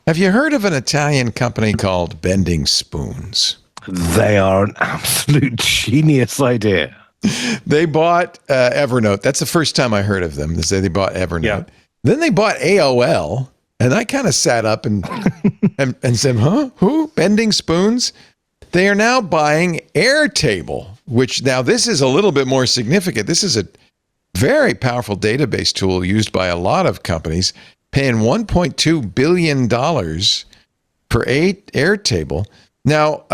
Have you heard of an Italian company called Bending Spoons? They are an absolute genius idea. They bought Evernote. That's the first time I heard of them. They bought Evernote. Yeah. Then they bought AOL, and I kind of sat up and said, huh? Who? Bending Spoons? They are now buying Airtable, which now this is a little bit more significant. This is a very powerful database tool used by a lot of companies, paying $1.2 billion for Airtable. Now,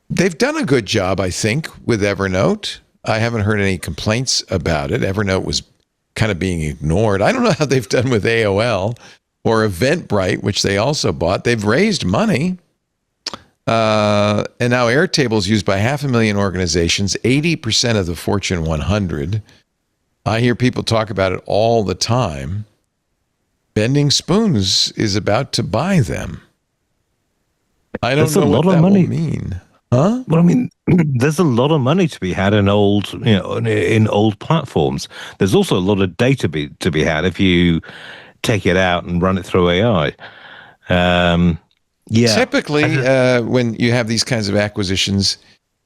they've done a good job, I think, with Evernote. I haven't heard any complaints about it. Evernote was kind of being ignored. I don't know how they've done with AOL or Eventbrite, which they also bought. They've raised money. And now Airtable is used by 500,000 organizations, 80% of the Fortune 100. I hear people talk about it all the time. Bending Spoons is about to buy them. I don't know what that will mean. Huh? Well, I mean, there's a lot of money to be had in old, in old platforms. There's also a lot of data to be had if you take it out and run it through AI. Typically, when you have these kinds of acquisitions,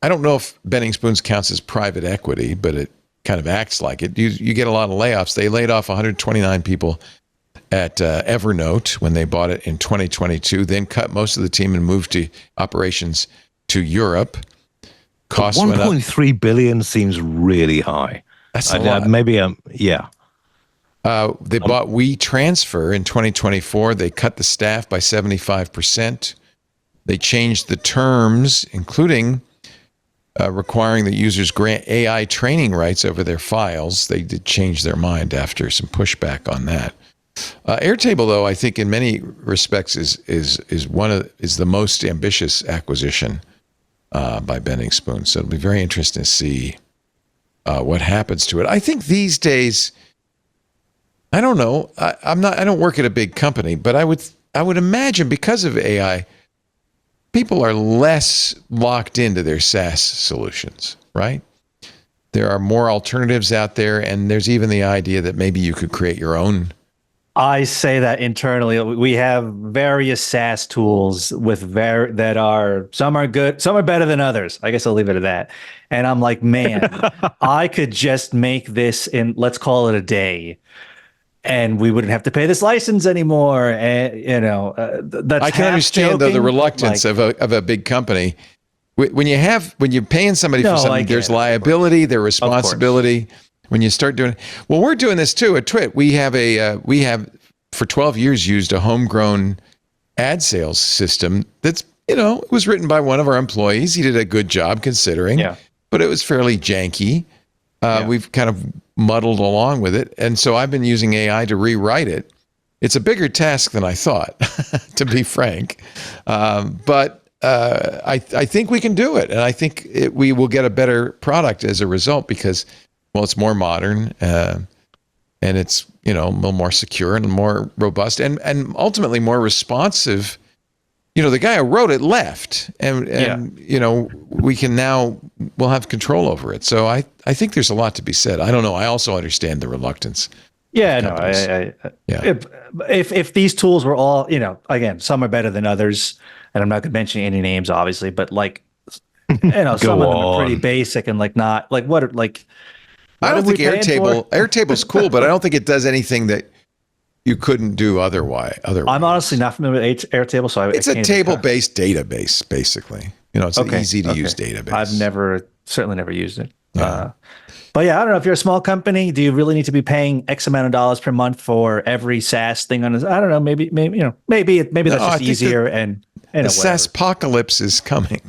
I don't know if Bending Spoons counts as private equity, but it kind of acts like it. You get a lot of layoffs. They laid off 129 people at Evernote when they bought it in 2022, then cut most of the team and moved to operations to Europe. Cost 1.3 billion seems really high. That's a lot. They bought WeTransfer in 2024. They cut the staff by 75%. They changed the terms, including requiring that users grant AI training rights over their files. They did change their mind after some pushback on that. Airtable, though, I think in many respects is the most ambitious acquisition by Bending Spoons. So it'll be very interesting to see what happens to it. I think these days, I don't know. I don't work at a big company, but I would imagine because of AI, people are less locked into their SaaS solutions, right? There are more alternatives out there, and there's even the idea that maybe you could create your own. I say that internally. We have various SaaS tools that are, some are good, some are better than others. I guess I'll leave it at that. And I'm like, man, I could just make this in, let's call it a day, and we wouldn't have to pay this license anymore. And that's I can understand though the reluctance of a big company. When you're paying somebody for something, there's liability, there's responsibility. When you start doing, well, we're doing this too at Twit. We have for 12 years used a homegrown ad sales system that's, it was written by one of our employees. He did a good job considering, but it was fairly janky. We've kind of muddled along with it. And so I've been using AI to rewrite it. It's a bigger task than I thought, to be frank. But I think we can do it. And I think we will get a better product as a result because, well, it's more modern and it's, a little more secure and more robust and ultimately more responsive. The guy who wrote it left and we'll have control over it. So I think there's a lot to be said. I don't know. I also understand the reluctance. Yeah, no, if these tools were all, again, some are better than others, and I'm not going to mention any names, obviously, but like, some of them are pretty basic and like not like what I don't think Airtable's cool, but I don't think it does anything that you couldn't do otherwise. I'm honestly not familiar with Airtable, so it's a table-based database, basically. It's an easy-to-use database. I've certainly never used it. Yeah. But yeah, I don't know if you're a small company, do you really need to be paying X amount of dollars per month for every SaaS thing on this? I don't know. Maybe that's just easier and the SaaS apocalypse is coming.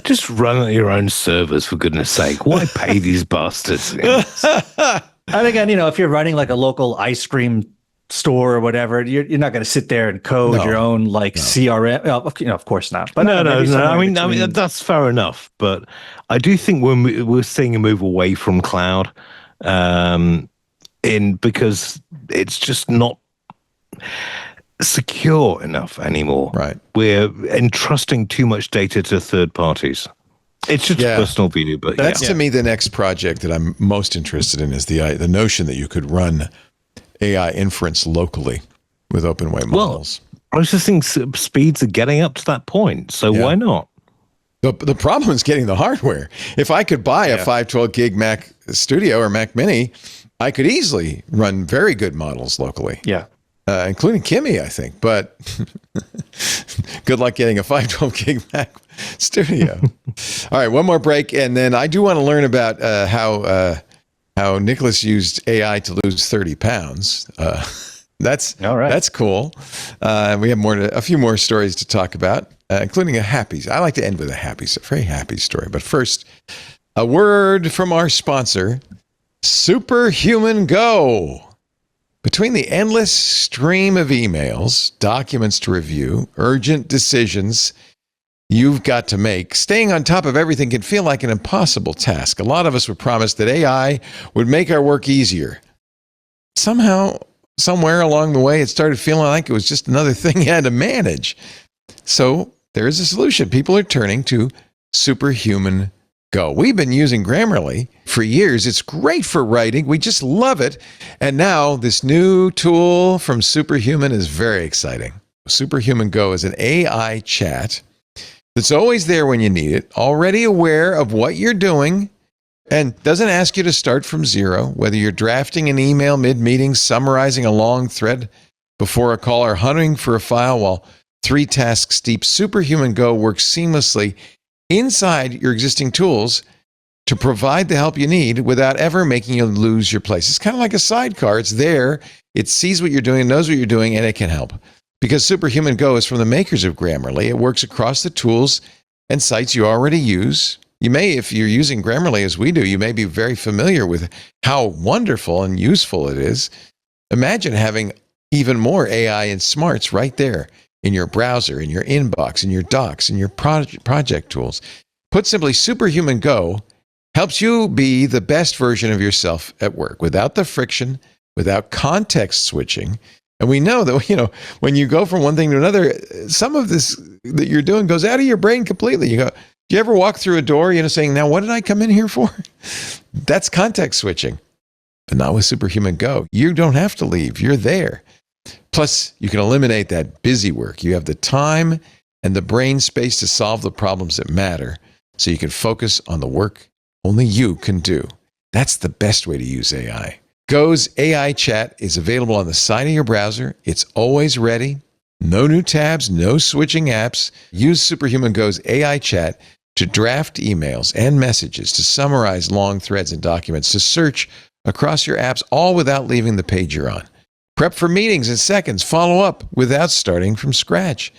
Just run your own servers, for goodness sake. Why pay these bastards? And again, if you're running like a local ice cream store or whatever, you're not going to sit there and code your own CRM. Of course not. But no. I mean that's fair enough. But I do think we're seeing a move away from cloud, because it's just not secure enough anymore. Right. We're entrusting too much data to third parties. It's just a personal view, but that's to me the next project that I'm most interested in is the notion that you could run AI inference locally with OpenAI models. Processing speeds are getting up to that point, so why not? The problem is getting the hardware. If I could buy a 512 gig Mac Studio or Mac Mini, I could easily run very good models locally. Yeah. Including Kimmy, I think. But good luck getting a 512 gig Mac Studio. All right, one more break, and then I do want to learn about how Nicholas used AI to lose 30 pounds. That's all right. That's cool. We have a few more stories to talk about, including a happy. I like to end with a very happy story. But first, a word from our sponsor, Superhuman Go. Between the endless stream of emails, documents to review, urgent decisions, you've got to make. Staying on top of everything can feel like an impossible task. A lot of us were promised that AI would make our work easier. Somehow, somewhere along the way, it started feeling like it was just another thing you had to manage. So there is a solution. People are turning to Superhuman Go. We've been using Grammarly for years. It's great for writing. We just love it. And now this new tool from Superhuman is very exciting. Superhuman Go is an AI chat that's always there when you need it, already aware of what you're doing, and doesn't ask you to start from zero, whether you're drafting an email mid-meeting, summarizing a long thread before a call, or hunting for a file while 3 tasks deep. Superhuman Go works seamlessly inside your existing tools to provide the help you need without ever making you lose your place. It's kind of like a sidecar. It's there. It sees what you're doing, knows what you're doing, and it can help. Because Superhuman Go is from the makers of Grammarly. It works across the tools and sites you already use. You may, if you're using Grammarly as we do, you may be very familiar with how wonderful and useful it is. Imagine having even more AI and smarts right there in your browser, in your inbox, in your docs, in your project tools. Put simply, Superhuman Go helps you be the best version of yourself at work without the friction, without context switching. And we know that, when you go from one thing to another, some of this that you're doing goes out of your brain completely. You go, do you ever walk through a door, saying, now, what did I come in here for? That's context switching. But not with Superhuman Go. You don't have to leave. You're there. Plus, you can eliminate that busy work. You have the time and the brain space to solve the problems that matter, so you can focus on the work only you can do. That's the best way to use AI. Go's AI chat is available on the side of your browser. It's always ready. No new tabs, no switching apps. Use Superhuman Go's AI chat to draft emails and messages, to summarize long threads and documents, to search across your apps, all without leaving the page you're on. Prep for meetings in seconds. Follow up without starting from scratch.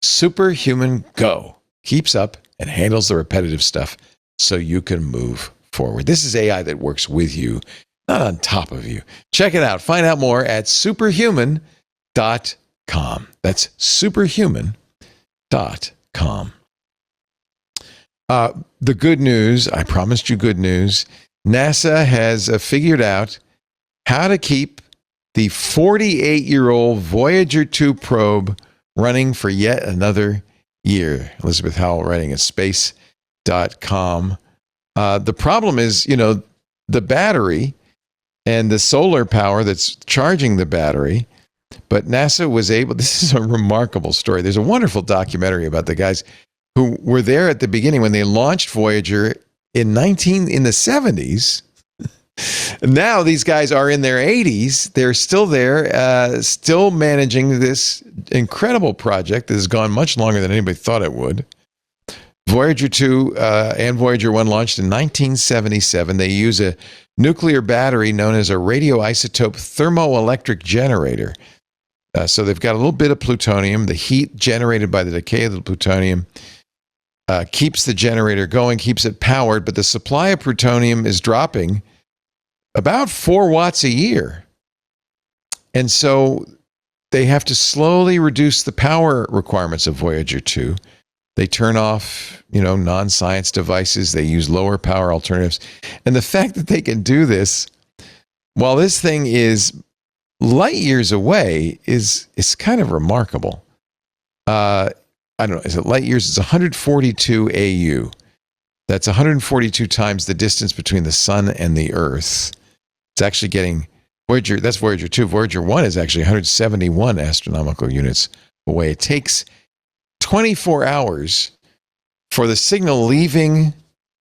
Superhuman Go keeps up and handles the repetitive stuff so you can move forward. This is AI that works with you, not on top of you. Check it out. Find out more at superhuman.com. That's superhuman.com. The good news, I promised you good news. NASA has figured out how to keep the 48-year-old Voyager 2 probe running for yet another year. Elizabeth Howell writing at space.com. The problem is, the battery and the solar power that's charging the battery. But NASA was able, this is a remarkable story. There's a wonderful documentary about the guys who were there at the beginning when they launched Voyager in the 70s. Now these guys are in their 80s. They're still there, still managing this incredible project that has gone much longer than anybody thought it would. Voyager 2 and Voyager 1 launched in 1977. They use a nuclear battery known as a radioisotope thermoelectric generator. So they've got a little bit of plutonium. The heat generated by the decay of the plutonium keeps the generator going, keeps it powered, but the supply of plutonium is dropping about 4 watts a year. And so they have to slowly reduce the power requirements of Voyager 2. They turn off, non-science devices. They use lower power alternatives. And the fact that they can do this while this thing is light years away is kind of remarkable. I don't know, is it light years? It's 142 AU. That's 142 times the distance between the sun and the Earth. It's actually getting Voyager, that's Voyager 2. Voyager 1 is actually 171 astronomical units away. It takes 24 hours for the signal leaving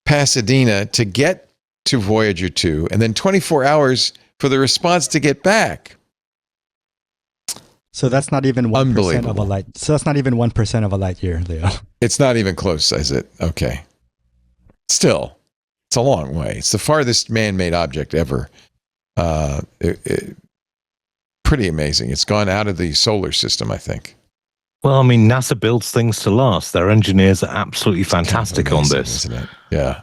Pasadena to get to Voyager 2, and then 24 hours for the response to get back. So that's not even 1% of a light. So that's not even 1% of a light year, Leo. It's not even close, is it? Okay. Still, it's a long way. It's the farthest man-made object ever. Pretty amazing. It's gone out of the solar system, I think. Well, NASA builds things to last. Their engineers are absolutely fantastic on this. Isn't it? Yeah.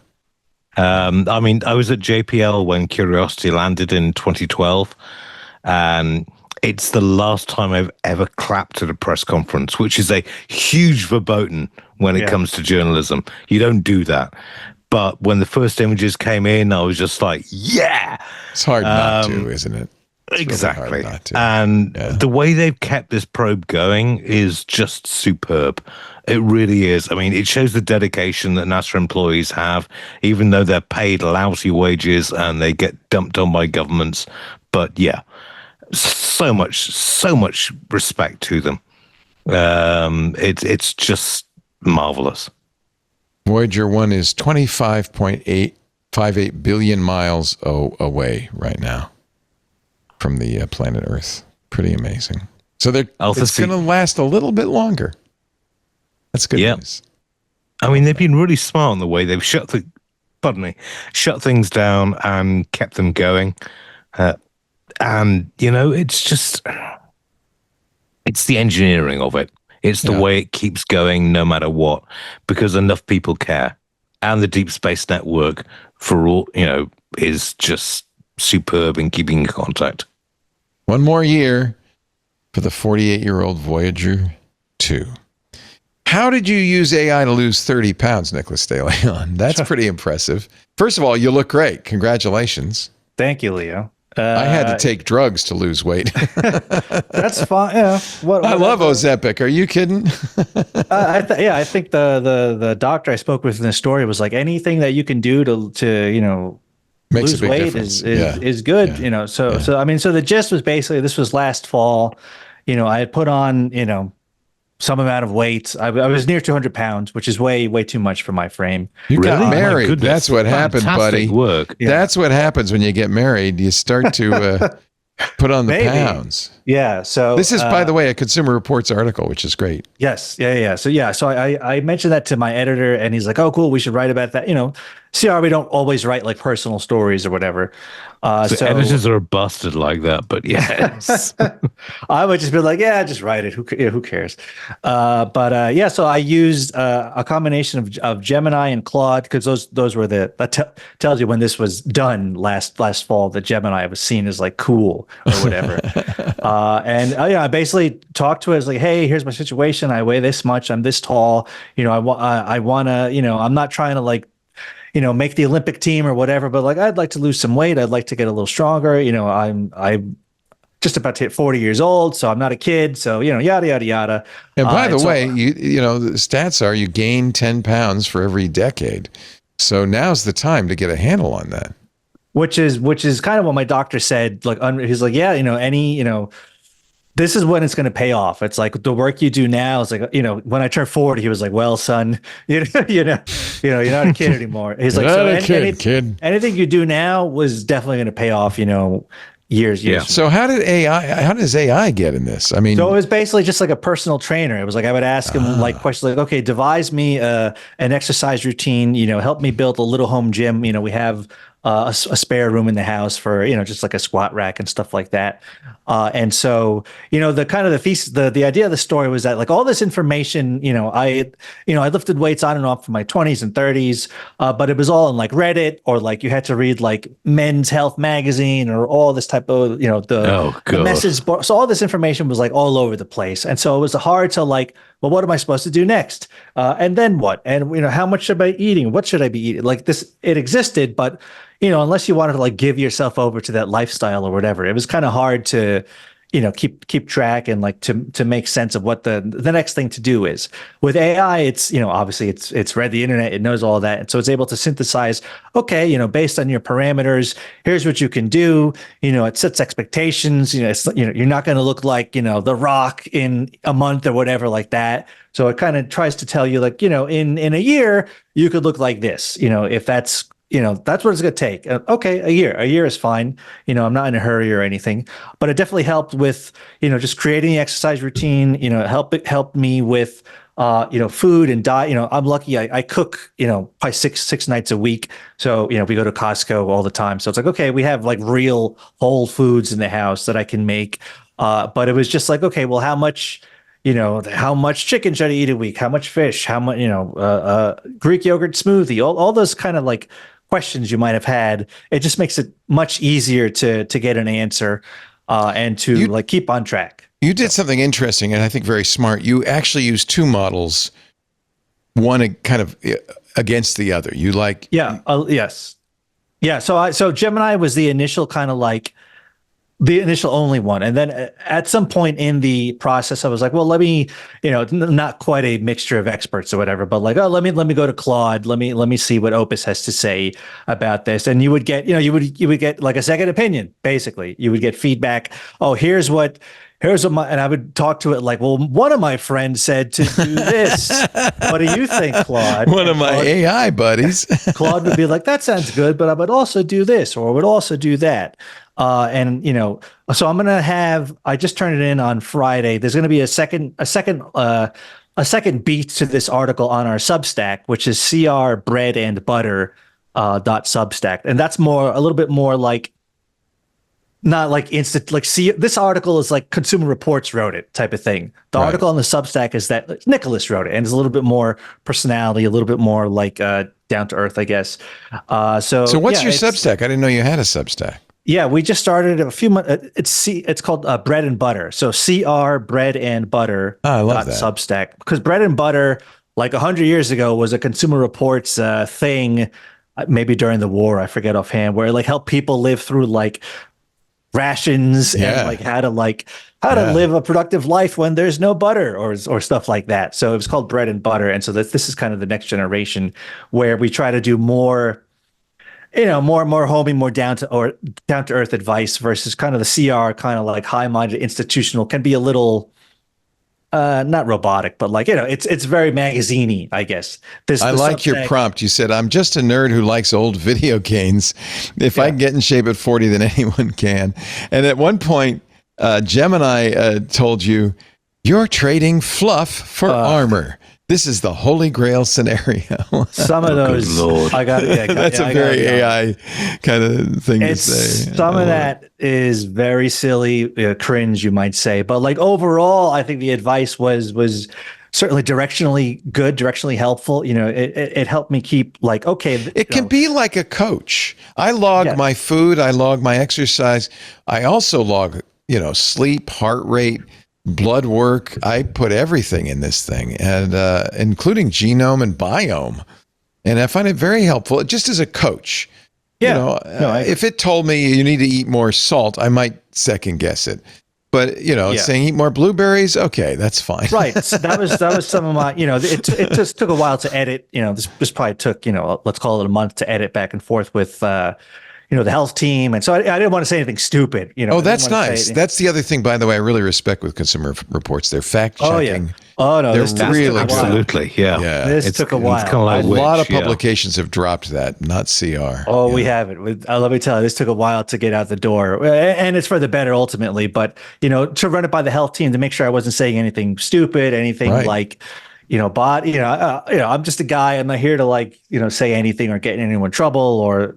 I was at JPL when Curiosity landed in 2012, and It's the last time I've ever clapped at a press conference, which is a huge verboten when it comes to journalism. You don't do that. But when the first images came in, I was just like, yeah. It's hard not to, isn't it? It's exactly. Really hard not to. And the way they've kept this probe going is just superb. It really is. I mean, it shows the dedication that NASA employees have, even though they're paid lousy wages and they get dumped on by governments. But yeah, so much respect to them. It's just marvelous. Voyager 1 is 25.858 billion miles away right now from the planet Earth. Pretty amazing. So it's going to last a little bit longer. That's good news. I mean, they've been really smart in the way they've shut things down and kept them going. And, it's the engineering of it. It's the way it keeps going no matter what, because enough people care. And the Deep Space Network, for all, is just superb in keeping in contact. One more year for the 48-year-old Voyager 2. How did you use AI to lose 30 pounds, Nicholas De Leon? That's pretty impressive. First of all, you look great. Congratulations. Thank you, Leo. I had to take drugs to lose weight. That's fine. Yeah. I love Ozempic. Are you kidding? I think the doctor I spoke with in the story was like, anything that you can do to Makes lose a big weight difference. is good. Yeah. So I mean, so the gist was basically, this was last fall. I had put on some amount of weight. I was near 200 pounds, which is way too much for my frame. You got married. That's what happened, Fantastic buddy. Work. Yeah. That's what happens when you get married. You start to put on the pounds. Yeah. So this is, by the way, a Consumer Reports article, which is great. Yes. Yeah. So I mentioned that to my editor, and he's like, "Oh, cool. We should write about that." CR, we don't always write like personal stories or whatever. So editors are busted like that, but yes. I would just be like, yeah, just write it. Who cares? So I used a combination of Gemini and Claude, because those were tells you when this was done last fall, that Gemini was seen as like cool or whatever. I basically talked to it. I was like, hey, here's my situation. I weigh this much. I'm this tall. I want to, I'm not trying to like, make the Olympic team or whatever, but like, I'd like to lose some weight. I'd like to get a little stronger. I'm just about to hit 40 years old, so I'm not a kid. So, yada, yada, yada. And by the way, the stats are you gain 10 pounds for every decade. So now's the time to get a handle on that. Which is kind of what my doctor said. Like, he's like, yeah, this is when it's going to pay off. It's like the work you do now is like, when I turned 40, he was like, well, son, you're not a kid anymore. He's like, anything you do now was definitely going to pay off, years. So how does AI get in this? I mean, so it was basically just like a personal trainer. It was like, I would ask him like questions like, okay, devise me an exercise routine, help me build a little home gym. We have a spare room in the house for, just like a squat rack and stuff like that. And so, the kind of the thesis, the idea of the story was that like all this information, I lifted weights on and off from my 20s and 30s, but it was all in like Reddit, or like you had to read like Men's Health magazine or all this type of, the message board. So all this information was like all over the place. And so it was hard to like, well, what am I supposed to do next? And then what? And, how much should I be eating? What should I be eating? Like this, it existed, but unless you wanted to like give yourself over to that lifestyle or whatever, it was kind of hard to, keep track and like to make sense of what the next thing to do is. With AI, it's, obviously it's read the internet, it knows all that. And so it's able to synthesize, okay, based on your parameters, here's what you can do. It sets expectations, it's, you're not going to look like, The Rock in a month or whatever like that. So it kind of tries to tell you like, in a year, you could look like this, if that's, that's what it's going to take. Okay, a year is fine. I'm not in a hurry or anything, but it definitely helped with, just creating the exercise routine, helped me with, food and diet. I'm lucky. I cook, probably six nights a week. So, we go to Costco all the time. So it's like, okay, we have like real whole foods in the house that I can make. But it was just like, okay, well, how much chicken should I eat a week? How much fish? How much, Greek yogurt smoothie, all those kind of like questions you might have had. It just makes it much easier to get an answer. and to like keep on track. You did something interesting and I think very smart. You actually used two models, one kind of against the other. You like yes. Yeah, so Gemini was the initial kind of like the initial only one. And then at some point in the process, I was like, well, let me, not quite a mixture of experts or whatever, but like, oh, let me go to Claude. Let me see what Opus has to say about this. And you would get, you would get like a second opinion, basically. You would get feedback. Oh, here's what my, and I would talk to it like, well, one of my friends said to do this. What do you think, Claude? One of my AI buddies. Claude would be like, that sounds good, but I would also do this, or I would also do that. And so I'm going to have, I just turned it in on Friday. There's going to be a second beat to this article on our Substack, which is crbreadandbutter .substack. And that's a little bit more like, not like instant, like this article is like Consumer Reports wrote it type of thing. The article on the Substack is that Nicholas wrote it, and it's a little bit more personality, a little bit more like down to earth, I guess. So what's your Substack? I didn't know you had a Substack. Yeah, we just started a few months. It's called Bread and Butter. So bread and butter. I love that. Substack, because bread and butter, like 100 years ago, was a Consumer Reports thing. Maybe during the war, I forget offhand, where it like helped people live through like rations and like how to live a productive life when there's no butter or stuff like that. So it was called Bread and Butter, and so this is kind of the next generation where we try to do more. More homey, more down to earth advice versus kind of the CR, kind of like high-minded institutional, can be a little not robotic, but like, it's very magazine-y, I guess. I like your prompt. You said, I'm just a nerd who likes old video games. If I can get in shape at 40, then anyone can. And at one point, Gemini told you, you're trading fluff for armor. This is the holy grail scenario. Some of those, I got it. That's a very AI kind of thing to say. Some of that is very silly, cringe, you might say. But like overall, I think the advice was certainly directionally good, directionally helpful. It helped me keep like, okay. It can be like a coach. I log my food. I log my exercise. I also log, sleep, heart rate, blood work. I put everything in this thing, and including genome and biome, and I find it very helpful just as a coach. If it told me you need to eat more salt, I might second guess it, but saying eat more blueberries, okay, that's fine. Right. So that was some of my, it just took a while to edit. This probably took, let's call it a month to edit back and forth with the health team. And so I didn't want to say anything stupid. Oh, that's nice. That's the other thing, by the way, I really respect with Consumer Reports. They're fact checking. Oh, no. They're really absolutely. Yeah. This took a while. It's kind of like a lot of publications have dropped that, not CR. Oh, we haven't. Let me tell you, this took a while to get out the door, and it's for the better ultimately. But, to run it by the health team to make sure I wasn't saying anything stupid, anything like, I'm just a guy. I'm not here to like, say anything or get in anyone trouble or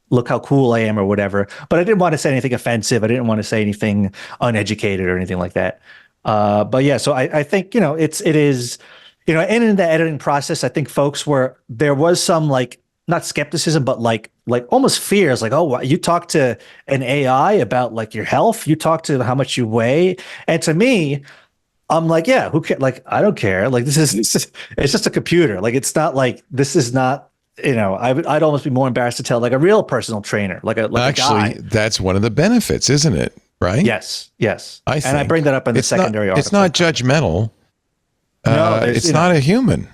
look how cool I am or whatever. But I didn't want to say anything offensive. I didn't want to say anything uneducated or anything like that. But yeah, so I think, it is, and in the editing process, I think there was some like, not skepticism, but like almost fears, like, oh, you talk to an AI about like your health, you talk to how much you weigh. And to me, I'm like, yeah, who cares? Like, I don't care. Like, it's just a computer. Like, it's not like, this is not, I'd almost be more embarrassed to tell like a real personal trainer, actually, that's one of the benefits, isn't it? Right? Yes. I bring that up in the secondary article. It's not judgmental. No, it's not a human.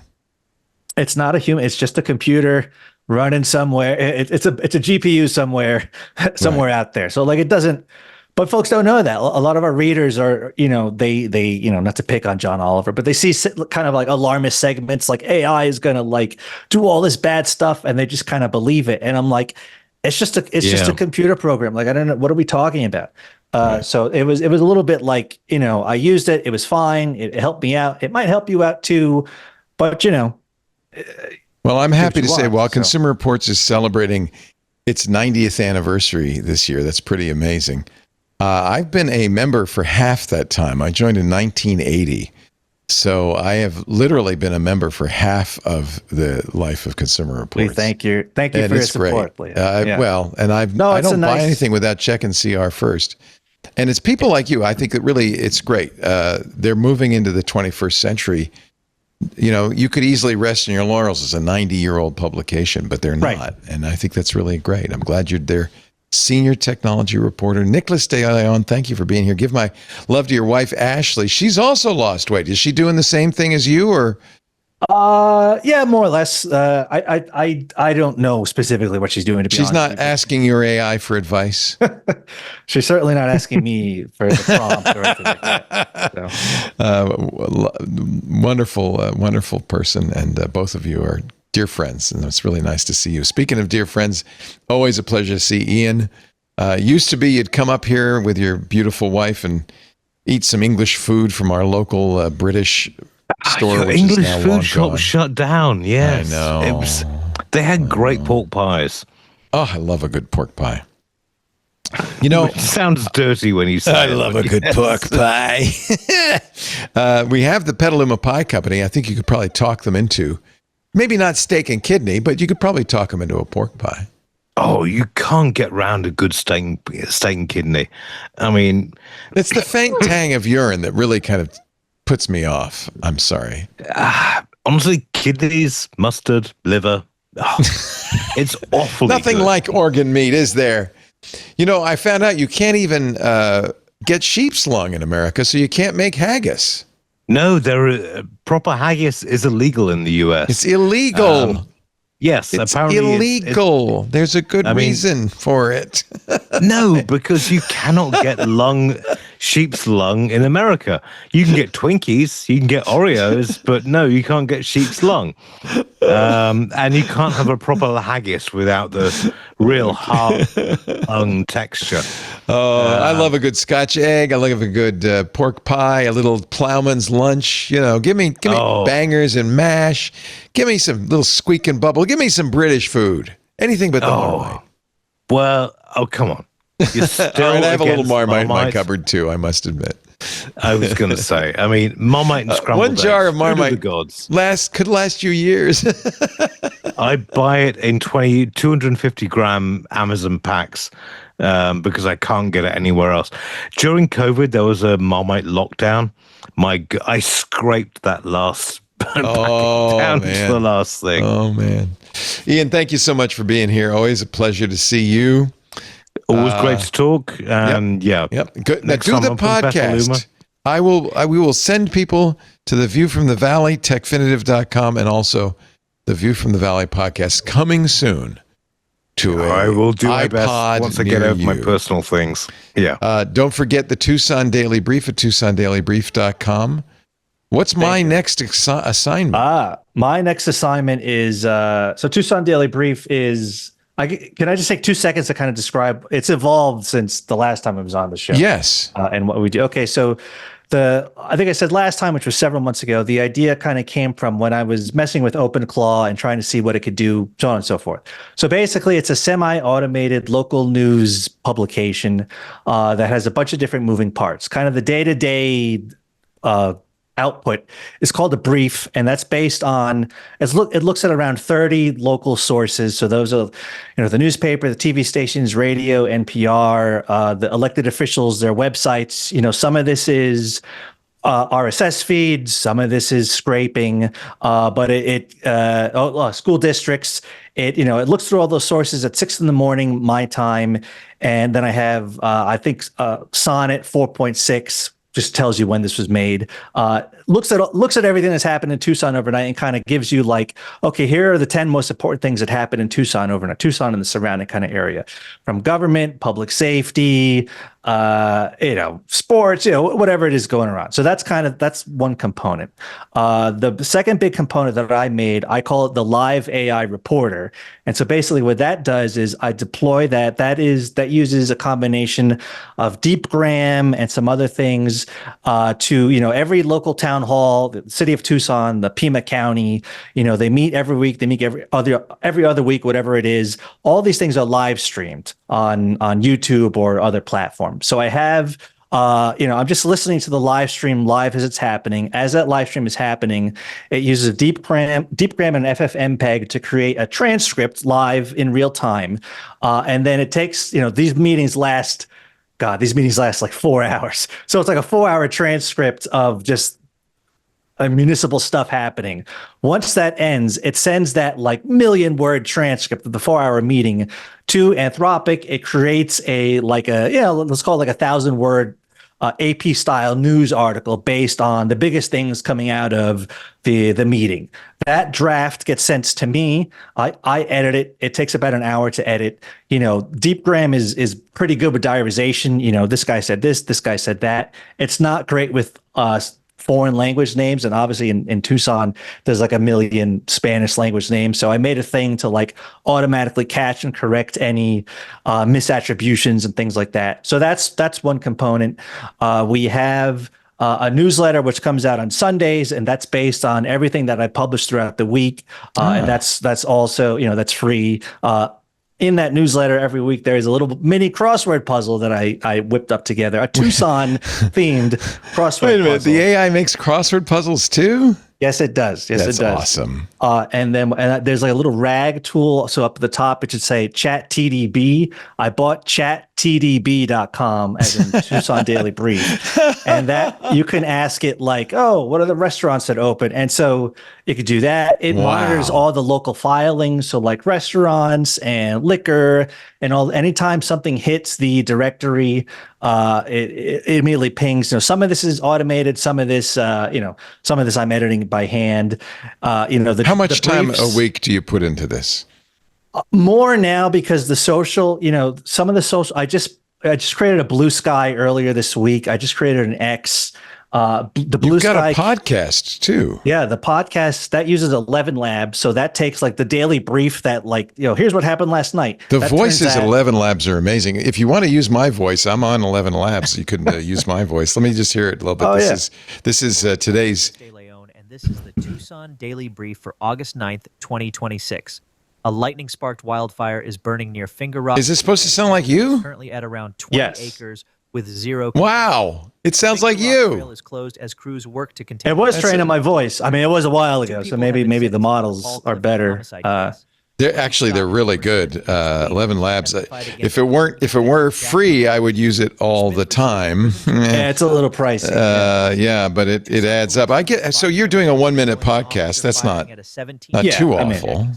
It's not a human. It's just a computer running somewhere. It's a GPU somewhere out there. So like it doesn't. But folks don't know that. A lot of our readers are, they not to pick on John Oliver, but they see kind of like alarmist segments, like AI is going to like do all this bad stuff, and they just kind of believe it. And I'm like, it's just a computer program. Like, I don't know, what are we talking about? So it was a little bit like, I used it. It was fine. It helped me out. It might help you out too, but Well, I'm happy to say, while Consumer Reports is celebrating its 90th anniversary this year, that's pretty amazing. I've been a member for half that time. I joined in 1980. So I have literally been a member for half of the life of Consumer Reports. Thank you for your support. Well, and I don't buy anything without checking CR first. And it's people like you. I think that really it's great. They're moving into the 21st century. You know, you could easily rest in your laurels as a 90-year-old publication, but they're not. Right. And I think that's really great. I'm glad you're there. Senior technology reporter Nicholas de Leon, thank you for being here. Give my love to your wife, Ashley. She's also lost weight. Is she doing the same thing as you, or? Yeah, more or less. I don't know specifically what she's doing. To be honest, she's not asking your AI for advice. She's certainly not asking me for the prompt or anything like that. So. Wonderful person, and both of you are dear friends, and it's really nice to see you. Speaking of dear friends, always a pleasure to see Ian. Used to be you'd come up here with your beautiful wife and eat some English food from our local British store. Which English is now food shop shut down. Yes, I know. They had great pork pies. Oh, I love a good pork pie. You know, it sounds dirty when you say I love a good pork pie. We have the Petaluma Pie Company. I think you could probably talk them into, maybe not steak and kidney, but you could probably talk them into a pork pie. Oh, you can't get round a good steak and kidney. I mean, it's the faint tang of urine that really kind of puts me off. I'm sorry. Honestly, kidneys, mustard, liver. Oh, it's awful. Nothing good. Like organ meat, is there? You know, I found out you can't even get sheep's lung in America, so you can't make haggis. No, proper haggis is illegal in the U.S. It's illegal. Yes, it's apparently illegal. There's a good reason for it. No, because you cannot get sheep's lung in America. You can get Twinkies, you can get Oreos, but no, you can't get sheep's lung. And you can't have a proper haggis without the real hard lung texture. Oh, I love a good Scotch egg. I love a good pork pie, a little plowman's lunch. You know, give me bangers and mash. Give me some little squeak and bubble. Give me some British food. Anything but the Marmite. Well, come on. You're still I have a little Marmite in my Marmite. Cupboard too, I must admit. I was going to say, I mean, Marmite and scrambled one jar of Marmite the gods. could last you years. I buy it in 250 gram Amazon packs because I can't get it anywhere else. During COVID, there was a Marmite lockdown. I scraped that last packet down to the last thing. Oh, man. Ian, thank you so much for being here. Always a pleasure to see you. Always great to talk. And Yep. Good. Now do the podcast. We will send people to the View from the Valley, techfinitive.com, and also the View from the Valley podcast coming soon to I will do my best once I get over my you. personal things. Yeah. Don't forget the Tucson Daily Brief at tucsondailybrief.com. What's my next assignment? My next assignment is so Tucson Daily Brief is. Can I just take 2 seconds to kind of describe? It's evolved since the last time I was on the show. Yes. And what we do. Okay, so I think I said last time, which was several months ago, the idea kind of came from when I was messing with OpenClaw and trying to see what it could do, so on and so forth. So basically, it's a semi-automated local news publication that has a bunch of different moving parts. Kind of the day-to-day output is called a brief, and that's based on it looks at around 30 local sources. So those are, the newspaper, the TV stations, radio, NPR, the elected officials, their websites. Some of this is RSS feeds, some of this is scraping, but school districts. It looks through all those sources at 6 a.m. my time, and then I have Sonnet 4.6. Just tells you when this was made. Looks at everything that's happened in Tucson overnight and kind of gives you okay, here are the 10 most important things that happened in Tucson overnight, Tucson and the surrounding kind of area, from government, public safety, sports, whatever it is going around. So that's one component. The second big component that I made, I call it the live AI reporter. And so basically what that does is I deploy that uses a combination of DeepGram and some other things to, every local town hall, the city of Tucson, the Pima County, they meet every week, they meet every other week, whatever it is. All these things are live streamed on YouTube or other platforms. So I have, I'm just listening to the live stream live as it's happening. As that live stream is happening, it uses DeepGram and FFmpeg to create a transcript live in real time. And then it takes, these meetings last God, these meetings last like 4 hours. So it's like a 4-hour transcript of just municipal stuff happening. Once that ends, it sends that like million-word transcript of the 4-hour meeting to Anthropic. It creates let's call it like 1,000-word AP style news article based on the biggest things coming out of the meeting. That draft gets sent to me. I edit it. It takes about an hour to edit. DeepGram is pretty good with diarization. This guy said this guy said that. It's not great with foreign language names, and obviously in Tucson there's like a million Spanish language names, so I made a thing to like automatically catch and correct any misattributions and things like that. So that's one component. We have a newsletter which comes out on Sundays, and that's based on everything that I publish throughout the week, and that's also that's free. In that newsletter every week, there is a little mini crossword puzzle that I whipped up together, a Tucson themed crossword puzzle. Wait a minute, the AI makes crossword puzzles too? Yes, it does. Yes, That's it does. Awesome. And there's like a little rag tool. So up at the top, it should say Chat TDB. I bought chattdb.com as in Tucson Daily Brief. And that you can ask it like, oh, what are the restaurants that open? And so you could do that. It monitors all the local filings. So like restaurants and liquor and all. Anytime something hits the directory, it immediately pings. Some of this is automated. Some of this, some of this I'm editing by hand. How much time a week do you put into this? More now because the social, some of the social. I just created a Blue Sky earlier this week. I just created an X. The Blue You've got Sky a podcast too. Yeah, the podcast that uses 11 Labs, so that takes like the daily brief that here's what happened last night. The voices at 11 Labs are amazing. If you want to use my voice, I'm on 11 Labs. You could use my voice. Let me just hear it a little bit. This is today's. And this is the Tucson Daily Brief for August 9th, 2026. A lightning-sparked wildfire is burning near Finger Rock. Is this supposed to sound like you? Currently at around 20 acres with zero. Wow, it sounds like you. Trail is closed as crews work to contain. It was training my voice. I mean, it was a while ago, so maybe the models are better. They're really good. 11 Labs. If it were free, I would use it all the time. Yeah, it's a little pricey. But it adds up. So you're doing a 1-minute podcast. That's not too awful.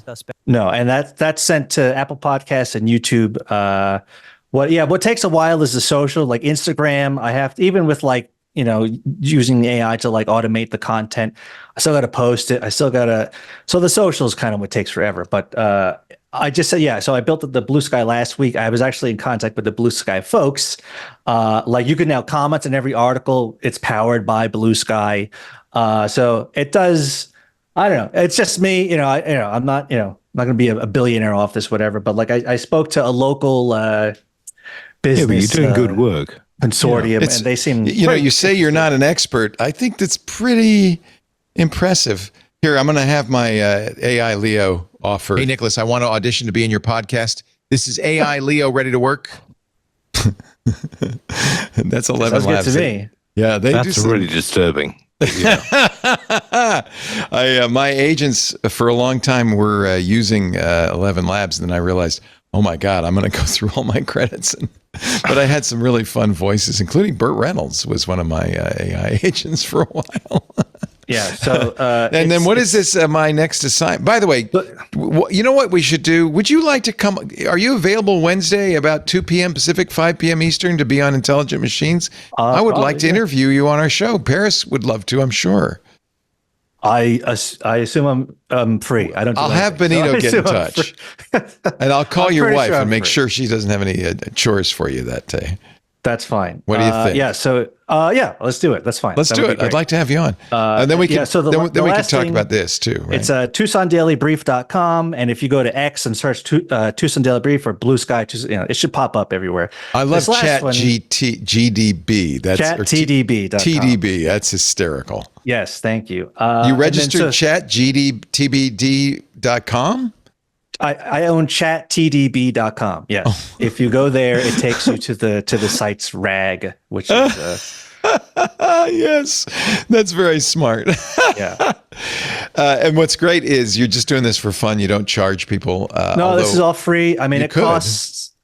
No, and that's sent to Apple Podcasts and YouTube. What takes a while is the social, like Instagram. I have to, even with using the AI to automate the content. I still got to post it. So the social is kind of what takes forever. But I just said, so I built the Blue Sky last week. I was actually in contact with the Blue Sky folks. You can now comment on every article. It's powered by Blue Sky. So it does, I don't know. It's just me, I'm not going to be a billionaire off this, whatever. But I spoke to a local business. Yeah, but you're doing good work. Consortium, and they seem. You say you're not an expert. I think that's pretty impressive. Here, I'm going to have my AI Leo offer. Hey, Nicholas, I want to audition to be in your podcast. This is AI Leo ready to work. That's 11 Sounds Labs. Good to me. Yeah, that's really disturbing. My agents for a long time were using 11 Labs, and then I realized, oh my God, I'm going to go through all my credits. But I had some really fun voices, including Burt Reynolds was one of my AI agents for a while. Yeah. So, and then what is this? My next assignment. By the way, you know what we should do? Would you like to come? Are you available Wednesday about 2 p.m. Pacific, 5 p.m. Eastern to be on Intelligent Machines? I would like to interview you on our show. Paris would love to, I'm sure. I assume I'm free. I'll have Benito get in touch, and I'll call your wife and make sure she doesn't have any chores for you that day. That's fine. What do you think? Yeah. So let's do it. That's fine. Let's do it. I'd like to have you on, and then we can. Then we can talk about this too. Right? It's TucsonDailyBrief.com, and if you go to X and search Tucson Daily Brief or Blue Sky, it should pop up everywhere. I love GDB. That's ChatTDB.com. TDB. That's hysterical. Yes, thank you. You registered ChatGDB.com? I own chattdb.com. Yes. If you go there, it takes you to the site's RAG, which is yes, that's very smart. Yeah. And what's great is you're just doing this for fun. You don't charge people. No, this is all free. I mean, it costs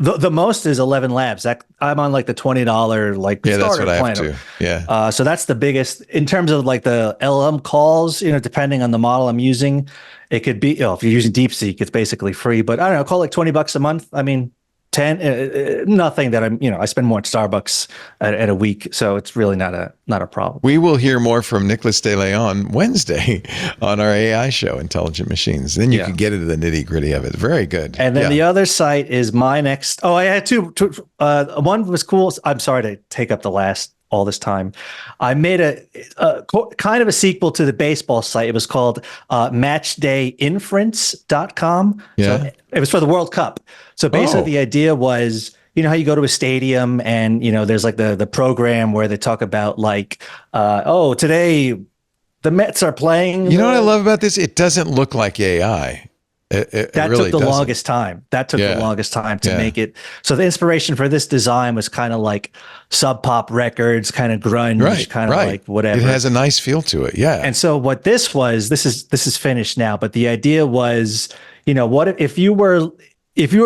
The most is 11 Labs. I'm on like the $20 like Yeah, that's starter what I plan. have to. Yeah. So that's the biggest in terms of like the LLM calls. Depending on the model I'm using, it could be. If you're using DeepSeek, it's basically free. But I don't know, call it like $20 a month. I mean, 10. Nothing that I spend more at Starbucks at a week, so it's really not a problem. We will hear more from Nicholas De Leon Wednesday on our AI show, Intelligent Machines. Then you can get into the nitty gritty of it. Very good. And then the other site is my next. Oh, I had two. One was cool. I'm sorry to take up all this time. I made a kind of a sequel to the baseball site. It was called matchdayinference.com. Yeah. So it was for the World Cup. So basically the idea was, how you go to a stadium and, there's like the program where they talk about like, today the Mets are playing. You know what I love about this? It doesn't look like AI. That really took the doesn't. longest time. The longest time to make it. So the inspiration for this design was kind of like Sub Pop Records, kind of grunge, kind of like whatever. It has a nice feel to it. Yeah. And so what this is finished now, but the idea was, what if you were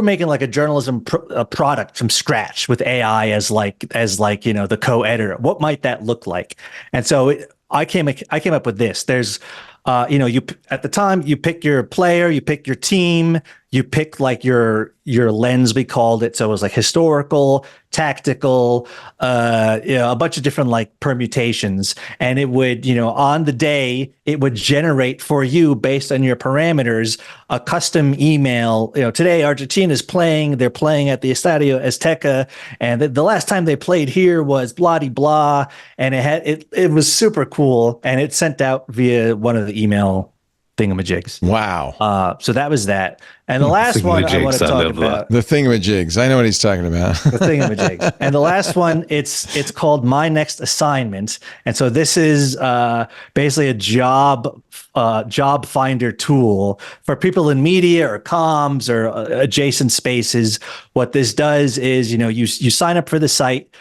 making like a journalism product from scratch with AI as the co-editor, what might that look like? And so I came up with this. There's you at the time you pick your player, you pick your team, you pick like your lens, we called it. So it was like historical, tactical, a bunch of different like permutations. And it would, on the day, it would generate for you based on your parameters, a custom email. Today Argentina is playing, they're playing at the Estadio Azteca. And the last time they played here was blah, de blah. And it was super cool. And it sent out via one of the email thingamajigs. Wow. So that was that. And the last one I want to talk about. The thingamajigs. I know what he's talking about. The thingamajigs. And the last one, it's called My Next Assignment. And so this is basically a job finder tool for people in media or comms or adjacent spaces. What this does is, you sign up for the site,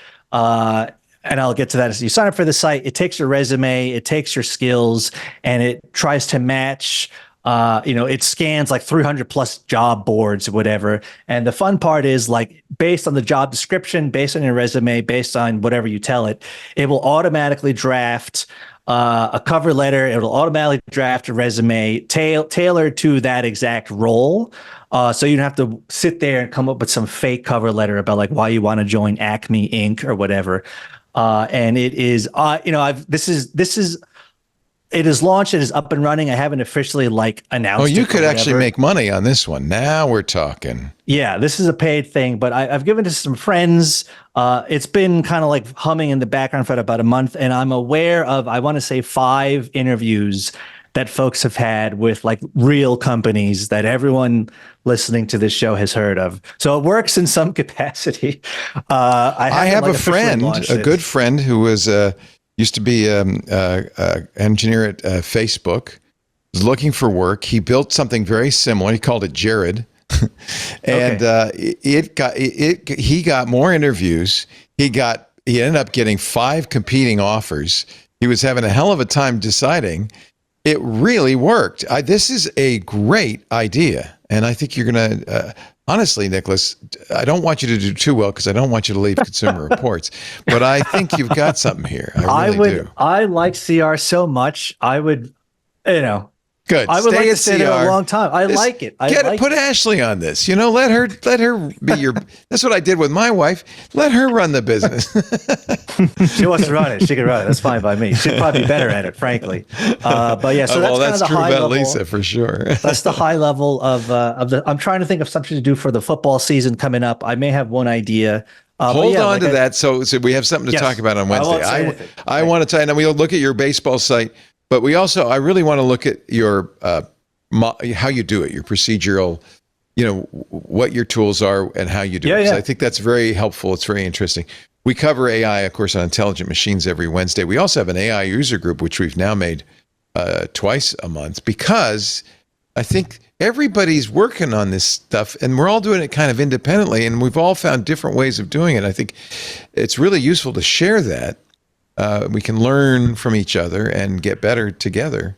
and I'll get to that. As you sign up for the site, it takes your resume, it takes your skills, and it tries to match. It scans like 300 plus job boards or whatever. And the fun part is like based on the job description, based on your resume, based on whatever you tell it, it will automatically draft a cover letter. It will automatically draft a resume tailored to that exact role. So you don't have to sit there and come up with some fake cover letter about like why you want to join Acme Inc. or whatever. And it is, it is launched. It is up and running. I haven't officially announced. Oh, you could actually make money on this one. Now we're talking. Yeah, this is a paid thing, but I've given it to some friends. It's been kind of like humming in the background for about a month, and I'm aware of, I want to say 5 interviews that folks have had with like real companies that everyone listening to this show has heard of. So it works in some capacity. I have a friend, a good friend who was used to be an engineer at Facebook, was looking for work. He built something very similar. He called it Jared. And he got more interviews. He ended up getting 5 competing offers. He was having a hell of a time deciding. It really worked. This is a great idea. And I think you're going to, honestly, Nicholas, I don't want you to do too well because I don't want you to leave Consumer Reports. But I think you've got something here. I really do. I like CR so much. I would, Good. I would Stay like to at stay CR. there a long time. I like it. Put Ashley on this. Let her be your. That's what I did with my wife. Let her run the business. She wants to run it. She can run it. That's fine by me. She'd probably be better at it, frankly. But yeah, so that's true high about level. Lisa for sure. That's the high level of the. I'm trying to think of something to do for the football season coming up. I may have one idea. Hold on to that. So we have something to talk about on Wednesday. I want to tell you, and we'll look at your baseball site. But I really want to look at your how you do it, your procedural, what your tools are and how you do it. So I think that's very helpful. It's very interesting. We cover AI, of course, on Intelligent Machines every Wednesday. We also have an AI user group, which we've now made twice a month because I think everybody's working on this stuff and we're all doing it kind of independently and we've all found different ways of doing it. I think it's really useful to share that. We can learn from each other and get better together.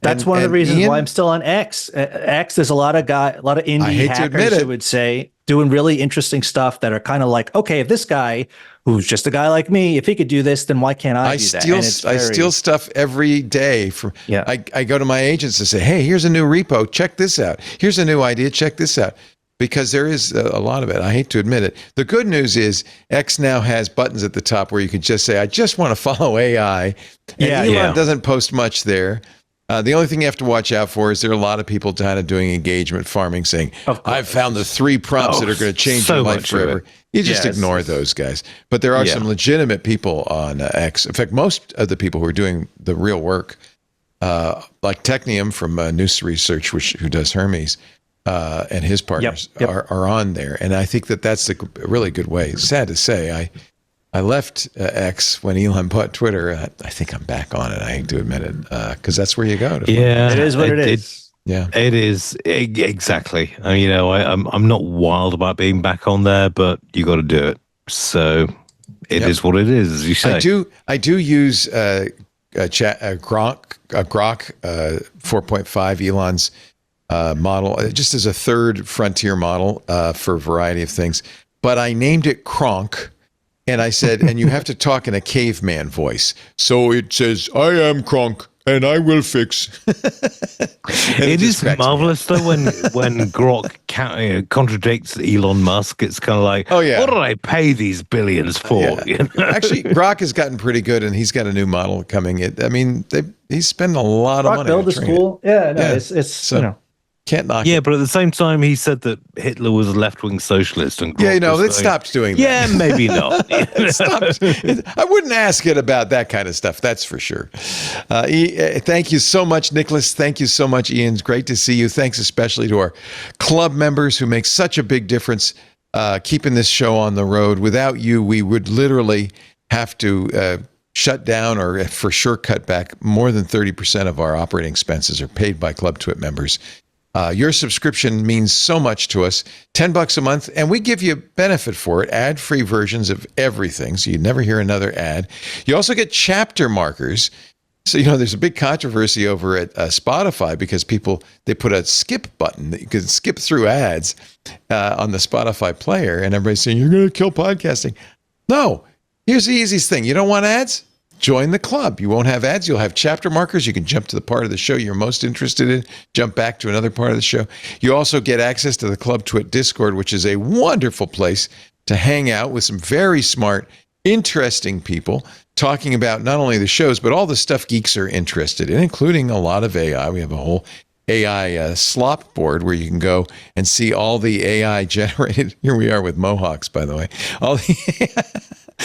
That's one of the reasons why I'm still on X. X, there's a lot of indie hackers who would say doing really interesting stuff that are kind of like, okay, if this guy who's just a guy like me, if he could do this, then why can't I do that? I steal stuff every day from. Yeah. I go to my agents and say, hey, here's a new repo. Check this out. Here's a new idea. Check this out. Because there is a lot of it. I hate to admit it. The good news is X now has buttons at the top where you can just say, I just want to follow AI. And Elon doesn't post much there. The only thing you have to watch out for is there are a lot of people kind of doing engagement farming saying, I've found the 3 prompts that are going to change your life forever. You just ignore those guys. But there are some legitimate people on X. In fact, most of the people who are doing the real work, like Technium from News Research, who does Hermes, and his partners are on there. And I think that's a really good way. It's sad to say. I left X when Elon bought Twitter. I think I'm back on it. I hate to admit it, because that's where you go. It is what it is. It is exactly. I'm not wild about being back on there, but you got to do it. So it is what it is, as you say. I do use Grok 4.5, Elon's model, just as a third frontier model for a variety of things. But I named it Kronk. And I said, and you have to talk in a caveman voice. So it says, I am Kronk, and I will fix. It is marvelous, though, when Grok contradicts Elon Musk. It's kind of like, what did I pay these billions for? Actually, Grok has gotten pretty good, and he's got a new model coming. He's spending a lot of money. Grok build is cool. It's can't knock it. But at the same time, he said that Hitler was a left-wing socialist. And it stopped doing that. Yeah, maybe not. I wouldn't ask it about that kind of stuff, that's for sure. Thank you so much, Nicholas. Thank you so much, Ian. It's great to see you. Thanks especially to our club members who make such a big difference keeping this show on the road. Without you, we would literally have to shut down or for sure cut back. More than 30% of our operating expenses are paid by Club Twit members. Your subscription means so much to us, $10 a month, and we give you a benefit for it, ad-free versions of everything, so you never hear another ad. You also get chapter markers. So, there's a big controversy over at Spotify because they put a skip button that you can skip through ads on the Spotify player, and everybody's saying, you're going to kill podcasting. No, here's the easiest thing. You don't want ads? Join the club. You won't have ads. You'll have chapter markers. You can jump to the part of the show you're most interested in, jump back to another part of the show. You also get access to the Club Twit Discord, which is a wonderful place to hang out with some very smart, interesting people talking about not only the shows, but all the stuff geeks are interested in, including a lot of AI. We have a whole AI slop board where you can go and see all the AI generated. Here we are with mohawks, by the way. All the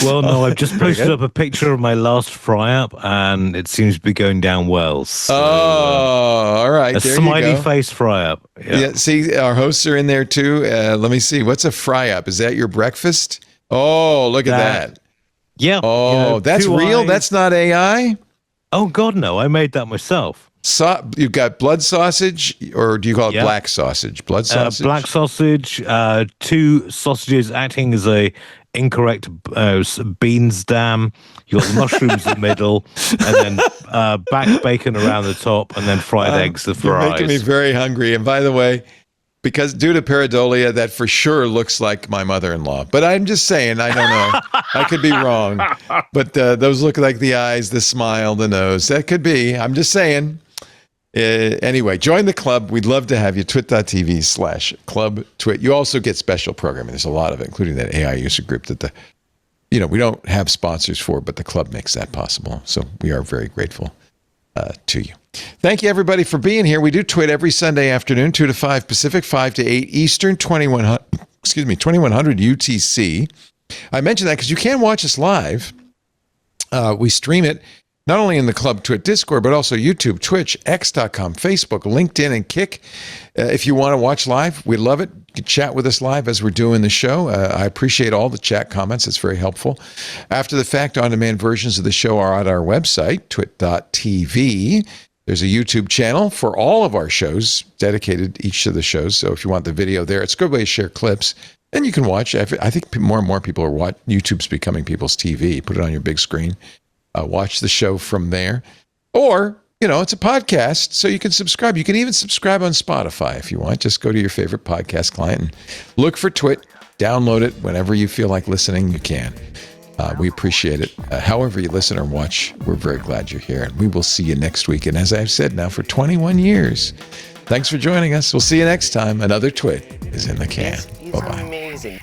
Well, no, I've just posted up a picture of my last fry-up, and it seems to be going down well. So, all right. A smiley face fry-up. Yeah, see, our hosts are in there, too. Let me see. What's a fry-up? Is that your breakfast? Oh, look at that. Yeah. Oh, that's real? Eyes. That's not AI? Oh, God, no. I made that myself. You've got blood sausage, or do you call it black sausage? Blood sausage? Black sausage, 2 sausages acting as a incorrect beans dam. You got the mushrooms in the middle, and then back bacon around the top, and then fried eggs, the fries. You're making me very hungry. And by the way, because due to pareidolia, that for sure looks like my mother-in-law. But I'm just saying, I don't know. I could be wrong. But those look like the eyes, the smile, the nose. That could be. I'm just saying. Anyway, join the club. We'd love to have you. twit.tv/clubtwit. You also get special programming. There's a lot of it, including that AI user group that we don't have sponsors for, but the club makes that possible. So we are very grateful to you. Thank you, everybody, for being here. We do Twit every Sunday afternoon, 2 to 5 Pacific, 5 to 8 Eastern, 2100 UTC. I mentioned that because you can watch us live. We stream it not only in the Club Twit Discord, but also YouTube, Twitch, X.com, Facebook, LinkedIn, and Kick. If you want to watch live, we love it. You can chat with us live as we're doing the show. I appreciate all the chat comments. It's very helpful. After the fact, on-demand versions of the show are at our website, twit.tv. There's a YouTube channel for all of our shows, dedicated each of the shows. So if you want the video there, it's a good way to share clips. And you can watch. I think more and more people are watching. YouTube's becoming people's TV. Put it on your big screen. Watch the show from there. Or, it's a podcast, so you can subscribe. You can even subscribe on Spotify if you want. Just go to your favorite podcast client and look for Twit. Download it whenever you feel like listening. You can. We appreciate it. However you listen or watch, we're very glad you're here. And we will see you next week. And as I've said now for 21 years, thanks for joining us. We'll see you next time. Another Twit is in the can. Bye-bye. Amazing.